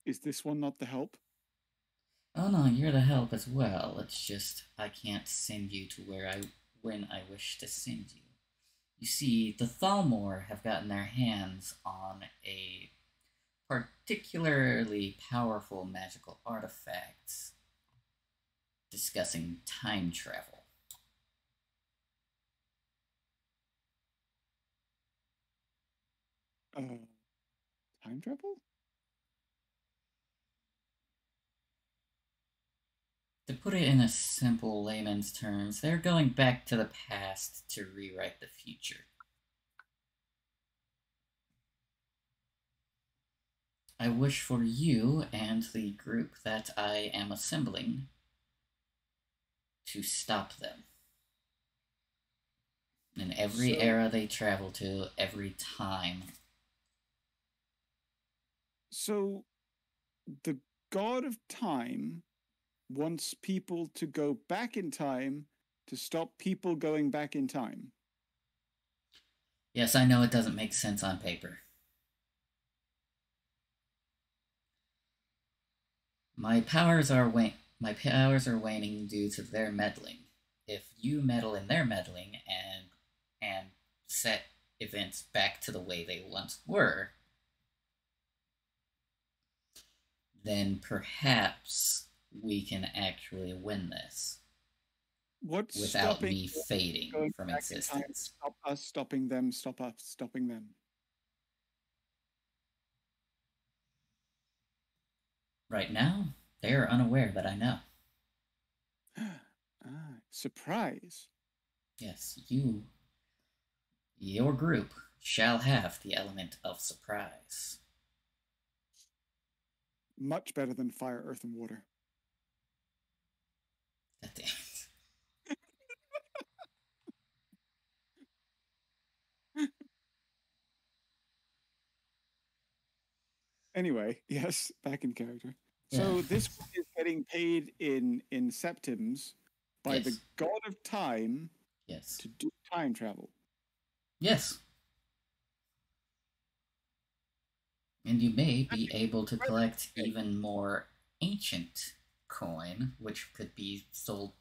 Is this one not the help? Oh no, you're the help as well. It's just I can't send you to when I wish to send you. You see, the Thalmor have gotten their hands on a particularly powerful magical artifact discussing time travel. Time travel? To put it in a simple layman's terms, they're going back to the past to rewrite the future. I wish for you and the group that I am assembling to stop them. In every era they travel to, every time. So, the god of time wants people to go back in time to stop people going back in time. Yes, I know it doesn't make sense on paper. My powers are waning due to their meddling. If you meddle in their meddling and set events back to the way they once were, then perhaps we can actually win this. What's without me fading from existence? Stop us stopping them, stop us stopping them. Right now, they are unaware that I know. Surprise. Yes, your group, shall have the element of surprise. Much better than fire, earth, and water. God damn it. Anyway, yes, back in character. Yeah. So this one is getting paid in septims by the god of time. Yes. To do time travel. Yes. And you may be able to collect even more ancient coin, which could be sold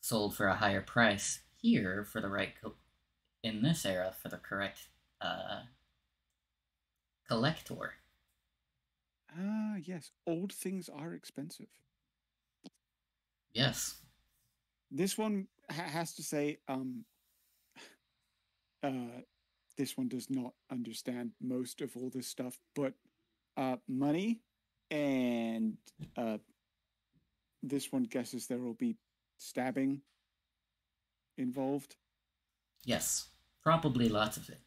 for a higher price here for the right in this era for the correct collector. Yes, old things are expensive. Yes. This one has to say, this one does not understand most of all this stuff, but money and this one guesses there will be stabbing involved. Yes, probably lots of it.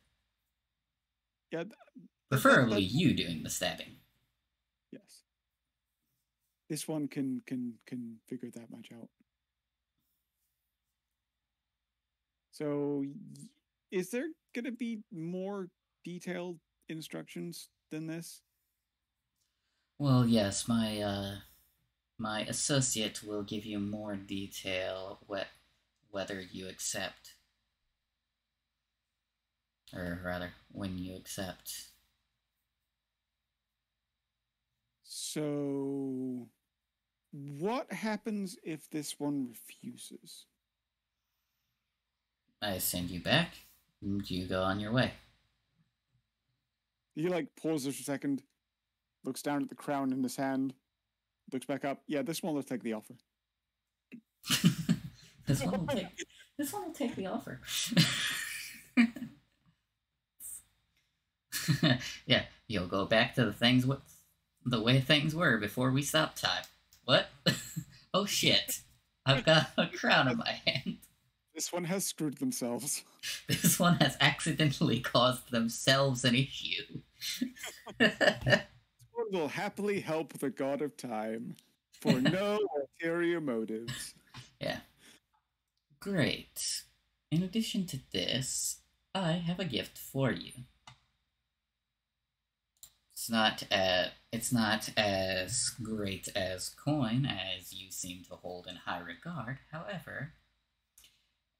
Yeah, Preferably you doing the stabbing. Yes. This one can figure that much out. So, is there going to be more detailed instructions than this? Well, yes, my associate will give you more detail whether you accept, or rather, when you accept. So, what happens if this one refuses? I send you back, and you go on your way. He pauses for a second, looks down at the crown in his hand, looks back up. Yeah, this one will take the offer. This one will take the offer. Yeah, you'll go back to the way things were before we stopped time. What? Oh shit! I've got a crown in my hand. This one has screwed themselves. This one has accidentally caused themselves an issue. This one will happily help the god of time for no ulterior motives. Yeah. Great. In addition to this, I have a gift for you. It's not as great as coin, as you seem to hold in high regard, however.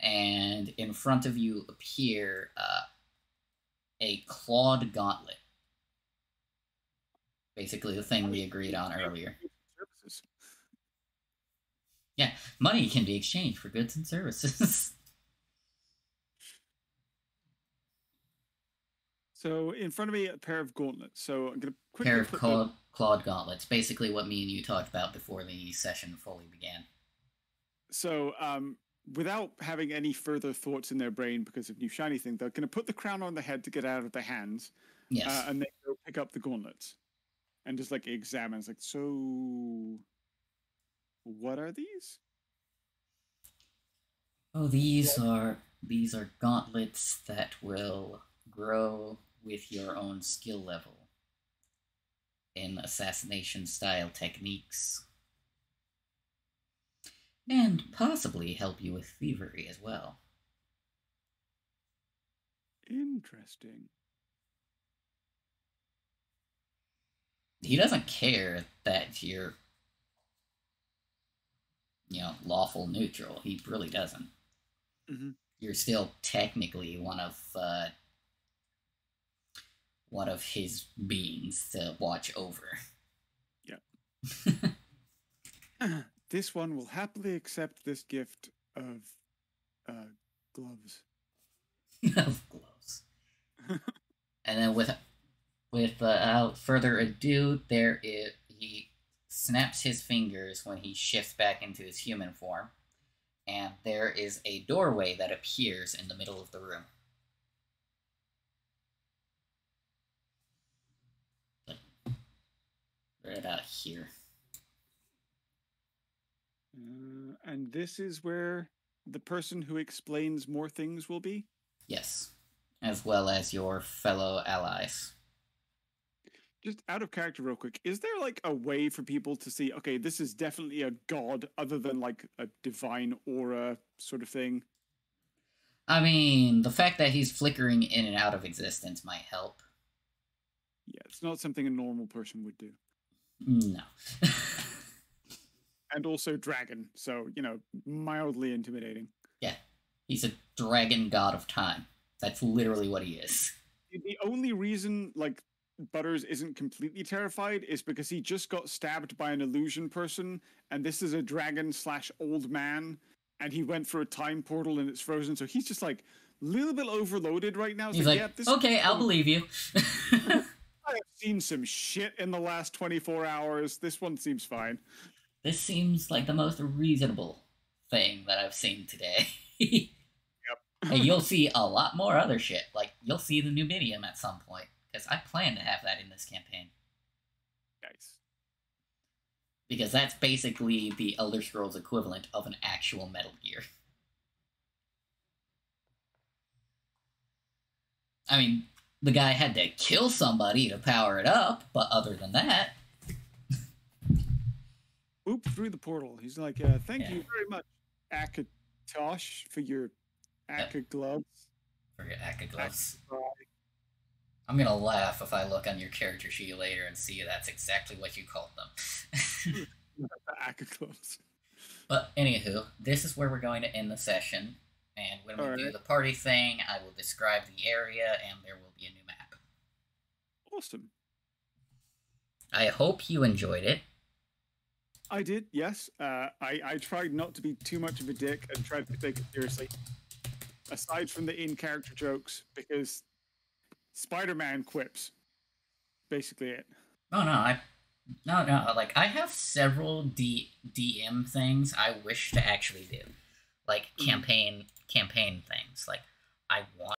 And in front of you appear a clawed gauntlet. Basically the thing we agreed on earlier. Yeah, money can be exchanged for goods and services. So in front of me, a pair of gauntlets. So I'm going to quickly pair of clawed gauntlets. Basically what me and you talked about before the session fully began. So without having any further thoughts in their brain because of new shiny thing, they're going to put the crown on the head to get out of their hands. Yes. And then go pick up the gauntlets and just examine. It's so what are these? Oh, these are gauntlets that will grow with your own skill level in assassination style techniques. And possibly help you with thievery as well. Interesting. He doesn't care that you're, lawful neutral. He really doesn't. Mm-hmm. You're still technically one of his beings to watch over. Yeah. This one will happily accept this gift of gloves. Of gloves. And then without further ado, he snaps his fingers when he shifts back into his human form, and there is a doorway that appears in the middle of the room. Right about here. And this is where the person who explains more things will be? Yes, as well as your fellow allies. Just out of character real quick, is there a way for people to see, okay, this is definitely a god other than a divine aura sort of thing? I mean, the fact that he's flickering in and out of existence might help. Yeah, it's not something a normal person would do. No. And also dragon, so, mildly intimidating. Yeah, he's a dragon god of time. That's literally what he is. The only reason, Butters isn't completely terrified is because he just got stabbed by an illusion person, and this is a dragon/old man, and he went through a time portal and it's frozen, so he's just, little bit overloaded right now. He's yeah, okay, I'll believe you. I have seen some shit in the last 24 hours. This one seems fine. This seems like the most reasonable thing that I've seen today. Yep. Hey, you'll see a lot more other shit. You'll see the Numidium at some point, because I plan to have that in this campaign. Nice. Because that's basically the Elder Scrolls equivalent of an actual Metal Gear. I mean, the guy had to kill somebody to power it up, but other than that... Oop, through the portal. He's like, thank you very much, Akatosh, for your Akka gloves. For your Akka gloves. I'm gonna laugh if I look on your character sheet later and see that's exactly what you called them. Akka gloves. But anywho, this is where we're going to end the session. And when we do the party thing, I will describe the area, and there will be a new map. Awesome. I hope you enjoyed it. I did, yes. I tried not to be too much of a dick and tried to take it seriously. Aside from the in-character jokes, because Spider-Man quips. Basically it. Oh, no, no. Like, I have several DM things I wish to actually do. Like, campaign things. Like, I want